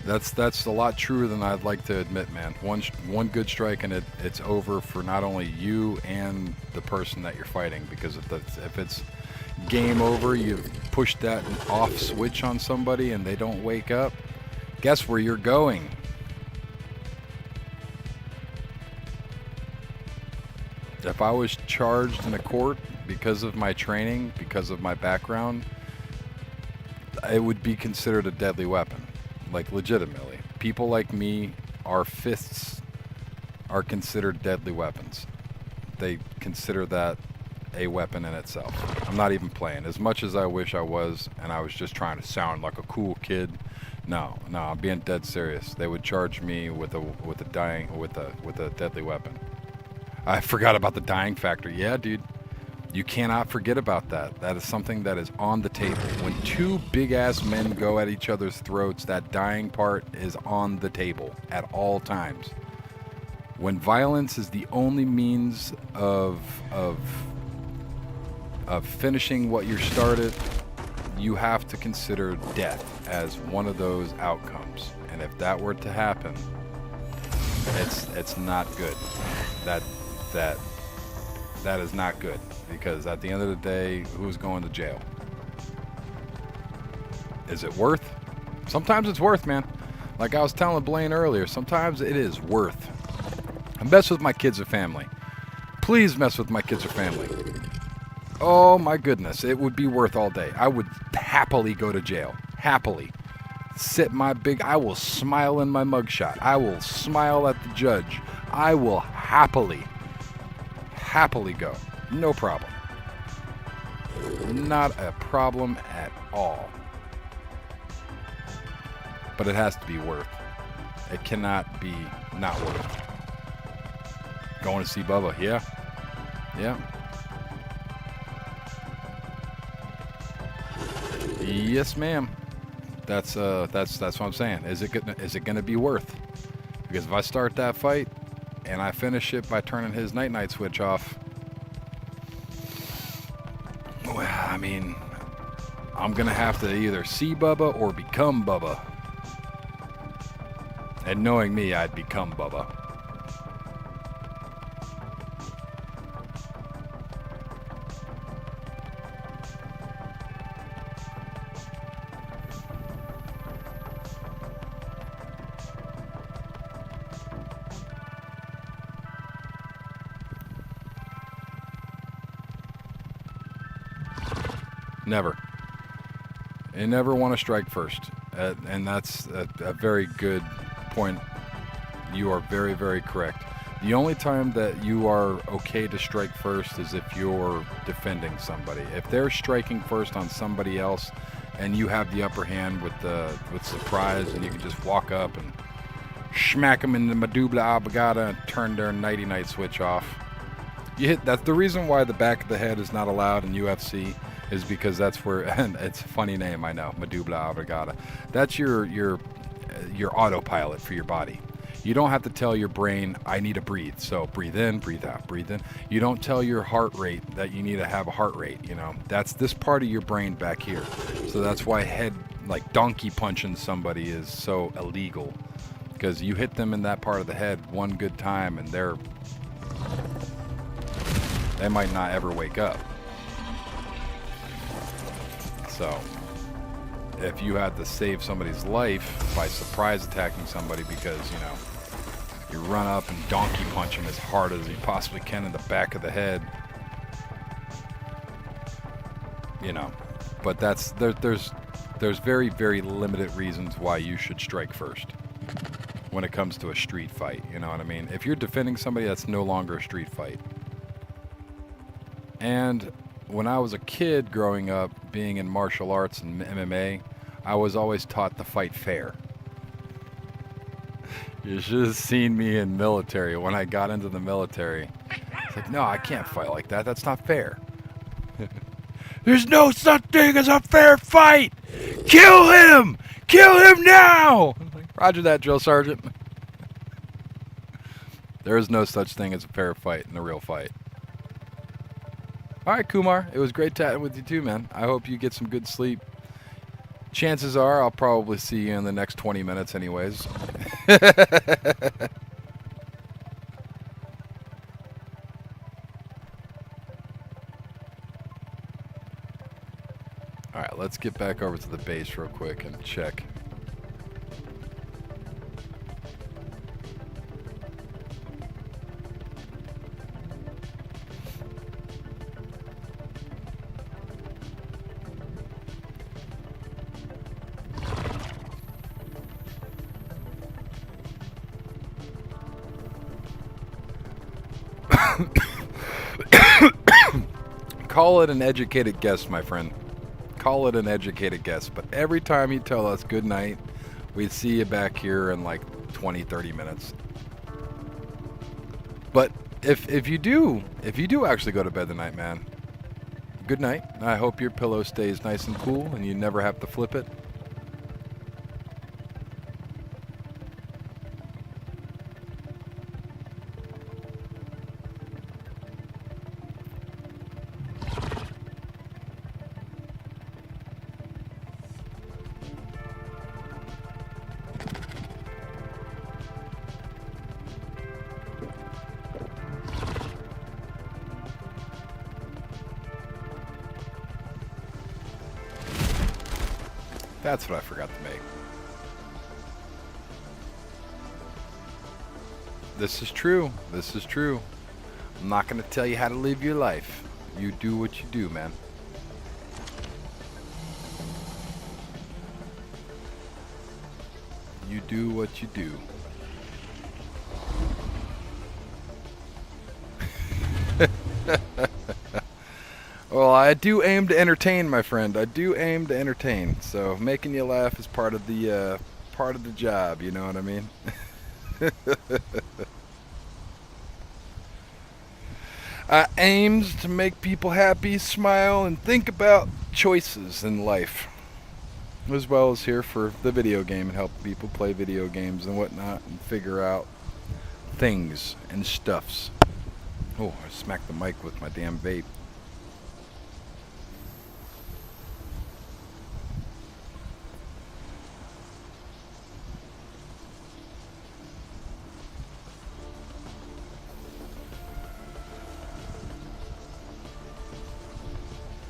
that's a lot truer than I'd like to admit, man. One good strike and it's over for not only you and the person that you're fighting, because if it's game over, you've pushed that off switch on somebody and they don't wake up, guess where you're going? If I was charged in a court because of my training, because of my background, it would be considered a deadly weapon. Like, legitimately. People like me, our fists are considered deadly weapons. They consider that a weapon in itself. I'm not even playing. As much as I wish I was, and I was just trying to sound like a cool kid, no, I'm being dead serious. They would charge me with a deadly weapon. I forgot about the dying factor. Yeah, dude. You cannot forget about that. That is something that is on the table. When two big-ass men go at each other's throats, that dying part is on the table at all times. When violence is the only means of finishing what you started, you have to consider death as one of those outcomes. And if that were to happen, it's not good. That is not good, because at the end of the day, who's going to jail? Is it worth? Sometimes it's worth, man. Like I was telling Blaine earlier, sometimes it is worth. Mess with my kids or family. Please mess with my kids or family. Oh my goodness, it would be worth all day. I would happily go to jail. Happily. I will smile in my mugshot. I will smile at the judge. I will happily go. No problem. Not a problem at all. But it has to be worth. It cannot be not worth. Going to see Bubba, yeah. Yeah. Yes, ma'am. That's what I'm saying. Is it gonna be worth? Because if I start that fight and I finish it by turning his night switch off, well, I mean, I'm gonna have to either see Bubba or become Bubba. And knowing me, I'd become Bubba. Never. You never want to strike first. And that's a very good point. You are very, very correct. The only time that you are okay to strike first is if you're defending somebody. If they're striking first on somebody else and you have the upper hand with surprise and you can just walk up and smack them in the medulla oblongata and turn their night switch off. That's the reason why the back of the head is not allowed in UFC. Is because that's where, and it's a funny name, I know, medulla oblongata. That's your autopilot for your body. You don't have to tell your brain, I need to breathe. So breathe in, breathe out, breathe in. You don't tell your heart rate that you need to have a heart rate, you know. That's this part of your brain back here. So that's why like donkey punching somebody is so illegal. Because you hit them in that part of the head one good time and they might not ever wake up. So, if you had to save somebody's life by surprise attacking somebody because, you know, you run up and donkey punch him as hard as you possibly can in the back of the head, you know, but there's very, very limited reasons why you should strike first when it comes to a street fight, you know what I mean? If you're defending somebody, that's no longer a street fight. And when I was a kid growing up, being in martial arts and MMA, I was always taught to fight fair. You should have seen me in military. When I got into the military, it's like, no, I can't fight like that. That's not fair. There's no such thing as a fair fight. Kill him! Kill him now! Like, Roger that, drill sergeant. There is no such thing as a fair fight in a real fight. All right, Kumar, it was great chatting with you too, man. I hope you get some good sleep. Chances are I'll probably see you in the next 20 minutes anyways. All right, let's get back over to the base real quick and check. Call it an educated guess, my friend. Call it an educated guess. But every time you tell us good night, we'd see you back here in like 20, 30 minutes. But if you do actually go to bed tonight, man, good night. I hope your pillow stays nice and cool and you never have to flip it. That's what I forgot to make. This is true. This is true. I'm not going to tell you how to live your life. You do what you do, man. You do what you do. Well, I do aim to entertain, my friend. I do aim to entertain. So making you laugh is part of the part of the job, you know what I mean? I aims to make people happy, smile, and think about choices in life. As well as here for the video game and help people play video games and whatnot and figure out things and stuffs. Oh, I smacked the mic with my damn vape.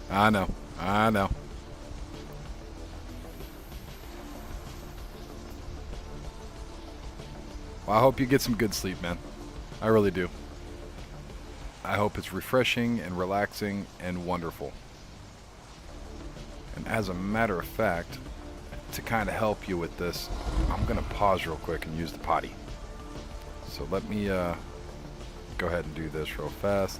I know. I know. Well, I hope you get some good sleep, man. I really do. I hope it's refreshing and relaxing and wonderful. And as a matter of fact, to kind of help you with this, I'm going to pause real quick and use the potty. So let me go ahead and do this real fast.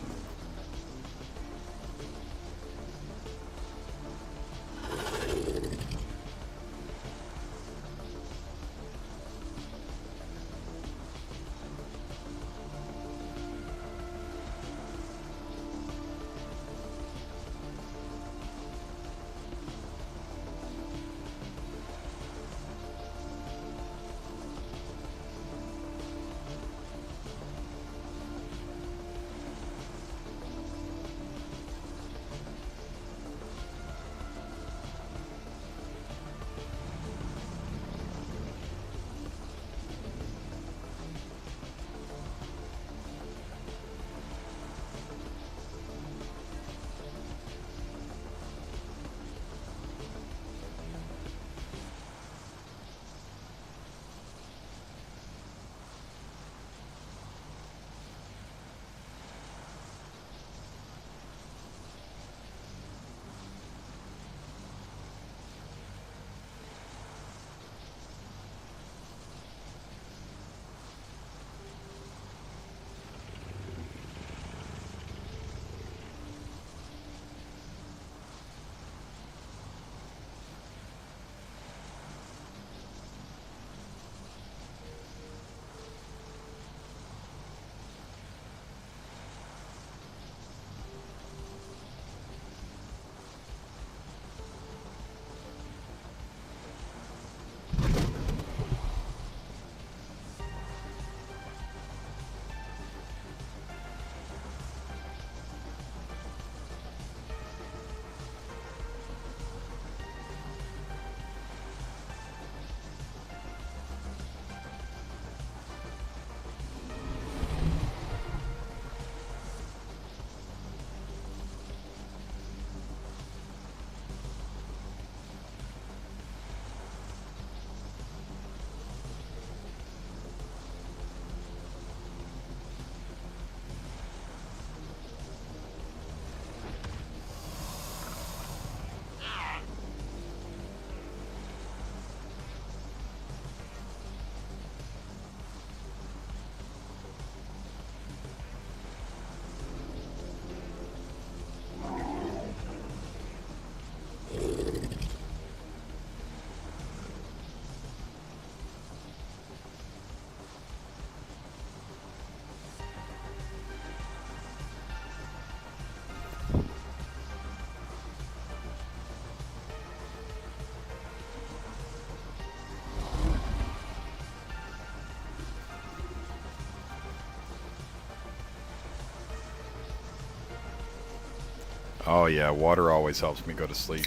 Oh yeah, water always helps me go to sleep.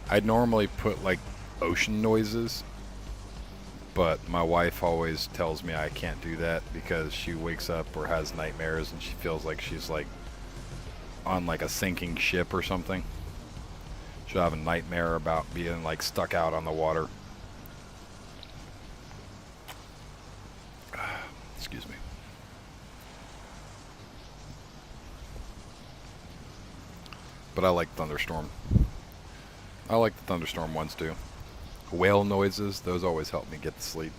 I'd normally put like ocean noises, but my wife always tells me I can't do that because she wakes up or has nightmares and she feels like she's like on like a sinking ship or something. She'll have a nightmare about being like stuck out on the water. Excuse me. But I like thunderstorm. I like the thunderstorm ones too. Whale noises, those always help me get to sleep.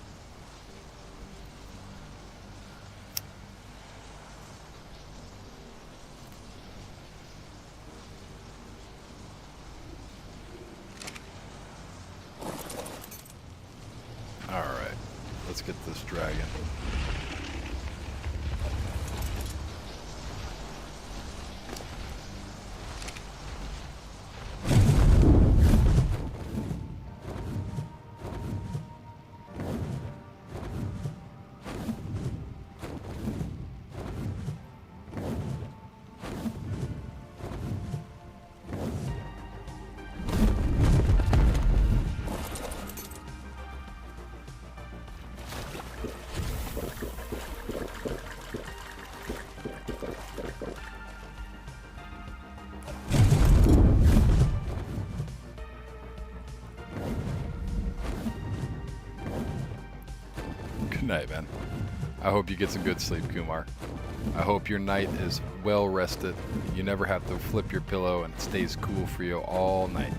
let's get this dragon. Good night, man. I hope you get some good sleep, Kumar. I hope your night is well rested. You never have to flip your pillow and it stays cool for you all night.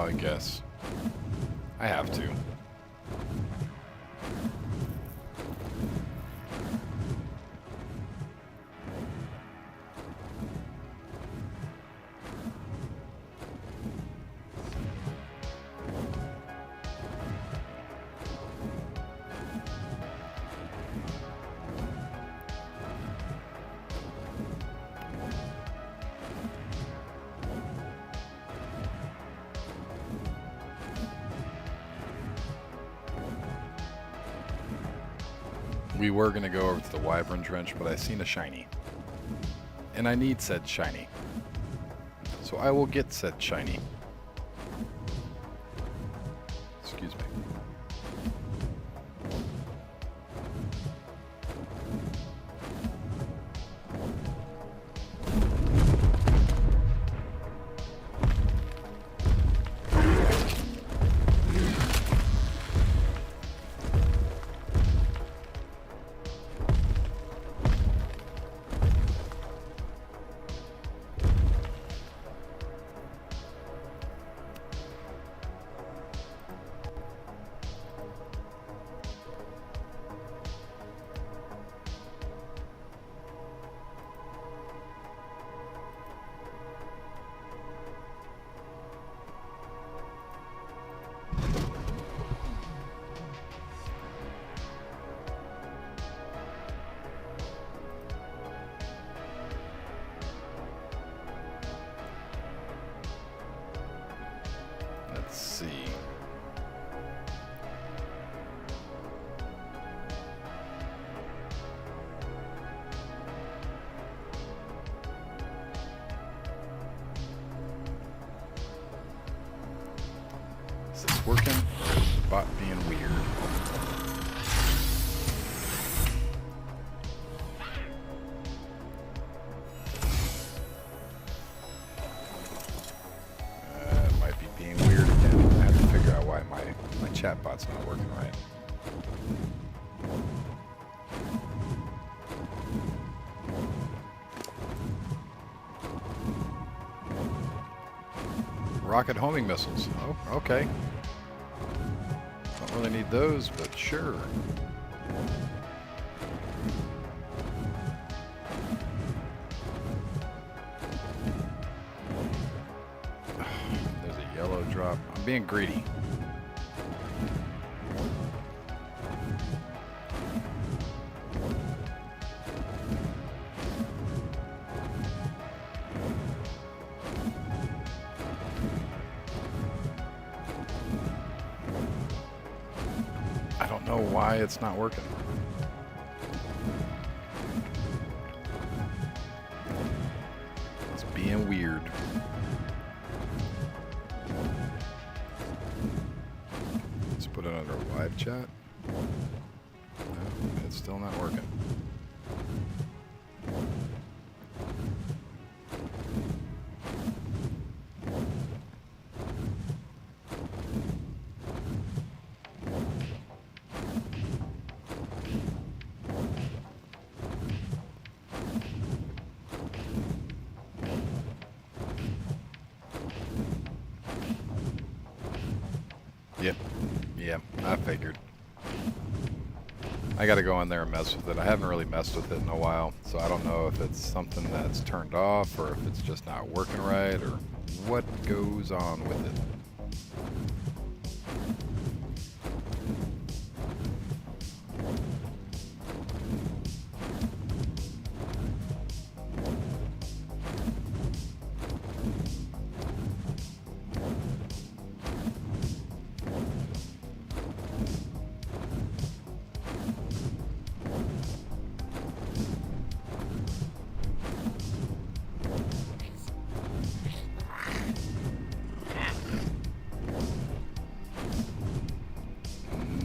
I guess. I have to. We were going to go over to the Wyvern Trench, but I seen a shiny. And I need said shiny. So I will get said shiny. Excuse me. Let's see. Is this working? Or is the bot being weird? My chatbot's not working right. Rocket homing missiles. Oh, okay. Don't really need those, but sure. There's a yellow drop. I'm being greedy. I don't know why it's not working. It's being weird. Let's put it under live chat. No, it's still not working. Yep, I figured. I gotta go in there and mess with it. I haven't really messed with it in a while, so I don't know if it's something that's turned off or if it's just not working right or what goes on with it.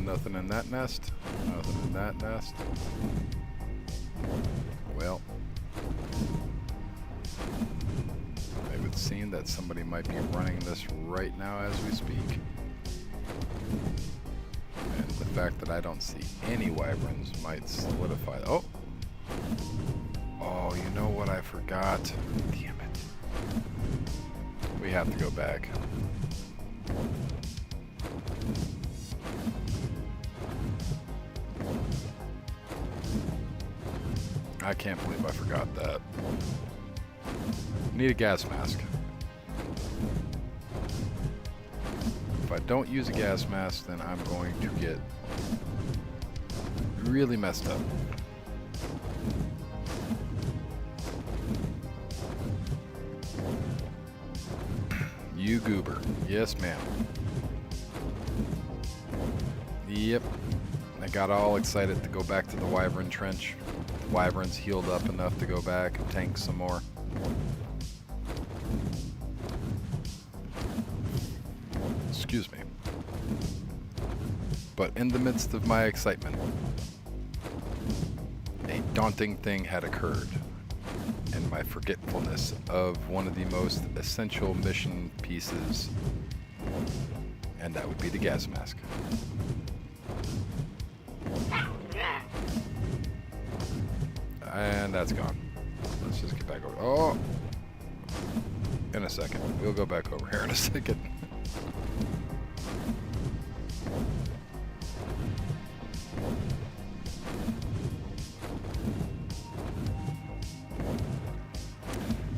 Nothing in that nest. Nothing in that nest. Well, it would seem that somebody might be running this right now as we speak. And the fact that I don't see any wyverns might solidify. Oh! Oh, you know what I forgot? Damn it. We have to go back. I can't believe I forgot that. Need a gas mask. If I don't use a gas mask, then I'm going to get really messed up. You goober. Yes, ma'am. Yep. I got all excited to go back to the wyvern trench. Wyverns healed up enough to go back and tank some more. Excuse me. But in the midst of my excitement, a daunting thing had occurred, and my forgetfulness of one of the most essential mission pieces, and that would be the gas mask. And that's gone. Let's just get back over. Oh! In a second. We'll go back over here in a second.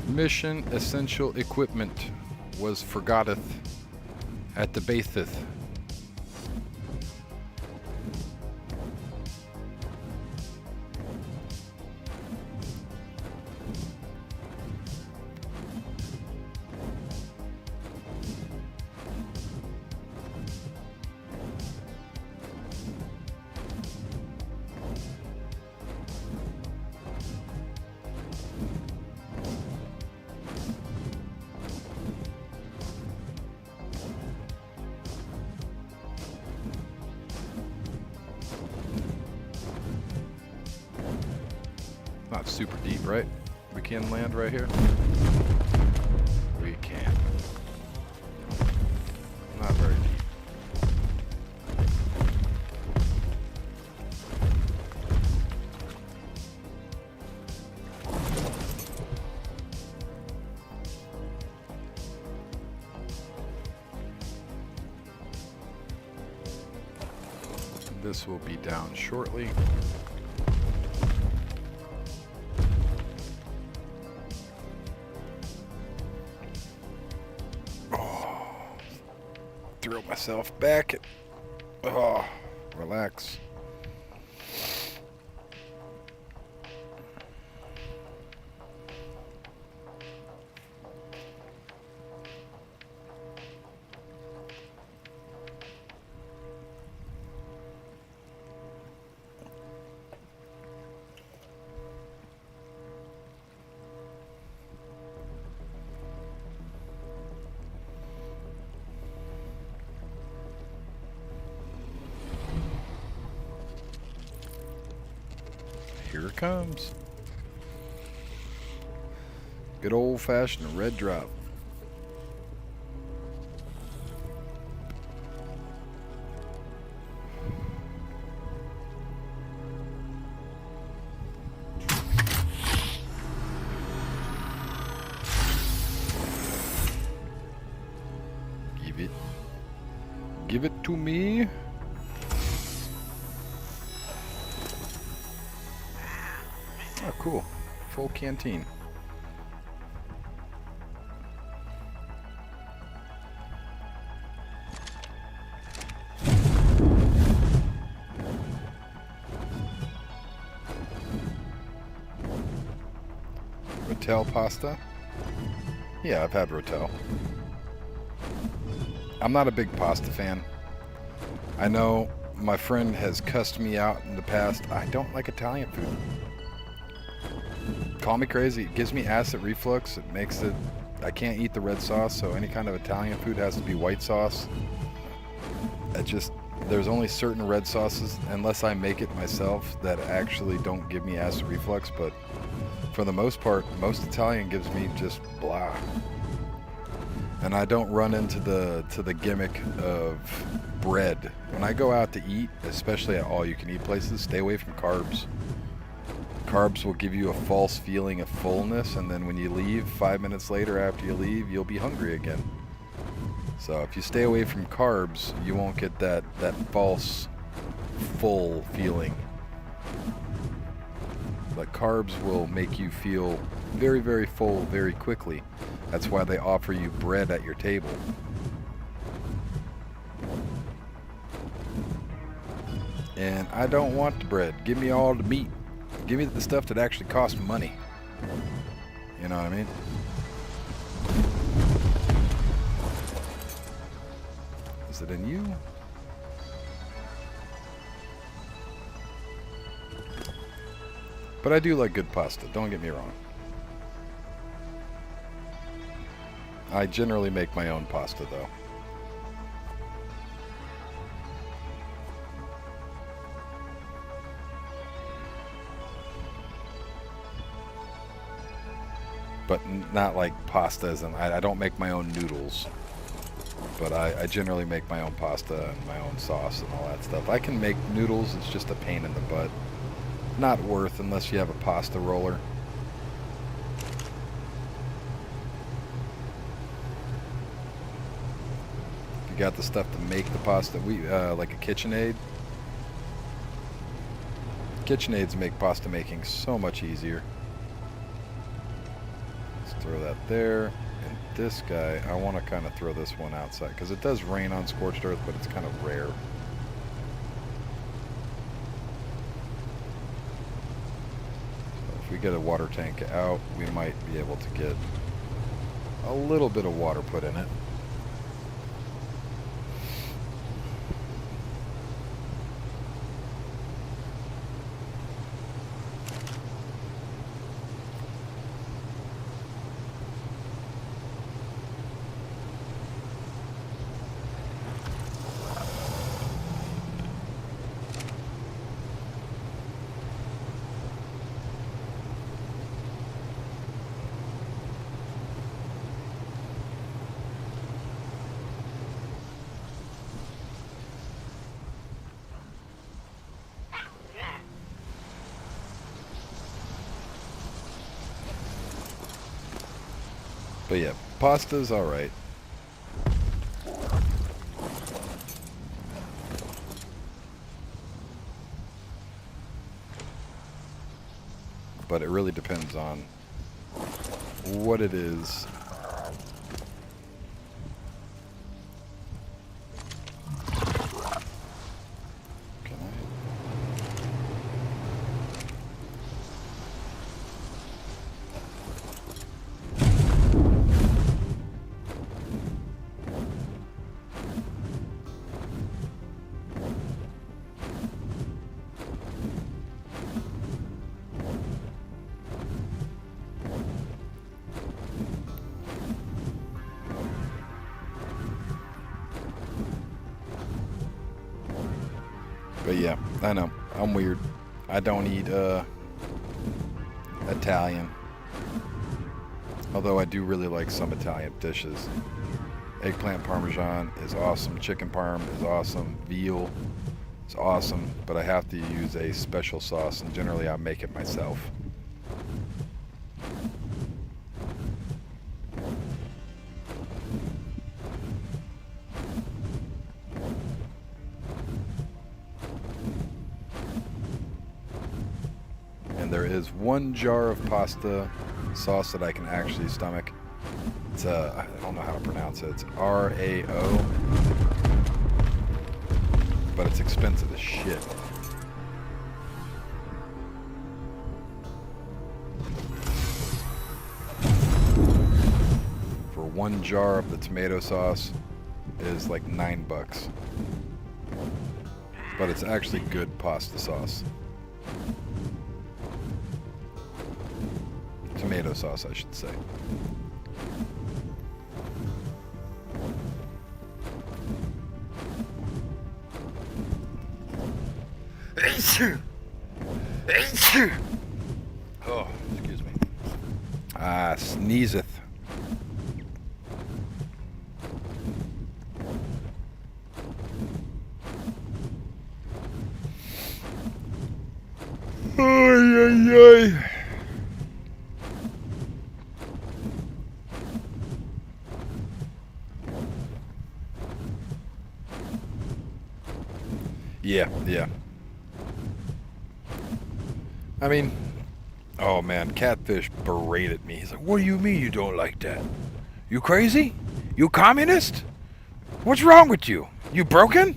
Mission essential equipment was forgotteth at the baseth. Not super deep, right? We can land right here? We can. Not very deep. This will be down shortly. Throw myself back. Oh, relax. Here it comes. Good old-fashioned red drop. Give it to me. Oh, cool. Full canteen. Rotel pasta? Yeah, I've had Rotel. I'm not a big pasta fan. I know my friend has cussed me out in the past. I don't like Italian food. Call me crazy. It gives me acid reflux. It makes it... I can't eat the red sauce, so any kind of Italian food has to be white sauce. There's only certain red sauces, unless I make it myself, that actually don't give me acid reflux, but for the most part, most Italian gives me just blah. And I don't run into the gimmick of bread. When I go out to eat, especially at all-you-can-eat places, stay away from carbs. Carbs will give you a false feeling of fullness, and then when you leave, 5 minutes later after you leave, you'll be hungry again. So if you stay away from carbs, you won't get that false full feeling. But carbs will make you feel very, very full very quickly. That's why they offer you bread at your table. And I don't want the bread. Give me all the meat. Give me the stuff that actually costs money. You know what I mean? Is it in you? But I do like good pasta, don't get me wrong. I generally make my own pasta though. But not like pastas, and I don't make my own noodles. But I generally make my own pasta and my own sauce and all that stuff. I can make noodles, it's just a pain in the butt. Not worth unless you have a pasta roller. You got the stuff to make the pasta. Like a KitchenAid. KitchenAids make pasta making so much easier. Let's throw that there. And this guy, I want to kind of throw this one outside because it does rain on scorched earth, but it's kind of rare. So if we get a water tank out, we might be able to get a little bit of water put in it. But yeah, pasta's alright. But it really depends on what it is. Can I? But yeah, I know, I'm weird. I don't eat Italian. Although I do really like some Italian dishes. Eggplant parmesan is awesome. Chicken parm is awesome. Veal is awesome. But I have to use a special sauce, and generally I make it myself. And there is one jar of pasta sauce that I can actually stomach. It's I don't know how to pronounce it. It's RAO, but it's expensive as shit. For one jar of the tomato sauce is like $9, but it's actually good pasta sauce. Tomato sauce, I should say. Oh, excuse me. Sneezeth. Ay, ay, ay. Yeah. I mean, oh man, Catfish berated me. He's like, what do you mean you don't like that? You crazy? You communist? What's wrong with you? You broken?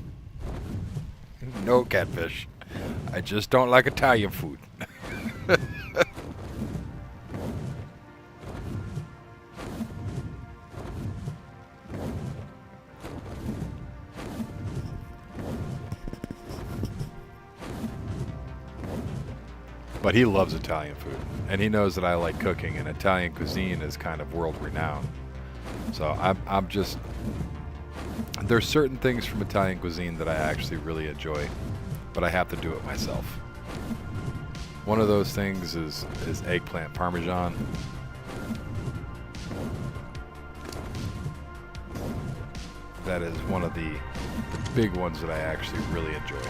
No, Catfish. I just don't like Italian food. But he loves Italian food, and he knows that I like cooking, and Italian cuisine is kind of world renowned. So I'm just, there's certain things from Italian cuisine that I actually really enjoy, but I have to do it myself. One of those things is eggplant parmesan. That is one of the big ones that I actually really enjoy.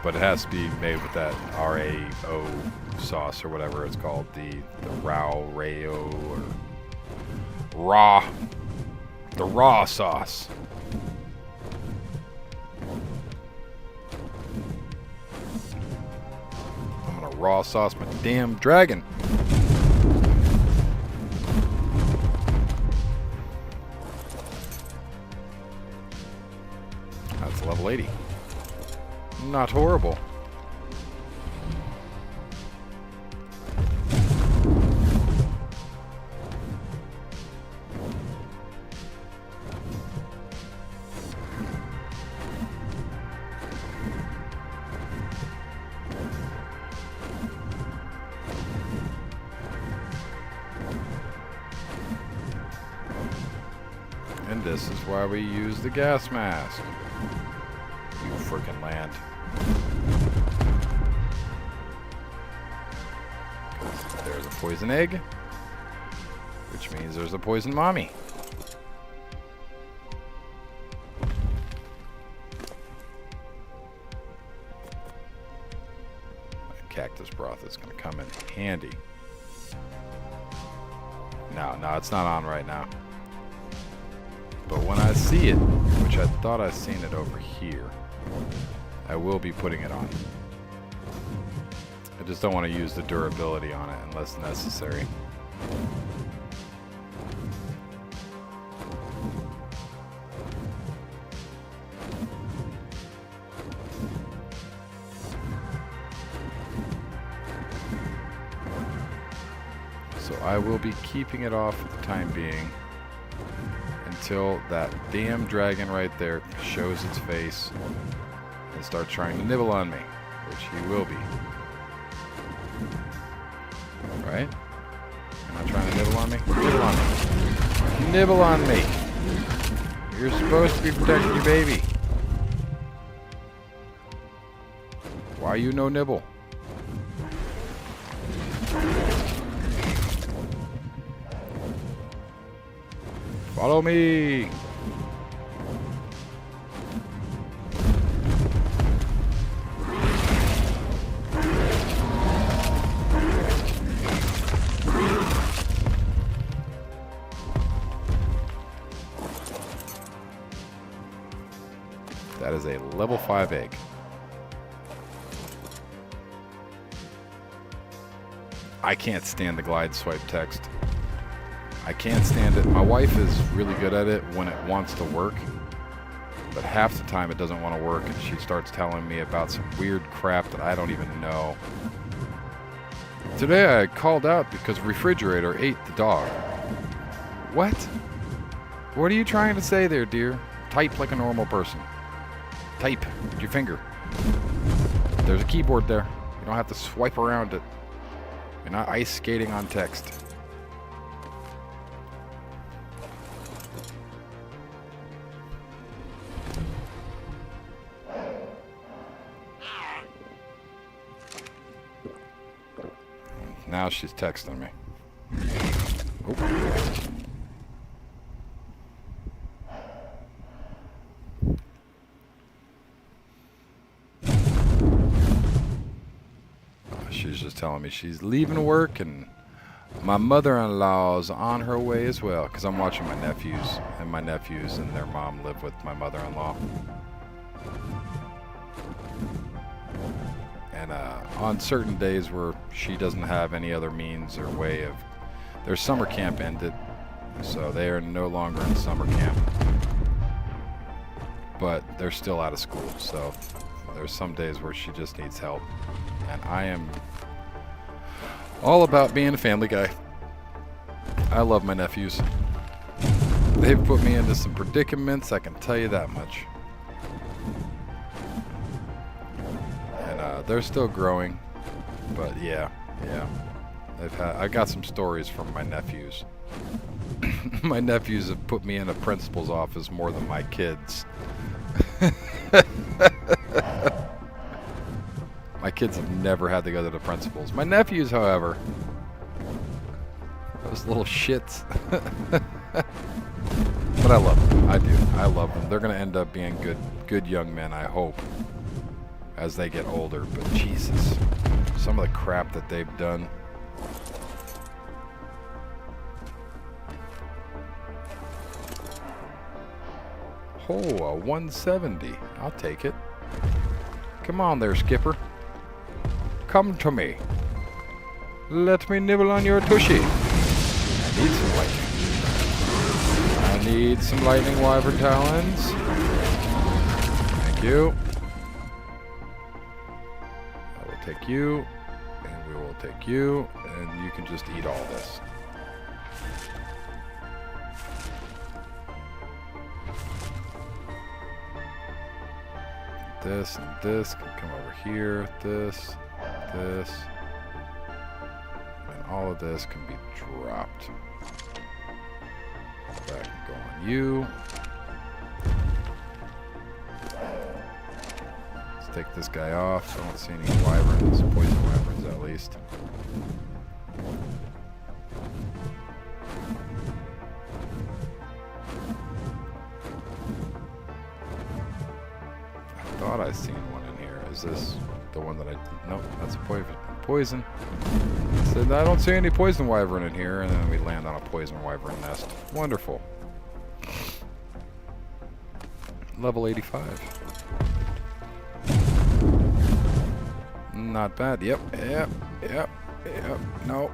But it has to be made with that RAO sauce or whatever it's called, the RAO or the raw sauce. I'm gonna raw sauce my damn dragon. That's level 80. Not horrible. And this is why we use the gas mask. You freaking land. There's a poison egg, which means there's a poison mommy. That cactus broth is going to come in handy. No, it's not on right now. But when I see it, which I thought I seen it over here, I will be putting it on. I just don't want to use the durability on it unless necessary. So I will be keeping it off for the time being until that damn dragon right there shows its face and starts trying to nibble on me, which he will be. Right? Am I trying to nibble on me? Nibble on me. Nibble on me. You're supposed to be protecting your baby. Why you no nibble? Follow me. That is a level 5 egg. I can't stand the glide swipe text. I can't stand it. My wife is really good at it when it wants to work, but half the time it doesn't want to work, and she starts telling me about some weird crap that I don't even know. Today I called out because refrigerator ate the dog. What? What are you trying to say there, dear? Type like a normal person. Type with your finger. There's a keyboard there. You don't have to swipe around it. You're not ice skating on text. Now she's texting me. Oh. She's just telling me she's leaving work and my mother-in-law's on her way as well, because I'm watching my nephews, and my nephews and their mom live with my mother-in-law. And on certain days where she doesn't have any other means or way of... Their summer camp ended, so they are no longer in summer camp. But they're still out of school, so there's some days where she just needs help. And I am all about being a family guy. I love my nephews. They've put me into some predicaments, I can tell you that much. And they're still growing, but yeah. I got some stories from my nephews. My nephews have put me in a principal's office more than my kids. My kids have never had to go to the principals. My nephews, however, those little shits. But I love them. I do. I love them. They're going to end up being good young men, I hope, as they get older. But Jesus, some of the crap that they've done. Oh, a 170. I'll take it. Come on there, Skipper. Come to me. Let me nibble on your tushy. I need some lightning. I need some lightning wyvern talons. Thank you. I will take you, and we will take you, and you can just eat all this. This and this can come over here. This. And all of this can be dropped. That can go on you. Let's take this guy off. I don't see any wyverns, poison wyverns at least. I thought I seen one in here. Is this the one that I... Nope, that's a poison. Said I don't see any poison wyvern in here, and then we land on a poison wyvern nest. Wonderful. Level 85. Not bad. Yep. No.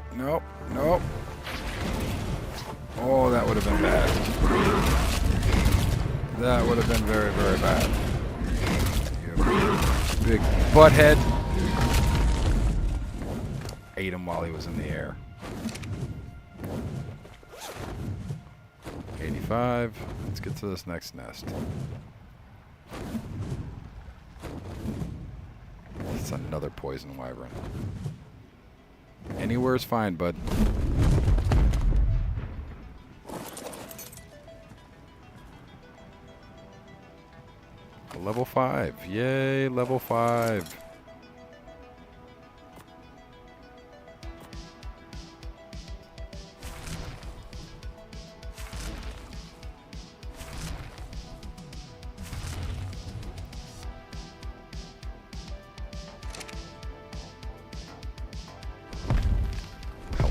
Oh, that would have been bad. That would have been very, very bad. You big butthead. Ate him while he was in the air. 85. Let's get to this next nest. It's another poison wyvern. Anywhere's fine, bud. Level 5. Yay, level 5.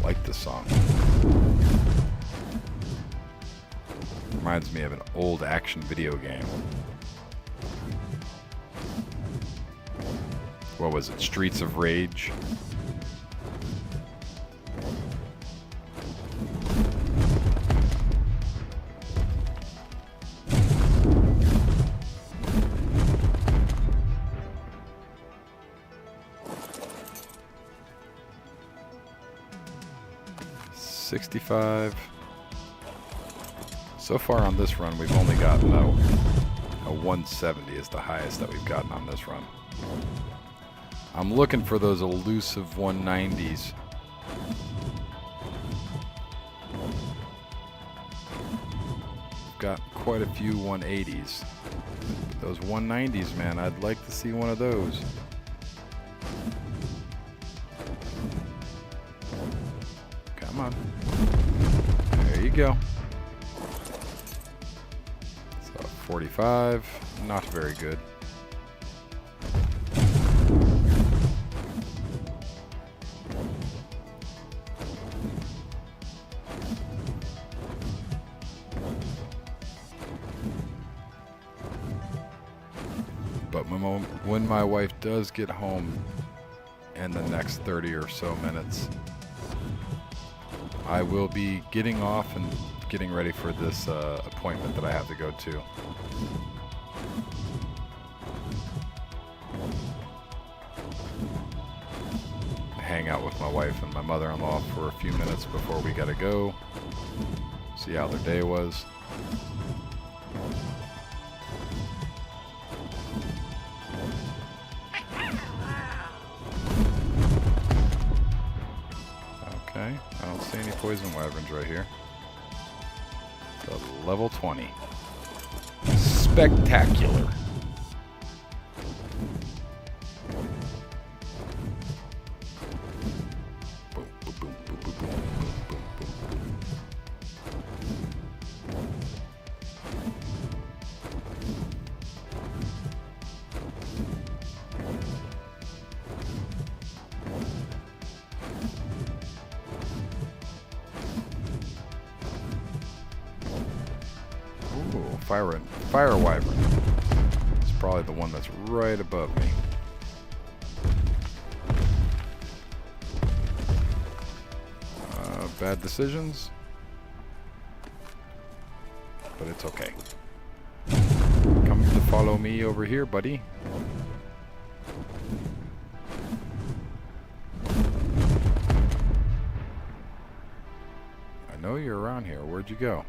like this song. Reminds me of an old action video game. What was it? Streets of Rage? $65. So far on this run, we've only gotten a 170 is the highest that we've gotten on this run. I'm looking for those elusive 190s. We've got quite a few 180s. Those 190s, man, I'd like to see one of those. Come on. There you go. So 45, not very good. But when my wife does get home in the next 30 or so minutes, I will be getting off and getting ready for this appointment that I have to go to. Hang out with my wife and my mother-in-law for a few minutes before we gotta go. See how their day was. Okay, I don't see any poison wyverns right here. So level 20. Spectacular. Boom, boom, boom, boom, boom, boom, boom, boom, boom. Ooh, fire wyvern. It's probably the one that's right above me. Bad decisions, but it's okay. Come to follow me over here, buddy. I know you're around here. Where'd you go?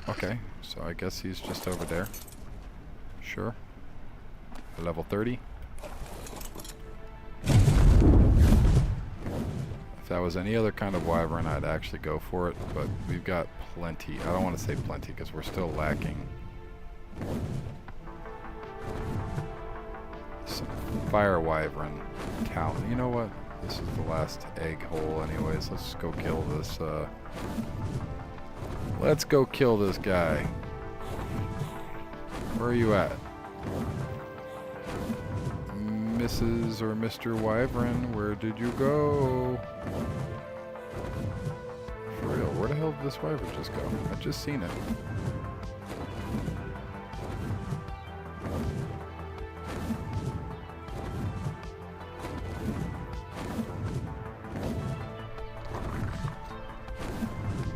Okay, so I guess he's just over there. Sure. Level 30. If that was any other kind of wyvern, I'd actually go for it, but we've got plenty. I don't want to say plenty because we're still lacking some fire wyvern talent. You know what? This is the last egg hole anyways. Let's go kill this. Let's go kill this guy. Where are you at? Mrs. or Mr. Wyvern, where did you go? For real, where the hell did this wyvern just go? I just seen it.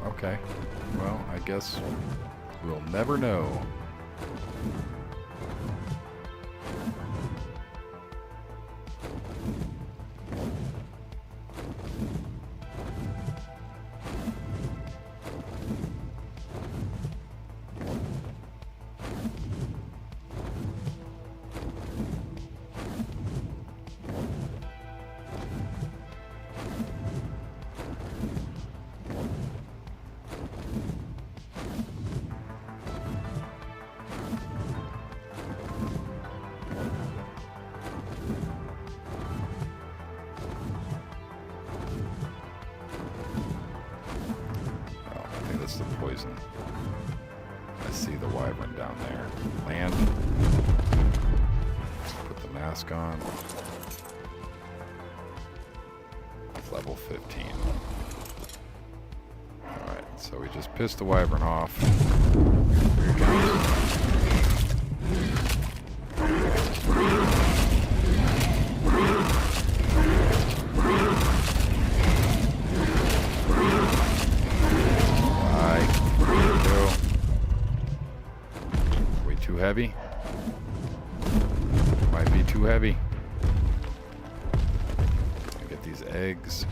Okay, well, I guess we'll never know. The poison. I see the wyvern down there. Land. Put the mask mask on. It's level 15. Alright, so we just pissed the wyvern off. Here he comes. Too heavy? Might be too heavy. Get these eggs.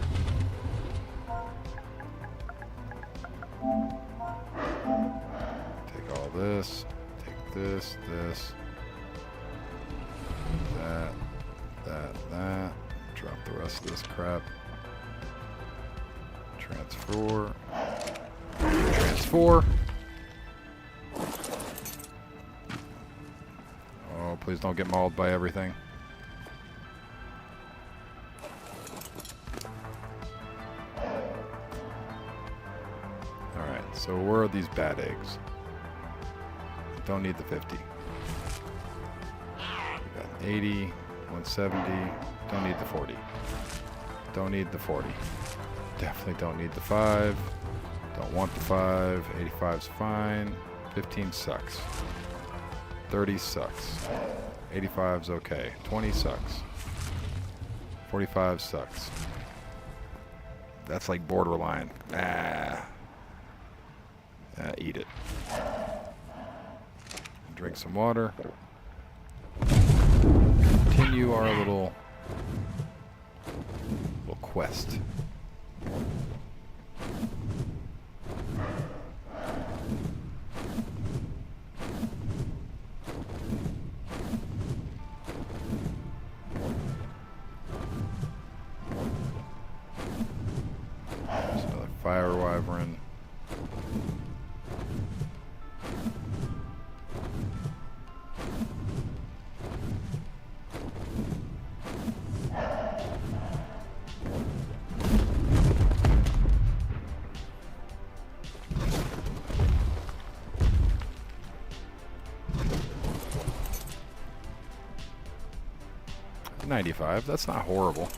Take all this. Take this, this. That, that. Drop the rest of this crap. Transfer. Transfer. Please don't get mauled by everything. Alright, so where are these bad eggs? Don't need the 50. We got 80, 170. Don't need the 40. Don't need the 40. Definitely don't need the 5. Don't want the 5. 85's fine. 15 sucks. 30 sucks. 85's okay. 20 sucks. 45 sucks. That's like borderline. Eat it. Drink some water. Continue our little quest. Fire wyvern. $95. That's not horrible.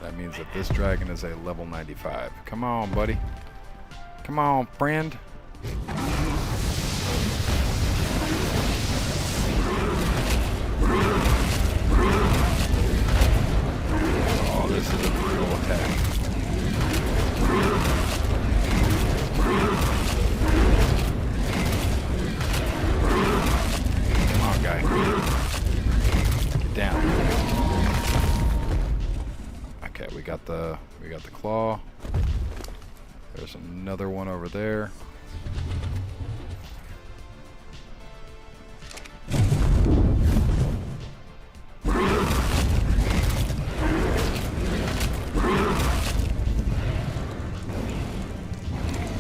That means that this dragon is a level 95. Come on, buddy. Come on, friend. Oh, this is a brutal attack. Come on, guy. Get down. Okay, we got the claw. There's another one over there.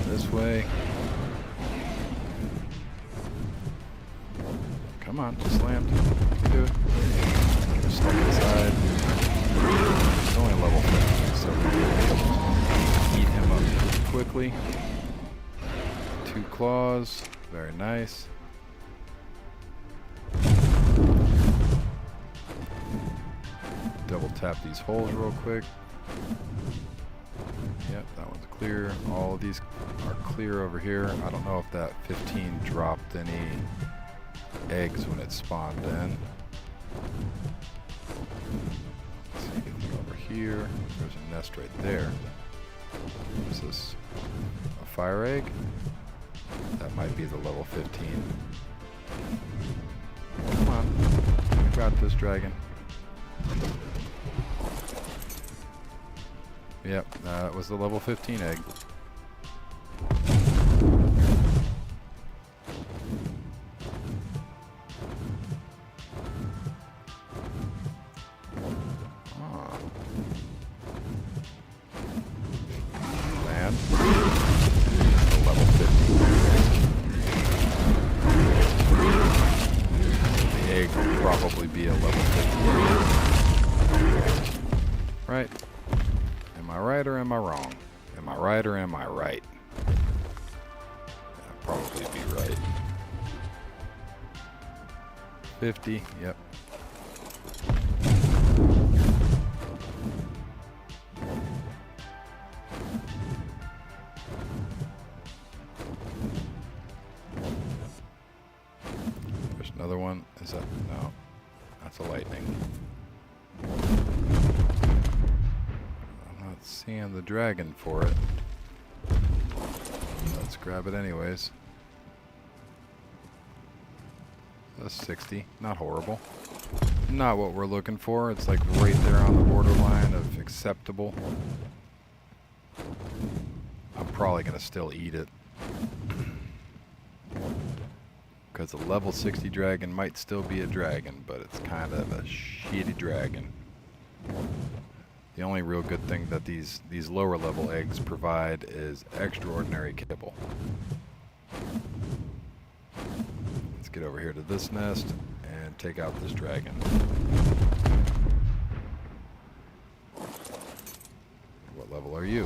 This way. Come on, just land. You can do it. You're stuck inside. It's only level 50, so we can eat him up pretty quickly. 2 claws. Very nice. Double tap these holes real quick. Yep, that one's clear. All of these are clear over here. I don't know if that 15 dropped any eggs when it spawned in. Let's see anything over here. There's a nest right there. Is this a fire egg? That might be the level 15. Come on. We got this dragon. Yep, that was the level 15 egg. Ah. Land. The level 15. The egg will probably be a level 15. Right. Am I right or am I wrong? Am I right or am I right? I'll probably be right. 50, yep. Bolts of lightning. I'm not seeing the dragon for it. Let's grab it anyways. That's 60. Not horrible. Not what we're looking for. It's like right there on the borderline of acceptable. I'm probably going to still eat it. Because a level 60 dragon might still be a dragon, but it's kind of a shitty dragon. The only real good thing that these lower level eggs provide is extraordinary kibble. Let's get over here to this nest and take out this dragon. What level are you?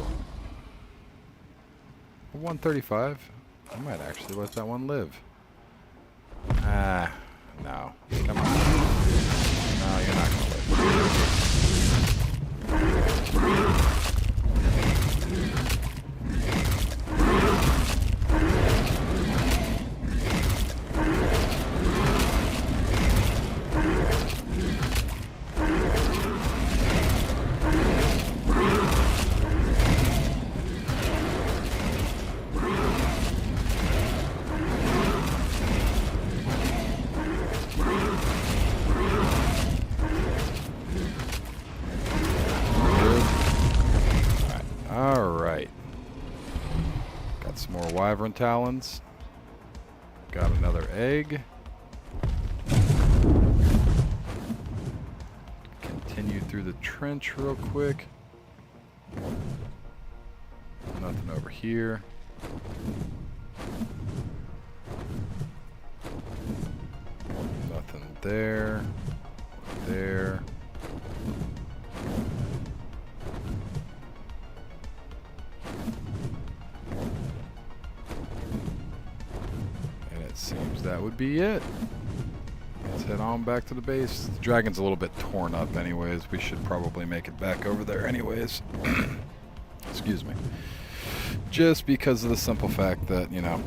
135? I might actually let that one live. Ah, no. Come on. No, you're not going to live. Some more wyvern talons. Got another egg. Continue through the trench real quick. Nothing over here. Nothing there. There. Seems that would be it. Let's head on back to the base. The dragon's a little bit torn up anyways. We should probably make it back over there anyways. Excuse me. Just because of the simple fact that, you know,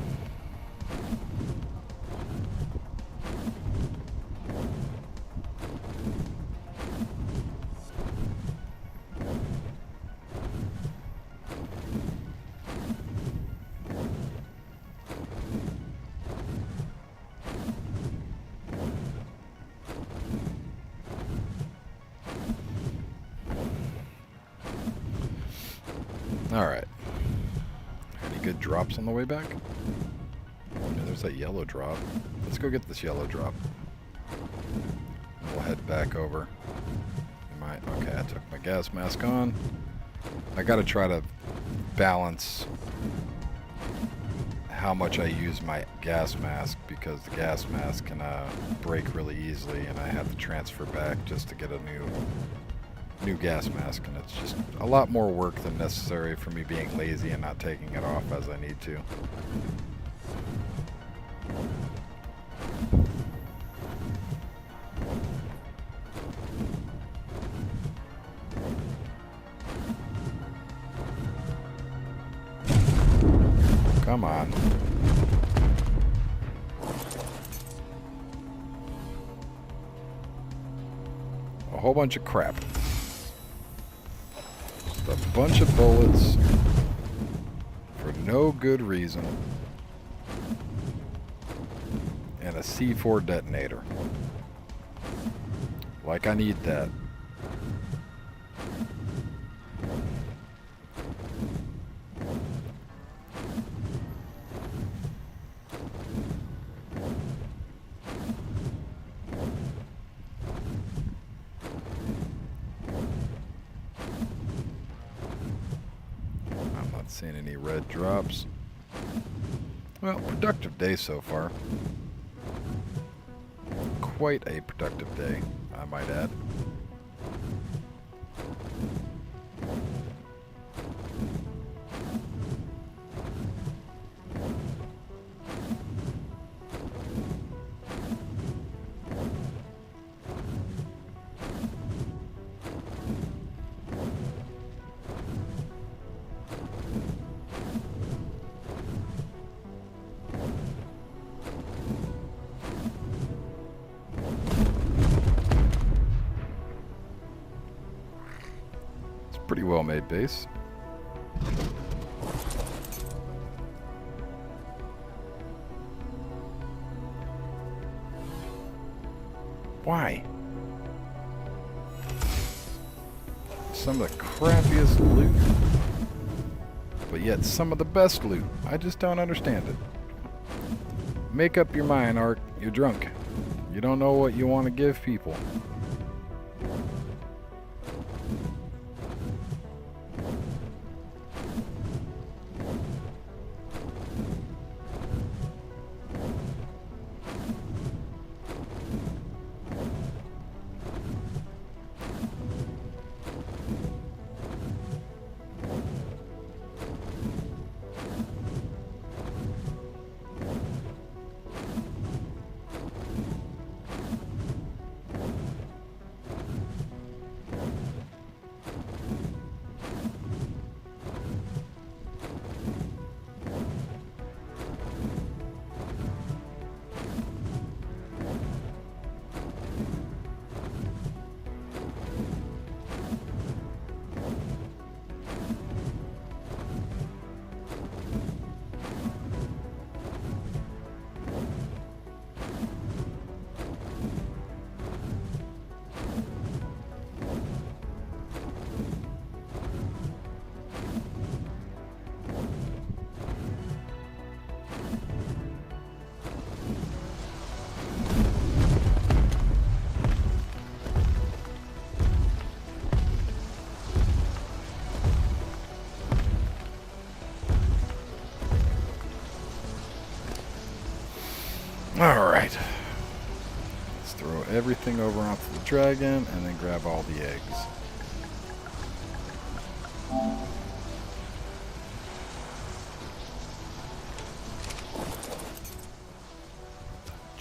alright. Any good drops on the way back? Yeah, there's that yellow drop. Let's go get this yellow drop. We'll head back over. Okay, I took my gas mask on. I gotta try to balance how much I use my gas mask, because the gas mask can break really easily, and I have to transfer back just to get a new gas mask, and it's just a lot more work than necessary for me being lazy and not taking it off as I need to. Come on. A whole bunch of crap. A bunch of bullets for no good reason, and a C4 detonator. Like I need that. Seeing any red drops. Well, productive day so far. Quite a productive day, I might add. pretty well made base. Why? Some of the crappiest loot, but yet some of the best loot. I just don't understand it. Make up your mind, Ark. You're drunk. You don't know what you want to give people. Alright. Let's throw everything over onto the dragon and then grab all the eggs.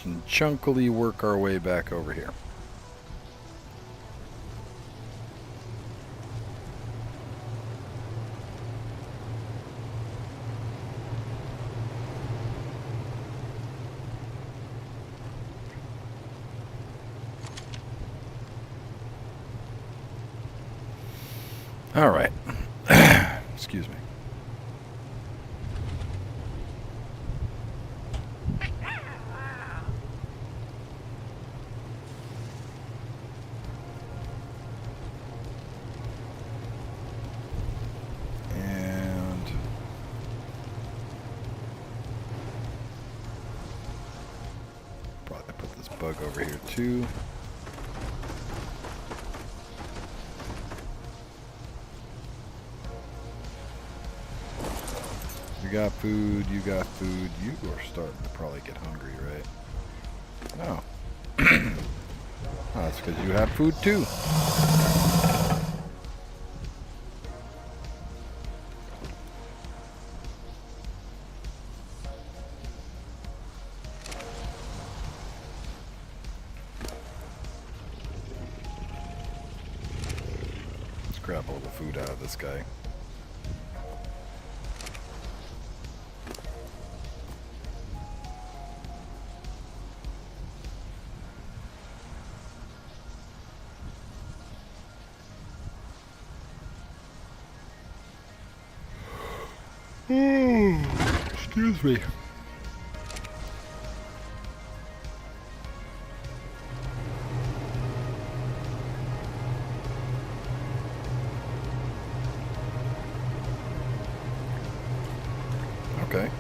And chunkily work our way back over here. All right. Excuse me. And probably put this bug over here too. You got food, you got food. You are starting to probably get hungry, right? No. Oh, that's because you have food too. Let's grab all the food out of this guy. Excuse me. Okay.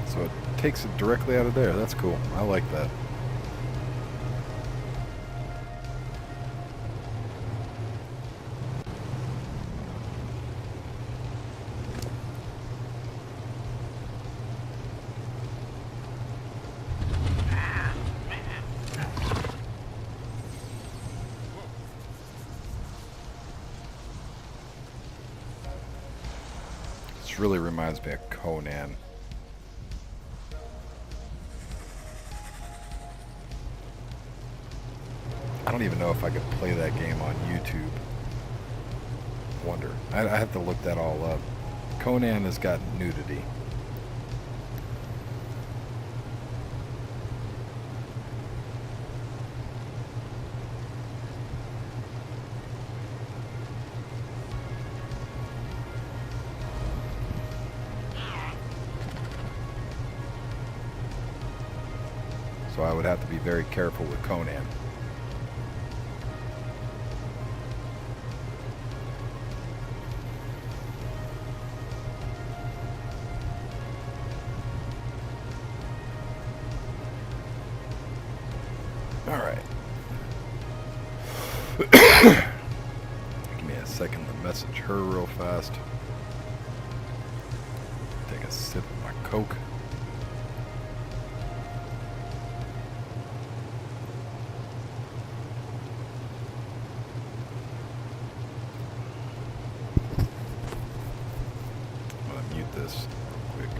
So it takes it directly out of there. That's cool. I like that. This really reminds me of Conan. I don't even know if I could play that game on YouTube. wonder. I have to look that all up. Conan has got nudity. So I would have to be very careful with Conan. All right. Give me a second to message her real fast. Take a sip of my Coke. I'm gonna mute this real quick.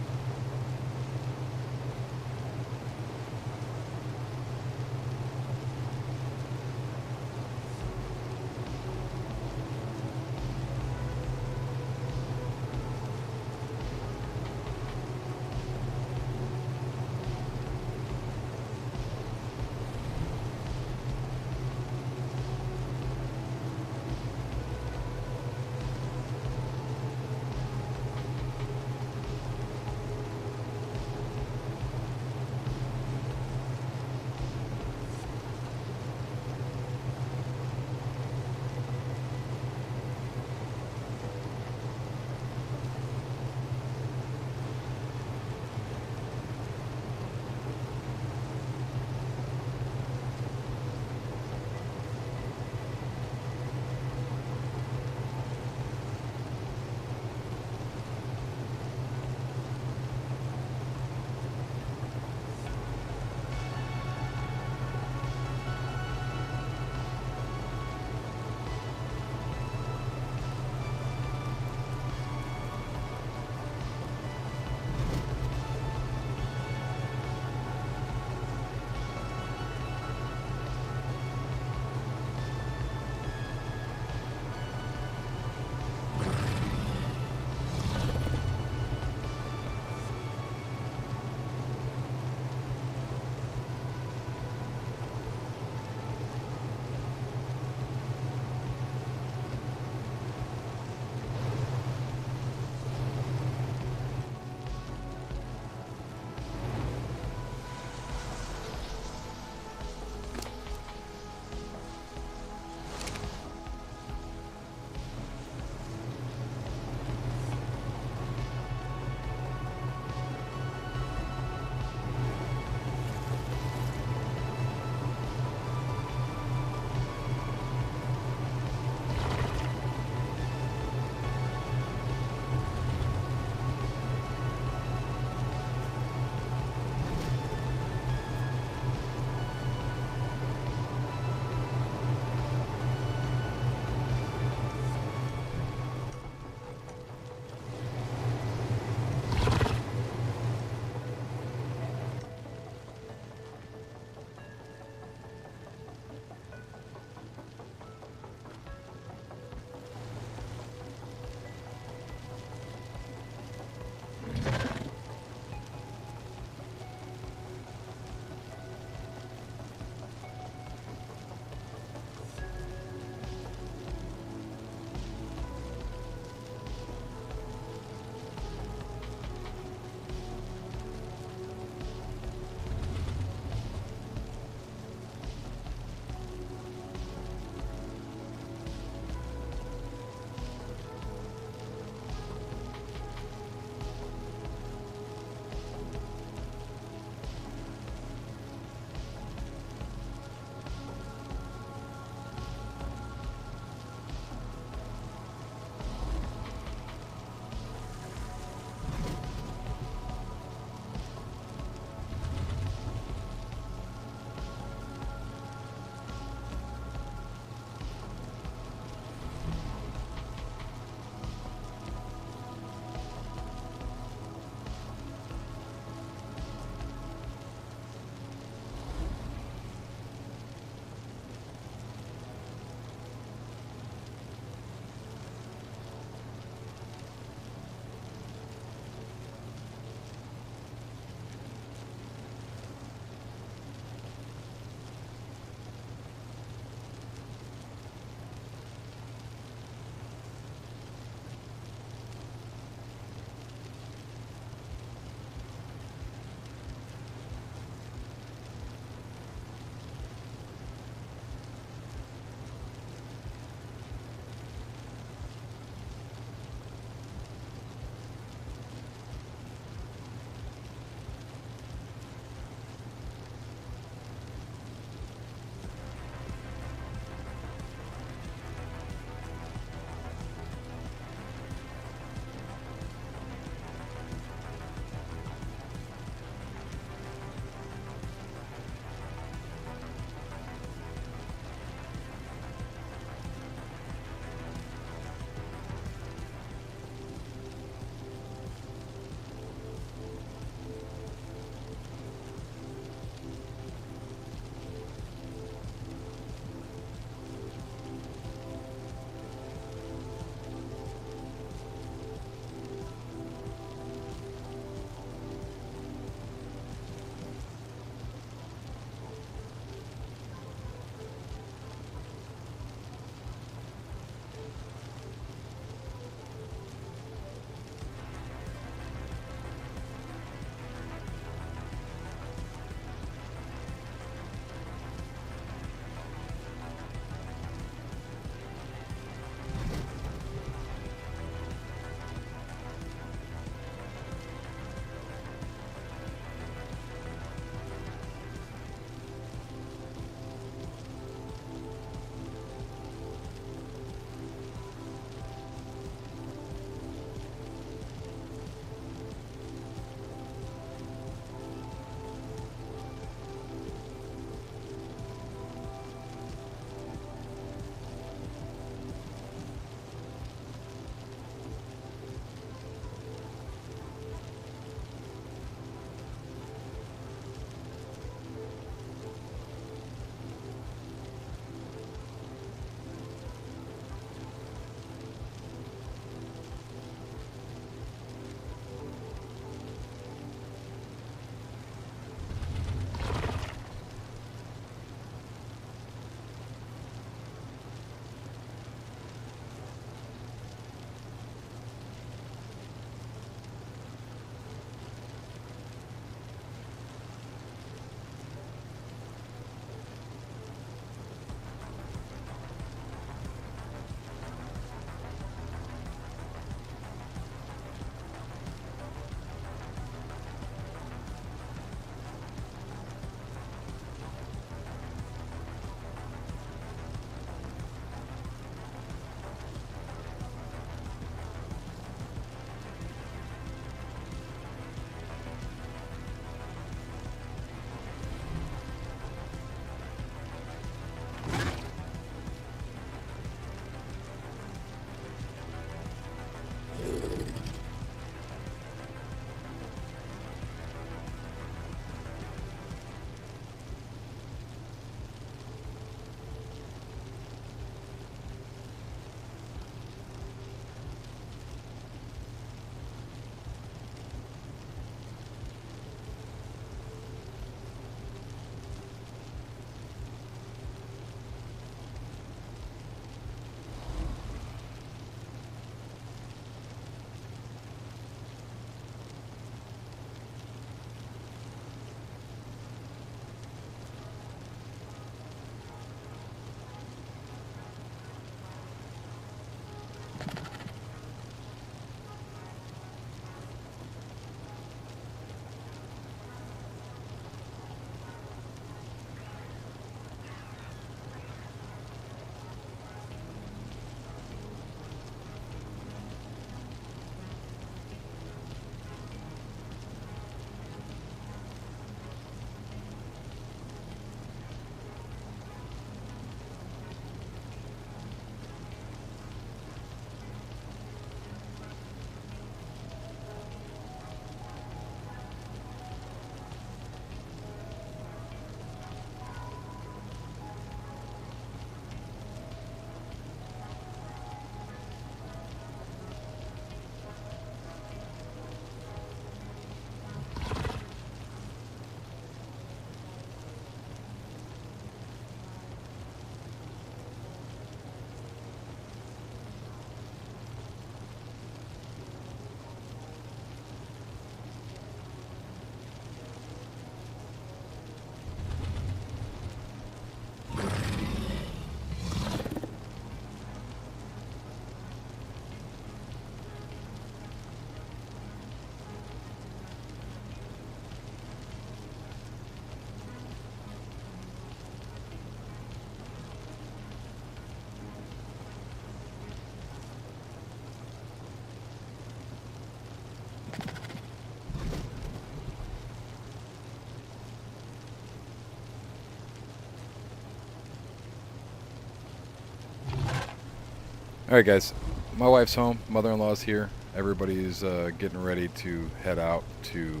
All right, guys. My wife's home. Mother-in-law's here. Everybody's getting ready to head out to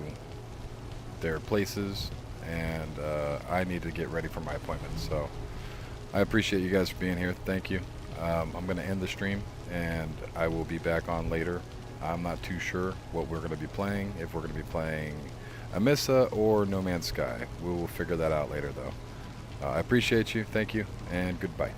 their places, and I need to get ready for my appointment. So I appreciate you guys for being here. Thank you. I'm going to end the stream, and I will be back on later. I'm not too sure what we're going to be playing, if we're going to be playing Amissa or No Man's Sky. We will figure that out later, though. I appreciate you. Thank you, and goodbye.